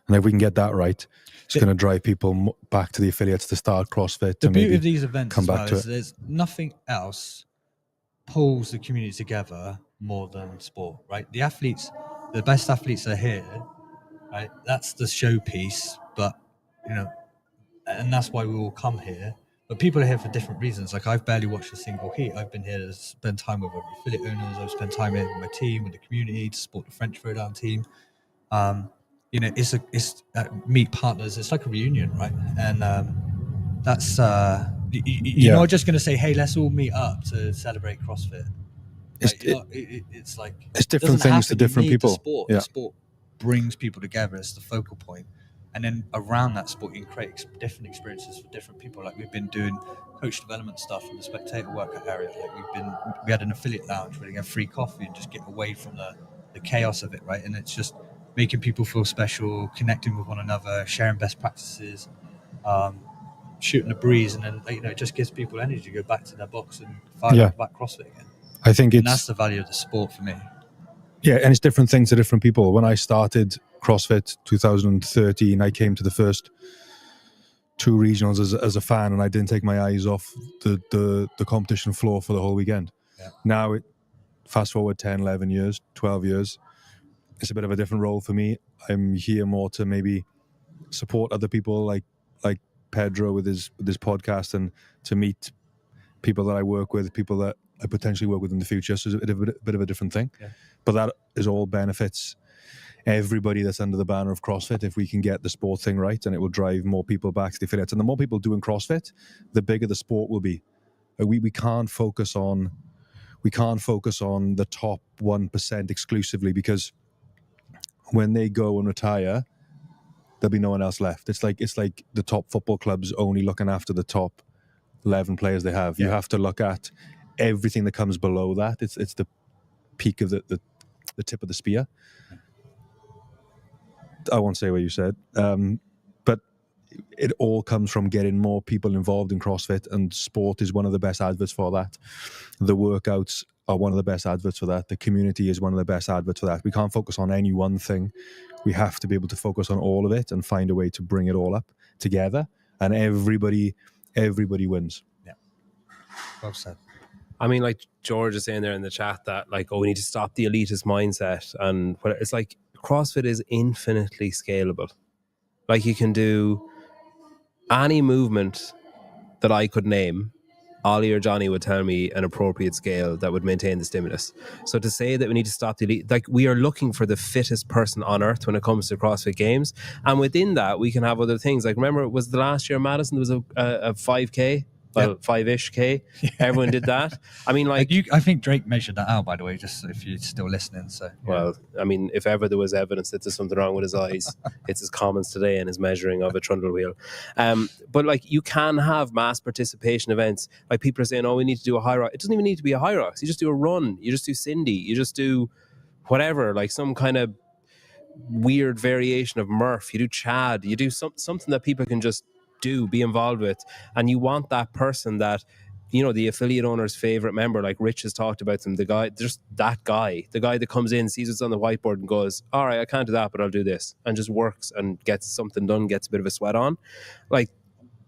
and if we can get that right, it's going to drive people back to the affiliates to start CrossFit. The beauty of these events come back to it. There's nothing else pulls the community together more than sport, right? The athletes, the best athletes are here, right? That's the showpiece, but and that's why we all come here. But people are here for different reasons. Like, I've barely watched a single heat. I've been here to spend time with other affiliate owners. I've spent time here with my team, with the community, to support the French Throwdown team. It's meet partners. It's like a reunion, right? And that's you're not just going to say, hey, let's all meet up to celebrate CrossFit. It's like it's different things to different people. The sport brings people together as the focal point, and then around that sport you can create different experiences for different people. Like, we've been doing coach development stuff in the spectator workout area. Like, we had an affiliate lounge where you get free coffee and just get away from the chaos of it, right? And it's just making people feel special, connecting with one another, sharing best practices, shooting a breeze, and then it just gives people energy to go back to their box and fire back CrossFit again. I think and that's the value of the sport for me. Yeah, and it's different things to different people. When I started CrossFit 2013, I came to the first 2 regionals as a fan, and I didn't take my eyes off the competition floor for the whole weekend. Yeah. Now, fast forward 10, 11 years, 12 years, it's a bit of a different role for me. I'm here more to maybe support other people like Pedro with his podcast, and to meet people that I work with, people that I potentially work with in the future. So it's a bit of a different thing. Yeah. But that is all benefits everybody that's under the banner of CrossFit if we can get the sport thing right, and it will drive more people back to the affiliates. And the more people doing CrossFit, the bigger the sport will be. We can't focus on the top 1% exclusively, because when they go and retire, there'll be no one else left. It's like the top football clubs only looking after the top 11 players they have. You have to look at everything that comes below that. It's the peak of the tip of the spear. I won't say what you said, but it all comes from getting more people involved in CrossFit, and sport is one of the best adverts for that. The workouts are one of the best adverts for that. The community is one of the best adverts for that. We can't focus on any one thing. We have to be able to focus on all of it and find a way to bring it all up together, and everybody wins. Yeah. Well said. I mean, like George is saying there in the chat that, like, we need to stop the elitist mindset. And it's like CrossFit is infinitely scalable. Like, you can do any movement that I could name. Ollie or Johnny would tell me an appropriate scale that would maintain the stimulus. So to say that we need to stop the elite, like, we are looking for the fittest person on earth when it comes to CrossFit Games. And within that, we can have other things. Like, remember, it was the last year in Madison, there was a 5K? Well, 5-ish K. Everyone did that. I mean, like, I think Drake measured that out, by the way, just if you're still listening. So, yeah. Well, I mean, if ever there was evidence that there's something wrong with his eyes, it's his comments today and his measuring of a trundle wheel. But, like, you can have mass participation events. Like, people are saying, oh, we need to do a high rock. It doesn't even need to be a high rock. You just do a run. You just do Cindy. You just do whatever, like some kind of weird variation of Murph. You do Chad. You do something that people can just be involved with. And you want that person that, you know, the affiliate owner's favorite member, like Rich has talked about them, the guy that comes in, sees what's on the whiteboard and goes, all right, I can't do that, but I'll do this, and just works and gets something done, gets a bit of a sweat on. Like,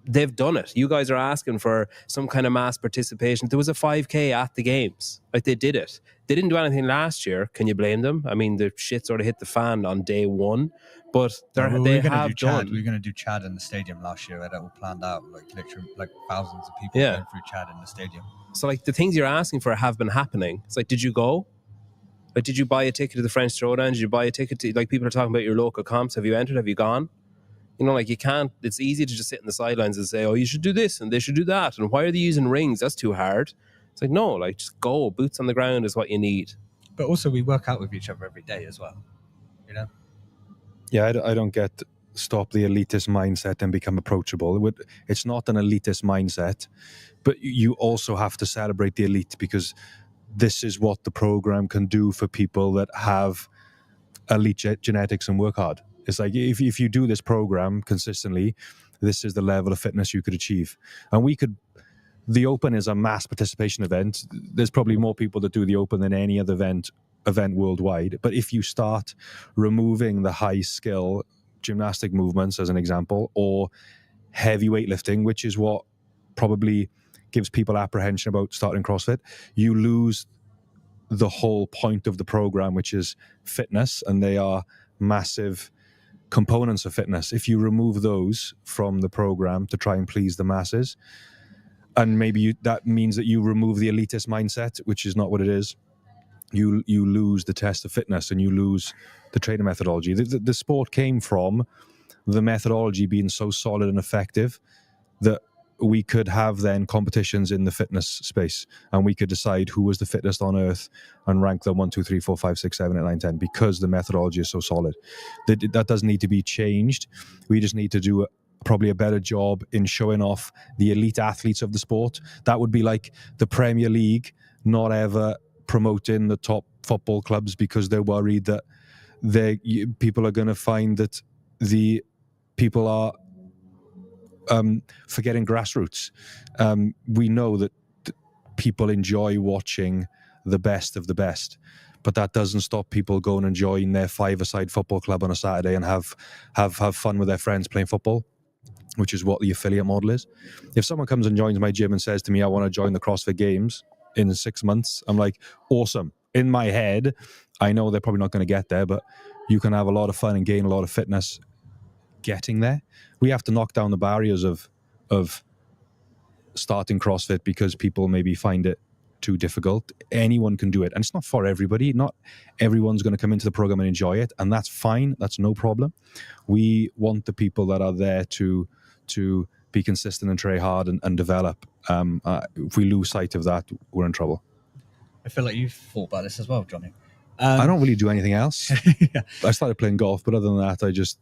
they've done it. You guys are asking for some kind of mass participation. There was a 5K at the games. Like, they did it. They didn't do anything last year. Can you blame them? I mean, the shit sort of hit the fan on day one, but they have done. We were going to do Chad in the stadium last year. We had it all planned out, like literally, like thousands of people going through Chad in the stadium. So, like, the things you're asking for have been happening. It's like, did you go? Like, did you buy a ticket to the French Throwdown? Did you buy a ticket to, like, people are talking about your local comps. Have you entered? Have you gone? You know, like, you can't, it's easy to just sit in the sidelines and say, oh, you should do this and they should do that. And why are they using rings? That's too hard. It's like, no, like, just go. Boots on the ground is what you need. But also, we work out with each other every day as well, you know? Yeah, I don't get stop the elitist mindset and become approachable. It's not an elitist mindset, but you also have to celebrate the elite, because this is what the program can do for people that have elite genetics and work hard. It's like, if you do this program consistently, this is the level of fitness you could achieve. And the Open is a mass participation event. There's probably more people that do the Open than any other event worldwide. But if you start removing the high skill gymnastic movements, as an example, or heavy weightlifting, which is what probably gives people apprehension about starting CrossFit, you lose the whole point of the program, which is fitness, and they are massive components of fitness. If you remove those from the program to try and please the masses, and maybe that means that you remove the elitist mindset, which is not what it is, you lose the test of fitness and you lose the training methodology. The sport came from the methodology being so solid and effective that we could have then competitions in the fitness space, and we could decide who was the fittest on earth and rank them 1, 2, 3, 4, 5, 6, 7, 8, 9, 10, because the methodology is so solid. That doesn't need to be changed. We just need to do probably a better job in showing off the elite athletes of the sport. That would be like the Premier League not ever promoting the top football clubs because they're worried that people are going to find that the people are forgetting grassroots. We know that people enjoy watching the best of the best. But that doesn't stop people going and join their five-a-side football club on a Saturday and have fun with their friends playing football, which is what the affiliate model is. If someone comes and joins my gym and says to me, I want to join the CrossFit Games in 6 months, I'm like, awesome. In my head, I know they're probably not going to get there, but you can have a lot of fun and gain a lot of fitness getting there. We have to knock down the barriers of starting CrossFit because people maybe find it too difficult. Anyone can do it, and it's not for everybody. Not everyone's going to come into the program and enjoy it, and that's fine. That's no problem. We want the people that are there to be consistent and try hard and develop. If we lose sight of that, we're in trouble. I feel like you've thought about this as well, Johnny. I don't really do anything else. I started playing golf, but other than that, I just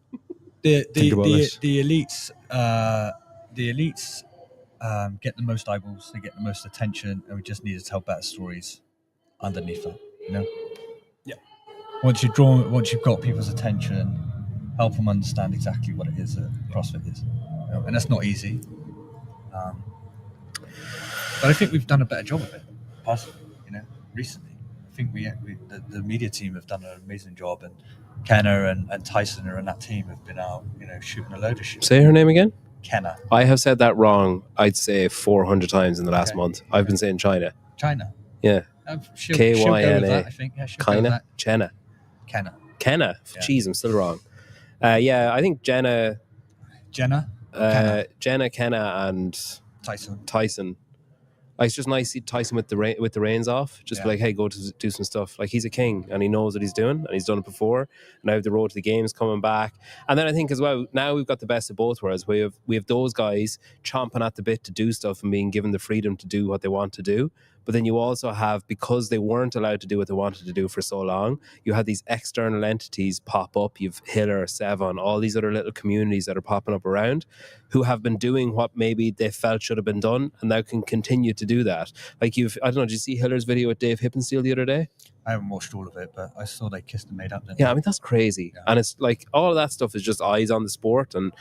think about this. The elites get the most eyeballs, they get the most attention, and we just need to tell better stories underneath that. You know? Yeah. Once you've got people's attention, help them understand exactly what it is that CrossFit is, you know? And that's not easy. But I think we've done a better job of it, personally. You know, recently, I think the media team have done an amazing job, and Kenna and Tyson and that team have been out, you know, shooting a load of shit. Say her name again. Kenna. I have said that wrong, I'd say 400 times in the last month. I've been saying China. Yeah. She'll Kyna. go with that, I think. Yeah, she'll go with that. Kenna. Kenna. Yeah. Jeez, I'm still wrong. I think Jenna, Kenna, and Tyson. Like, it's just nice to see Tyson with the reins off. Just be like, hey, go to do some stuff. Like, he's a king and he knows what he's doing and he's done it before. And now the road to the games coming back. And then I think as well, now we've got the best of both worlds. We have those guys chomping at the bit to do stuff and being given the freedom to do what they want to do. But then you also have, because they weren't allowed to do what they wanted to do for so long, you had these external entities pop up. You've Hiller, Sevon, all these other little communities that are popping up around who have been doing what maybe they felt should have been done and now can continue to do that. Like I don't know, did you see Hiller's video with Dave Hippensteel the other day? I haven't watched all of it, but I saw they kissed and made up. Yeah, I mean, that's crazy. Yeah. And it's like all of that stuff is just eyes on the sport and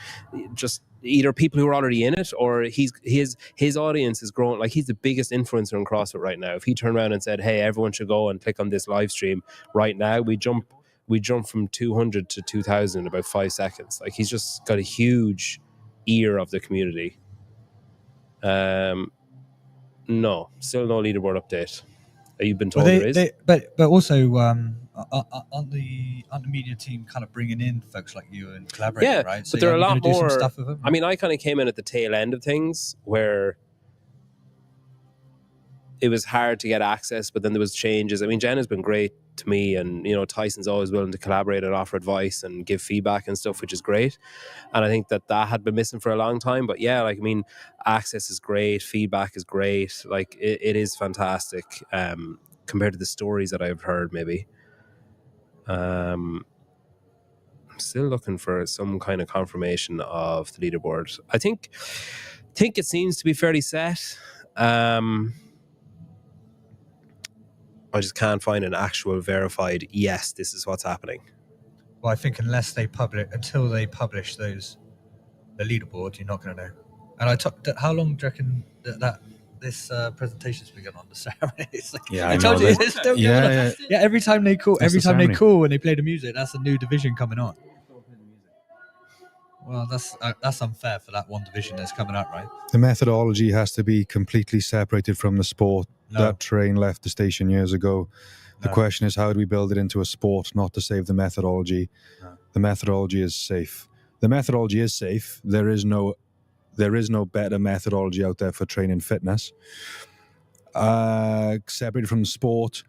just either people who are already in it or his audience is growing. Like, he's the biggest influencer in CrossFit right now. If he turned around and said, hey, everyone should go and click on this live stream right now, we jump from 200 to 2,000 in about 5 seconds. Like, he's just got a huge ear of the community. No, still no leaderboard update. You've been told there is. But also, aren't the media team kind of bringing in folks like you and collaborating, right? So but there are a lot more stuff with them, right? I mean, I kind of came in at the tail end of things where it was hard to get access, but then there was changes. I mean, Jen has been great to me, and, you know, Tyson's always willing to collaborate and offer advice and give feedback and stuff, which is great. And I think that had been missing for a long time. But yeah, like, I mean, access is great, feedback is great. Like, it is fantastic compared to the stories that I've heard, maybe. I'm still looking for some kind of confirmation of the leaderboard. I think it seems to be fairly set. I just can't find an actual verified, yes, this is what's happening. Well, I think until they publish the leaderboard, you're not going to know. And how long do you reckon that this presentation's been going on the ceremony? I told you, it's still going on. Yeah, every time they call and they play the music, that's a new division coming on. Well, that's unfair for that one division that's coming out, right? The methodology has to be completely separated from the sport. No. That train left the station years ago. The question is, how do we build it into a sport, not to save the methodology? No. The methodology is safe. The methodology is safe. There is no better methodology out there for training fitness. Separated from the sport,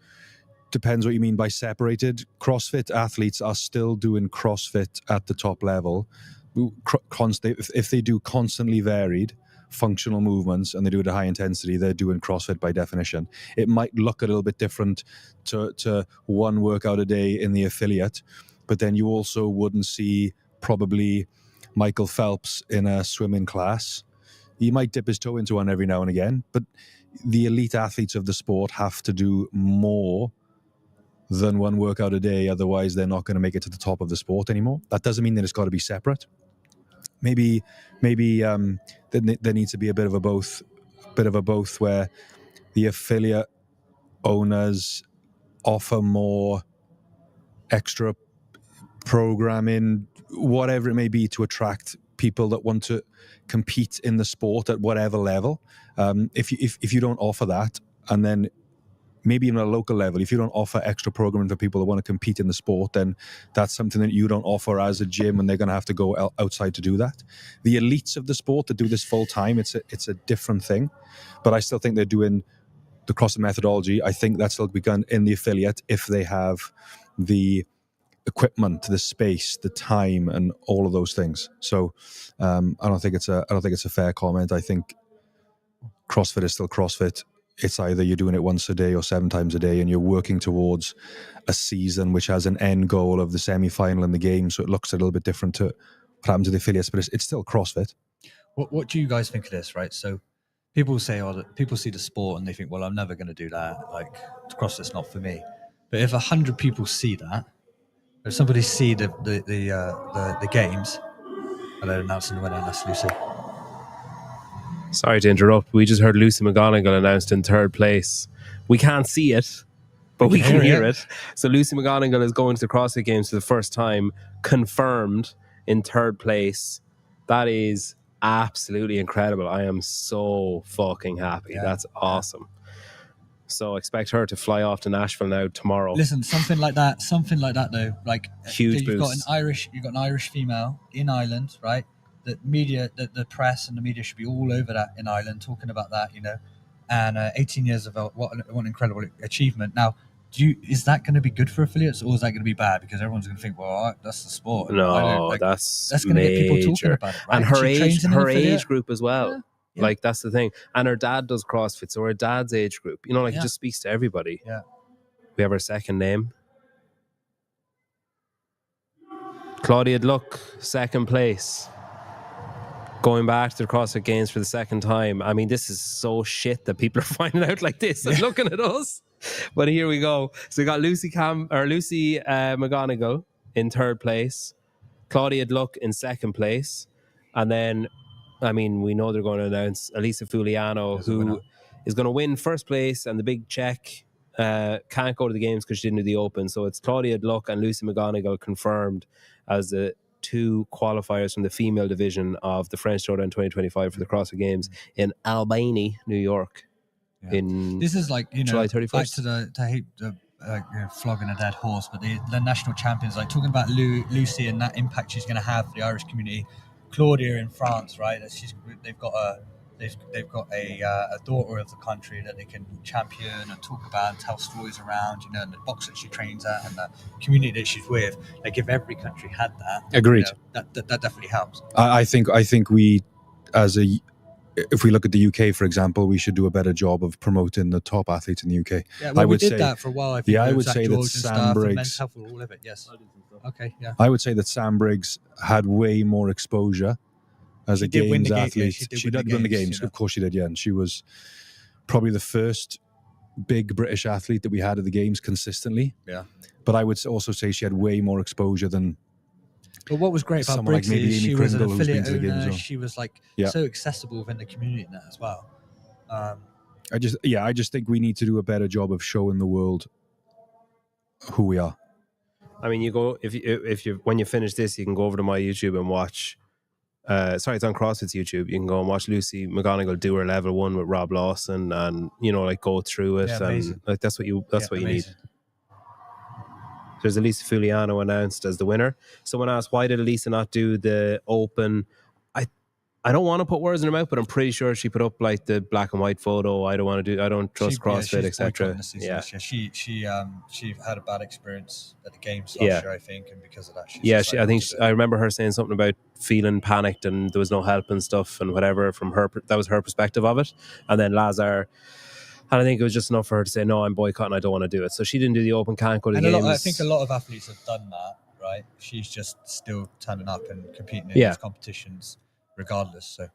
depends what you mean by separated. CrossFit athletes are still doing CrossFit at the top level. If they do constantly varied functional movements and they do it at high intensity, they're doing CrossFit by definition. It might look a little bit different to one workout a day in the affiliate, but then you also wouldn't see probably Michael Phelps in a swimming class. He might dip his toe into one every now and again, but the elite athletes of the sport have to do more than one workout a day, otherwise they're not going to make it to the top of the sport anymore. That doesn't mean that it's got to be separate. Maybe there needs to be a bit of a both where the affiliate owners offer more extra programming, whatever it may be, to attract people that want to compete in the sport at whatever level. If you don't offer that, and then maybe even at a local level, if you don't offer extra programming for people that want to compete in the sport, then that's something that you don't offer as a gym, and they're going to have to go outside to do that. The elites of the sport that do this full time, it's a different thing, but I still think they're doing the CrossFit methodology. I think that's still begun in the affiliate if they have the equipment, the space, the time, and all of those things. So I don't think it's a fair comment. I think CrossFit is still CrossFit. It's either you're doing it once a day or 7 times a day, and you're working towards a season which has an end goal of the semi-final and the game. So it looks a little bit different to what happened to the affiliates, but it's still CrossFit. What do you guys think of this, right? So people say, people see the sport and they think, well, I'm never going to do that. Like, CrossFit's not for me. But if 100 people see that, if somebody see the games, and they're announcing the winner, and that's Lucy. Sorry to interrupt. We just heard Lucy McGonigal announced in 3rd place. We can't see it, but we can hear it. So Lucy McGonigal is going to the CrossFit Games for the first time, confirmed in 3rd place. That is absolutely incredible. I am so fucking happy. Yeah. That's awesome. So expect her to fly off to Nashville now tomorrow. Listen, something like that though, like huge you've boost. You've got an Irish female in Ireland, right? The media, the press and the media should be all over that in Ireland, talking about that, you know. And 18 years of what an incredible achievement. Now, is that going to be good for affiliates, or is that going to be bad because everyone's going to think, well, that's the sport? No, that's going to get people talking about it, right? And her age group as well. Yeah. Yeah. Like, that's the thing. And her dad does CrossFit, so her dad's age group, you know, like, it just speaks to everybody. Yeah. We have our second name. Claudia Luck, 2nd place. Going back to the CrossFit Games for the 2nd time. I mean, this is so shit that people are finding out like this and looking at us. But here we go. So we got Lucy McGonigal in 3rd place, Claudia Luck in 2nd place, and then, I mean, we know they're going to announce Elisa Fuliano, who is going to win 1st place, and the big check can't go to the games because she didn't do the Open. So it's Claudia Luck and Lucy McGonigal confirmed as the 2 qualifiers from the female division of the French Throwdown 2025 for the CrossFit Games in Albany, New York. Yeah. This is like, you know, July 31st. Back to hate flogging a dead horse, but the national champions, like talking about Lucy and that impact she's going to have for the Irish community. Claudia in France, right? They've got a daughter of the country that they can champion and talk about and tell stories around, you know, and the box that she trains at and the community that she's with. Like, if every country had that, agreed, you know, that definitely helps. I think we, if we look at the UK, for example, we should do a better job of promoting the top athletes in the UK. Yeah, well, we did that for a while. I think I would say that Sam Briggs, men's health, all of it. Yes. Okay. Yeah. I would say that Sam Briggs had way more exposure as a games athlete. She did win the games. You know? Of course she did, yeah. And she was probably the first big British athlete that we had at the games consistently. Yeah. But I would also say she had way more exposure than... But what was great about Briggs is she was an affiliate owner. She was like so accessible within the community in that as well. I just think we need to do a better job of showing the world who we are. I mean, you go when you finish this, you can go over to my YouTube and watch. It's on CrossFit's YouTube. You can go and watch Lucy McGonigal do her level 1 with Rob Lawson, and you know, like, go through it, and like that's what you need. There's Elisa Fuliano announced as the winner. Someone asked, why did Elisa not do the Open? I don't want to put words in her mouth, but I'm pretty sure she put up like the black and white photo. I don't trust CrossFit, etc. Yeah, she had a bad experience at the games last year, I think, and because of that, I remember her saying something about feeling panicked and there was no help and stuff and whatever from her. That was her perspective of it. And then Lazar, and I think it was just enough for her to say, no, I'm boycotting, I don't want to do it. So she didn't do the Open, can't go to the games. I think a lot of athletes have done that, right? She's just still turning up and competing in these competitions regardless. So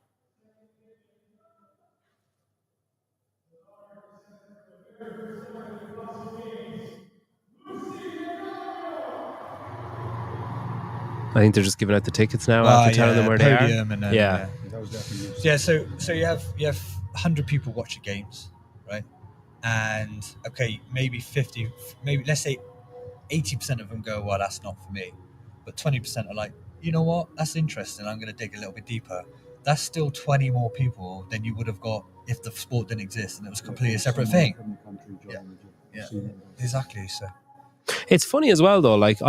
I think they're just giving out the tickets now after telling them where they are. And then, that was definitely so you have 100 people watch the games, right? and okay, maybe 50, maybe let's say 80% of them go, well, that's not for me, but 20% are like, you know what, that's interesting, I'm going to dig a little bit deeper. That's still 20 more people than you would have got if the sport didn't exist and it was completely a separate thing. Yeah, exactly. So It's funny as well, though. Like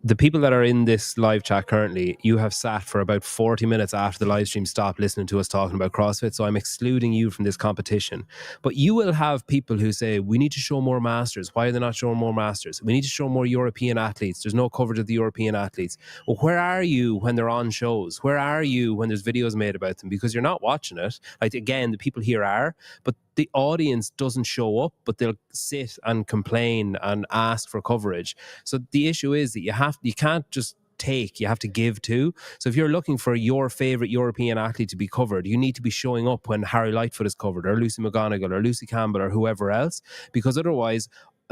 the people that are in this live chat currently, you have sat for about 40 minutes after the live stream stopped listening to us talking about CrossFit. So I'm excluding you from this competition. But you will have people who say, we need to show more masters. Why are they not showing more masters? We need to show more European athletes. There's no coverage of the European athletes. Well, where are you when they're on shows? Where are you when there's videos made about them? Because you're not watching it. Like, again, the people here are, but the audience doesn't show up, but they'll sit and complain and ask for coverage. So the issue is that you can't just take, you have to give too. So if you're looking for your favorite European athlete to be covered, you need to be showing up when Harry Lightfoot is covered, or Lucy McGonigal, or Lucy Campbell, or whoever else, because otherwise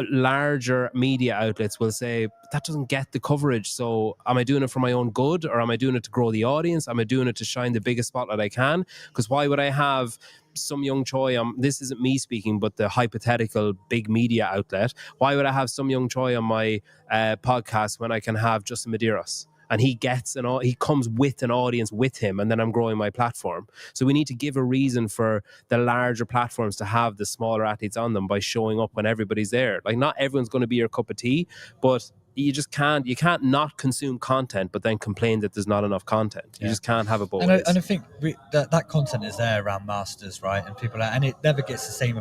larger media outlets will say, that doesn't get the coverage. So am I doing it for my own good, or am I doing it to grow the audience? Am I doing it to shine the biggest spotlight I can? Because why would I have some young Choi on, this isn't me speaking, but the hypothetical big media outlet, why would I have some young Choi on my podcast when I can have Justin Medeiros? And he comes with an audience with him, and then I'm growing my platform. So we need to give a reason for the larger platforms to have the smaller athletes on them by showing up when everybody's there. Like, not everyone's going to be your cup of tea, but you can't not consume content but then complain that there's not enough content. You just can't have it both ways. And I think that content is there around masters, right? And people and it never gets the same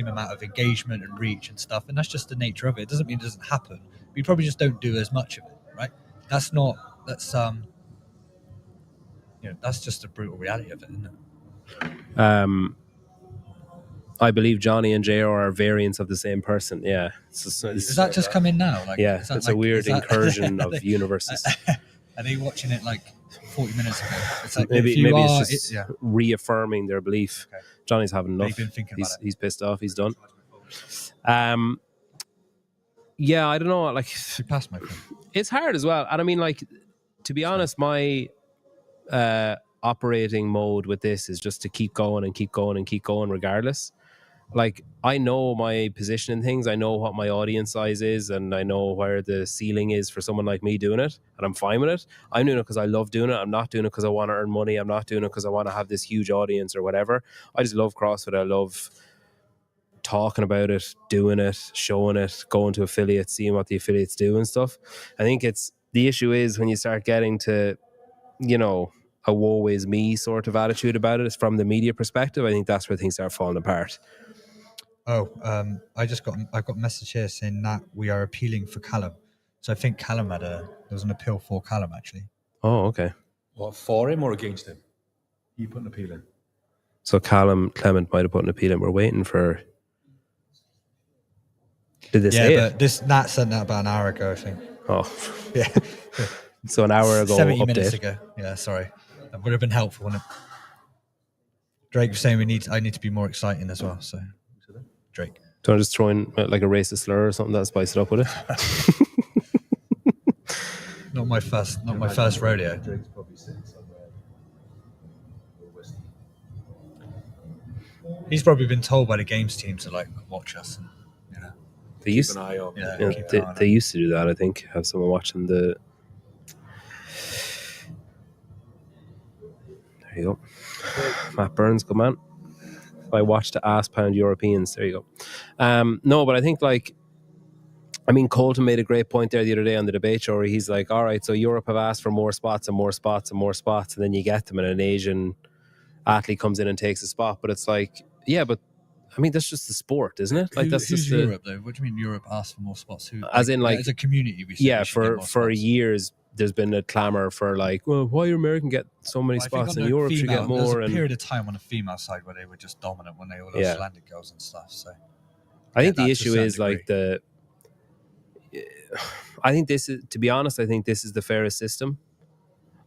amount of engagement and reach and stuff. And that's just the nature of it. It doesn't mean it doesn't happen. We probably just don't do as much of it, right? That's just a brutal reality of it, isn't it? I believe Johnny and JR are variants of the same person. Yeah. Is that just come in now? Like, yeah, it's a weird incursion of universes. Are they watching it like 40 minutes ago? It's like, maybe it's just reaffirming their belief. Okay. Johnny's having enough. He's pissed off. He's done. Yeah, I don't know. Like, you passed my friend. It's hard as well. And I mean, like, to be honest, my operating mode with this is just to keep going and keep going and keep going regardless. Like, I know my position in things, I know what my audience size is, and I know where the ceiling is for someone like me doing it, and I'm fine with it. I'm doing it because I love doing it. I'm not doing it because I want to earn money. I'm not doing it because I want to have this huge audience or whatever. I just love CrossFit. I love talking about it, doing it, showing it, going to affiliates, seeing what the affiliates do and stuff. I think the issue is when you start getting to, a woe is me sort of attitude about it. It's from the media perspective. I think that's where things start falling apart. I've got a message here saying that we are appealing for Callum. So I think Callum there was an appeal for Callum, actually. Oh, okay. What, for him or against him? You put an appeal in. So Callum Clement might have put an appeal in. We're waiting for... Did they say it? But Nat sent that about an hour ago, I think. Oh. Yeah. So an hour ago 70 update. minutes ago. Yeah, sorry. That would have been helpful, wouldn't it? Drake was saying I need to be more exciting as well, so... Drake. Do you want to just throw in like a racist slur or something that spice it up with it? Not my first rodeo. Drake's probably sitting somewhere. He's probably been told by the games team to like watch us and they used keep an eye on. They used to do that, I think. Have someone watching the... There you go. Matt Burns, good man. I watched the ass pound Europeans. There you go. No, but I think Colton made a great point there the other day on the debate show where he's like, all right, so Europe have asked for more spots and more spots and more spots, and then you get them and an Asian athlete comes in and takes a spot. But it's like, yeah, but I mean, that's just the sport, isn't it? Like, that's who's just Europe though. What do you mean Europe asked for more spots? As a community, we for years there's been a clamour for like, well, why are American get so many spots and Europe should get more? There was a period of time on the female side where they were just dominant when they all those landed girls and stuff. So I think the issue is like I think this is, to be honest, I think this is the fairest system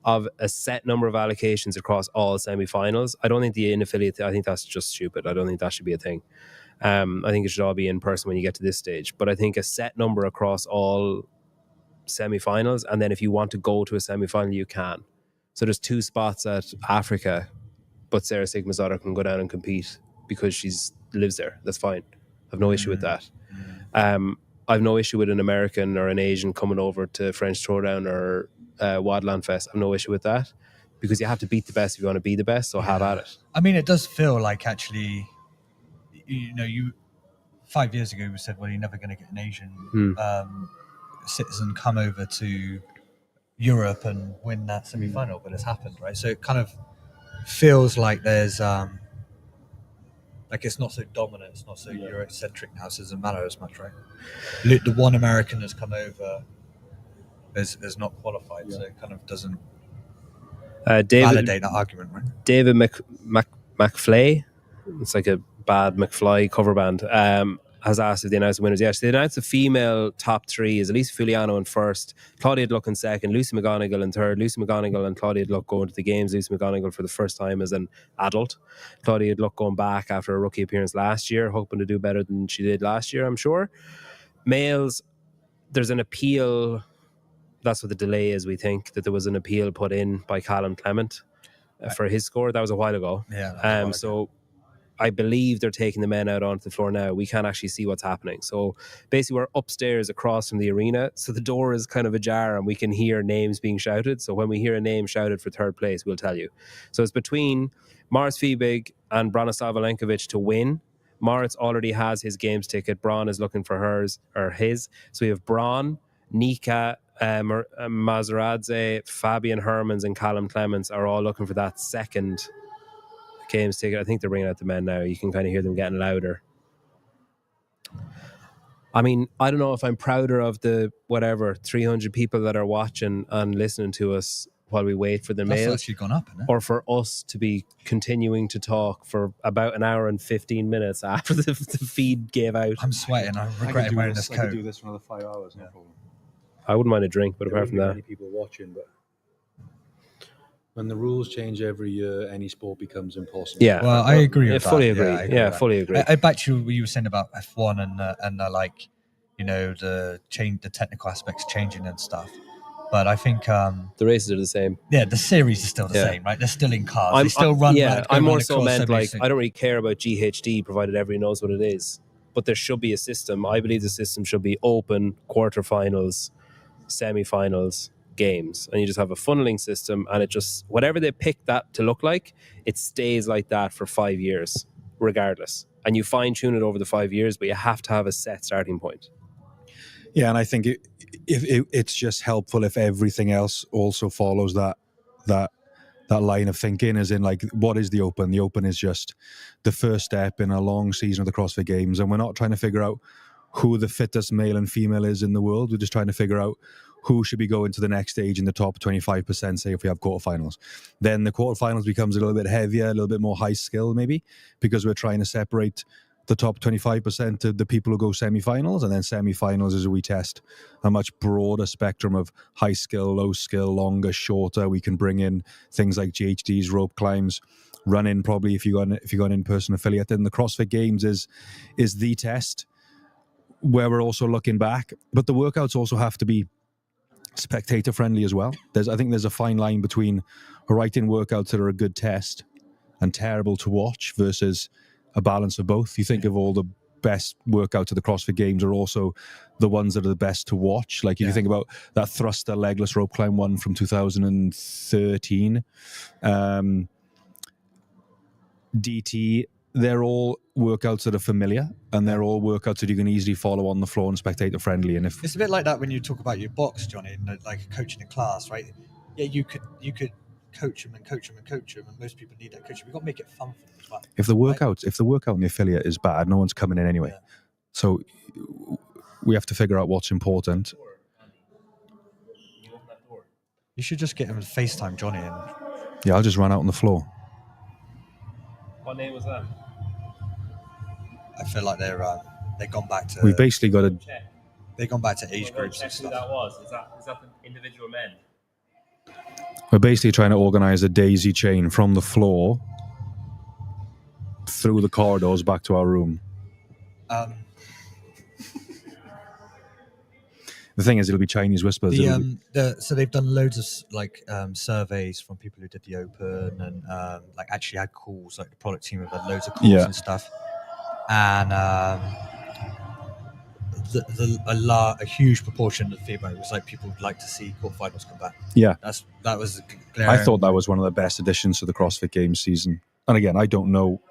of a set number of allocations across all semi-finals. I don't think the in-affiliate, I think that's just stupid. I don't think that should be a thing. I think it should all be in person when you get to this stage. But I think a set number across all semi-finals, and then if you want to go to a semi-final, you can. So there's 2 spots at Africa, but Sarah Sigmazotter can go down and compete because she's lives there. That's fine. I've no issue with that. I've no issue with an American or an Asian coming over to French Throwdown or Wadland Fest. I've no issue with that, because you have to beat the best if you want to be the best. So have at it. I mean, it does feel like actually, you 5 years ago we said, well, you're never going to get an Asian citizen come over to Europe and win that semi-final, but it's happened, right? So it kind of feels like there's like it's not so dominant, it's not so Eurocentric now, so it doesn't matter as much, right? The one American has come over is not qualified, so it kind of doesn't validate that argument, right? David McFlay, it's like a bad McFly cover band, has asked if they announced the winners. Yes, they announced the female top three is Elisa Fuliano in first, Claudia Luck in second, Lucy McGonigal in third. Lucy McGonigal and Claudia Luck going to the games. Lucy McGonigal for the first time as an adult. Claudia Luck going back after a rookie appearance last year, hoping to do better than she did last year, I'm sure. Males, there's an appeal. That's what the delay is, we think, that there was an appeal put in by Callum Clement for his score. That was a while ago. Yeah. So I believe they're taking the men out onto the floor now. We can't actually see what's happening. So basically we're upstairs across from the arena. So the door is kind of ajar and we can hear names being shouted. So when we hear a name shouted for third place, we'll tell you. So it's between Maris Fiebig and Branislav Alenkovic to win. Moritz already has his games ticket. Braun is looking for hers or his. So we have Braun, Nika, Mazeradze, Fabian Hermans and Callum Clements are all looking for that second games ticket. I think they're bringing out the men now. You can kind of hear them getting louder. I mean, I don't know if I'm prouder of the 300 people that are watching and listening to us while we wait for the mail. That's actually gone up, isn't it? Or for us to be continuing to talk for about an hour and 15 minutes after the feed gave out. I'm sweating. I regret wearing this coat. I could do this for another 5 hours, no problem. I wouldn't mind a drink, but apart from that, many people watching. But when the rules change every year, any sport becomes impossible. Yeah, well, I agree with that. Fully agree. Fully agree. I back to what you were saying about F1 and like, the technical aspects changing and stuff. But I think the races are the same. Yeah, the series is still the same, right? They're still in cars. They still run. I'm more so meant like I don't really care about GHD, provided everyone knows what it is. But there should be a system. I believe the system should be open quarterfinals, semi-finals, games, and you just have a funneling system, and it just whatever they pick that to look like, it stays like that for 5 years, regardless. And you fine tune it over the 5 years, but you have to have a set starting point. Yeah, and I think it's just helpful if everything else also follows that line of thinking, as in, like, what is the Open? The Open is just the first step in a long season of the CrossFit Games, and we're not trying to figure out who the fittest male and female is in the world. We're just trying to figure out who should be going to the next stage in the top 25%, say, if we have quarterfinals. Then the quarterfinals becomes a little bit heavier, a little bit more high skill, maybe, because we're trying to separate the top 25% of the people who go semi-finals, and then semi-finals is where we test a much broader spectrum of high skill, low skill, longer, shorter. We can bring in things like GHDs, rope climbs, running, probably if you got an in-person affiliate. And the CrossFit Games is the test where we're also looking back, but the workouts also have to be spectator friendly as well. I think there's a fine line between writing workouts that are a good test and terrible to watch versus a balance of both. You think of all the best workouts of the CrossFit Games are also the ones that are the best to watch. Like if you think about that thruster legless rope climb one from 2013, DT, they're all workouts that are familiar, and they're all workouts that you can easily follow on the floor and spectator friendly. And if it's a bit like that when you talk about your box, Johnny, like coaching a class, right? Yeah, you could coach them and coach them and coach them, and most people need that coaching. We've got to make it fun for them as well. If the workout in the affiliate is bad, no one's coming in anyway. Yeah. So we have to figure out what's important. You should just get him to FaceTime Johnny. Yeah, I'll just run out on the floor. What name was that? I feel like they've gone back to. We've basically got to. They've gone back to age groups and stuff. Who that was? Is that the individual men? We're basically trying to organise a daisy chain from the floor through the corridors back to our room. The thing is, it'll be Chinese whispers. So they've done loads of surveys from people who did the Open and like actually had calls. Like the product team have had loads of calls and stuff. And a huge proportion of the feedback was like people would like to see quarterfinals come back. Yeah, that was. I thought that was one of the best additions to the CrossFit Games season. And again, I don't know.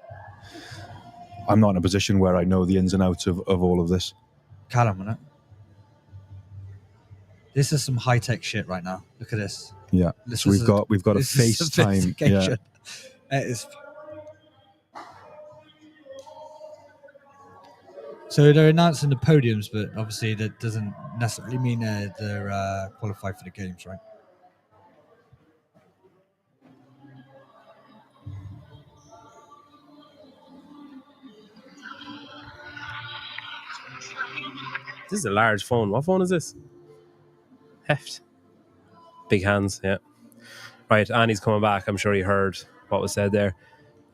I'm not in a position where I know the ins and outs of all of this. Callum, isn't it? This is some high tech shit right now. Look at this. Yeah. So we've got a FaceTime. Yeah. It is. So they're announcing the podiums, but obviously that doesn't necessarily mean they're qualified for the games, right? This is a large phone. What phone is this? Heft. Big hands, yeah. Right, Annie's coming back. I'm sure he heard what was said there.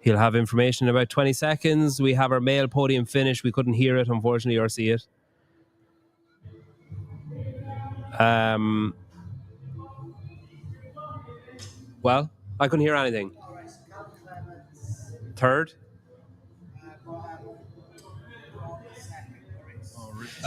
He'll have information in about 20 seconds. We have our male podium finish. We couldn't hear it, unfortunately, or see it. Well, I couldn't hear anything. Third?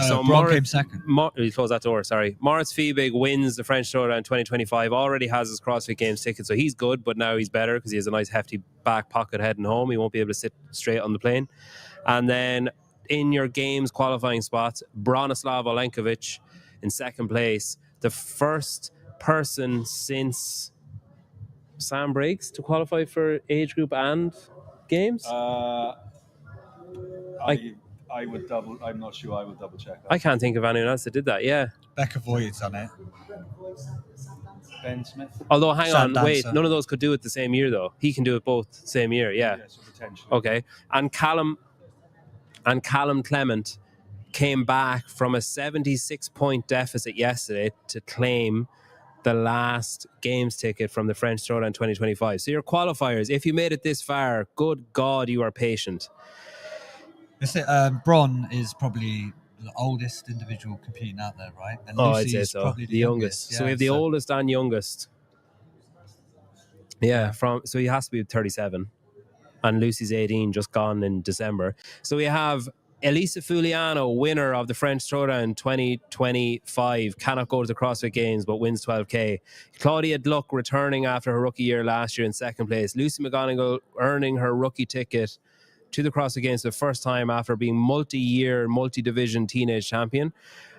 So Braun came second. He closed that door, sorry. Moritz Fiebig wins the French Throwdown 2025, already has his CrossFit Games ticket, so he's good, but now he's better because he has a nice hefty back pocket heading home. He won't be able to sit straight on the plane. And then in your Games qualifying spots, Bronislav Olenkovic in second place, the first person since Sam Briggs to qualify for age group and Games? I would double. I'm not sure. I would double check that. I can't think of anyone else that did that. Yeah. Becca Voigt's on it. Ben Smith. Although, hang Sam on, wait. Dancer. None of those could do it the same year, though. He can do it both same year. Yeah. So potentially. Okay. And Callum Clement came back from a 76-point deficit yesterday to claim the last Games ticket from the French Throwdown 2025. So your qualifiers, if you made it this far, good God, you are patient. Bron is probably the oldest individual competing out there, right? And I'd Lucy say is so. probably The youngest. Yeah, so we have the oldest and youngest. Yeah, so he has to be 37. And Lucy's 18, just gone in December. So we have Elisa Fuliano, winner of the French Throwdown 2025, cannot go to the CrossFit Games, but wins 12K. Claudia Gluck returning after her rookie year last year in second place. Lucy McGonigal earning her rookie ticket to the CrossFit Games for the first time after being multi-year, multi-division teenage champion.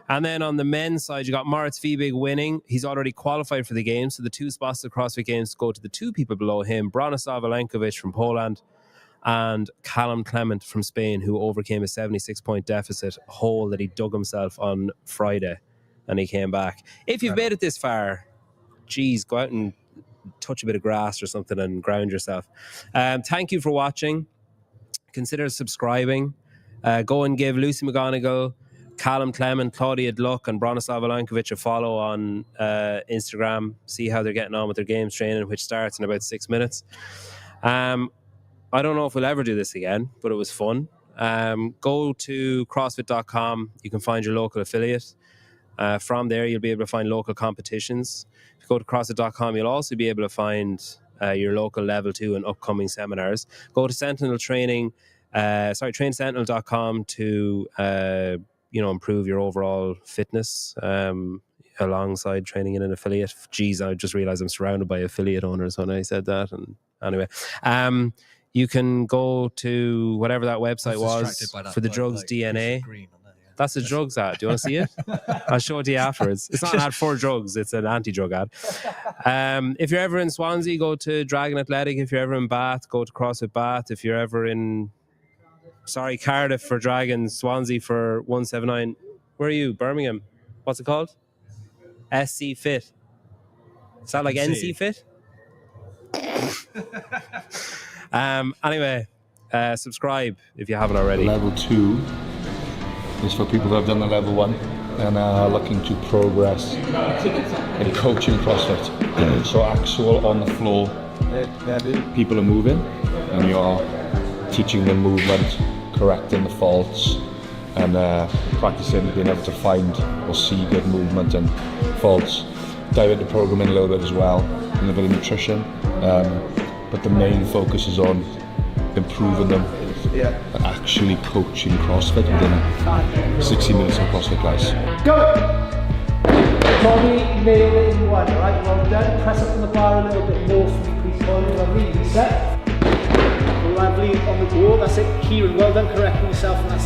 And then on the men's side, you got Moritz Fiebig winning. He's already qualified for the Games, so the two spots at the CrossFit Games go to the two people below him, Bronislav Olenkovic from Poland and Callum Clement from Spain, who overcame a 76-point deficit hole that he dug himself on Friday, and he came back. If you've made it this far, geez, go out and touch a bit of grass or something and ground yourself. Thank you for watching. Consider subscribing. Go and give Lucy McGonigal, Callum Clement, Claudia Gluck, and Bronislav Olenkovic a follow on Instagram. See how they're getting on with their Games training, which starts in about 6 minutes. I don't know if we'll ever do this again, but it was fun. Go to CrossFit.com. You can find your local affiliate. From there, you'll be able to find local competitions. If you go to CrossFit.com, you'll also be able to find your local level 2 and upcoming seminars. Go to trainsentinel.com to improve your overall fitness alongside training in an affiliate. Geez, I just realized I'm surrounded by affiliate owners when I said that. And anyway, you can go to whatever that website was for the drugs DNA. That's a drugs ad. Do you want to see it? I'll show it to you afterwards. It's not an ad for drugs. It's an anti-drug ad. If you're ever in Swansea, go to Dragon Athletic. If you're ever in Bath, go to CrossFit Bath. If you're ever in, Cardiff for Dragon, Swansea for 179. Where are you? Birmingham. What's it called? SC Fit. Is that like NC Fit? Anyway, subscribe if you haven't already. Level 2 is for people who have done the level 1 and are looking to progress in coaching CrossFit. So actual on the floor, people are moving and you're teaching them movement, correcting the faults, and practicing being able to find or see good movement and faults. Dive into programming a little bit as well, and a bit of nutrition, but the main focus is on improving them and actually coaching CrossFit within 60 minutes of CrossFit class. Go! Tommy nailed it in one, right? Well done. Press up on the bar a little bit more for me, please. Lovely, reset. Lovely on the board, that's it. Kieran, well done correcting yourself, and that's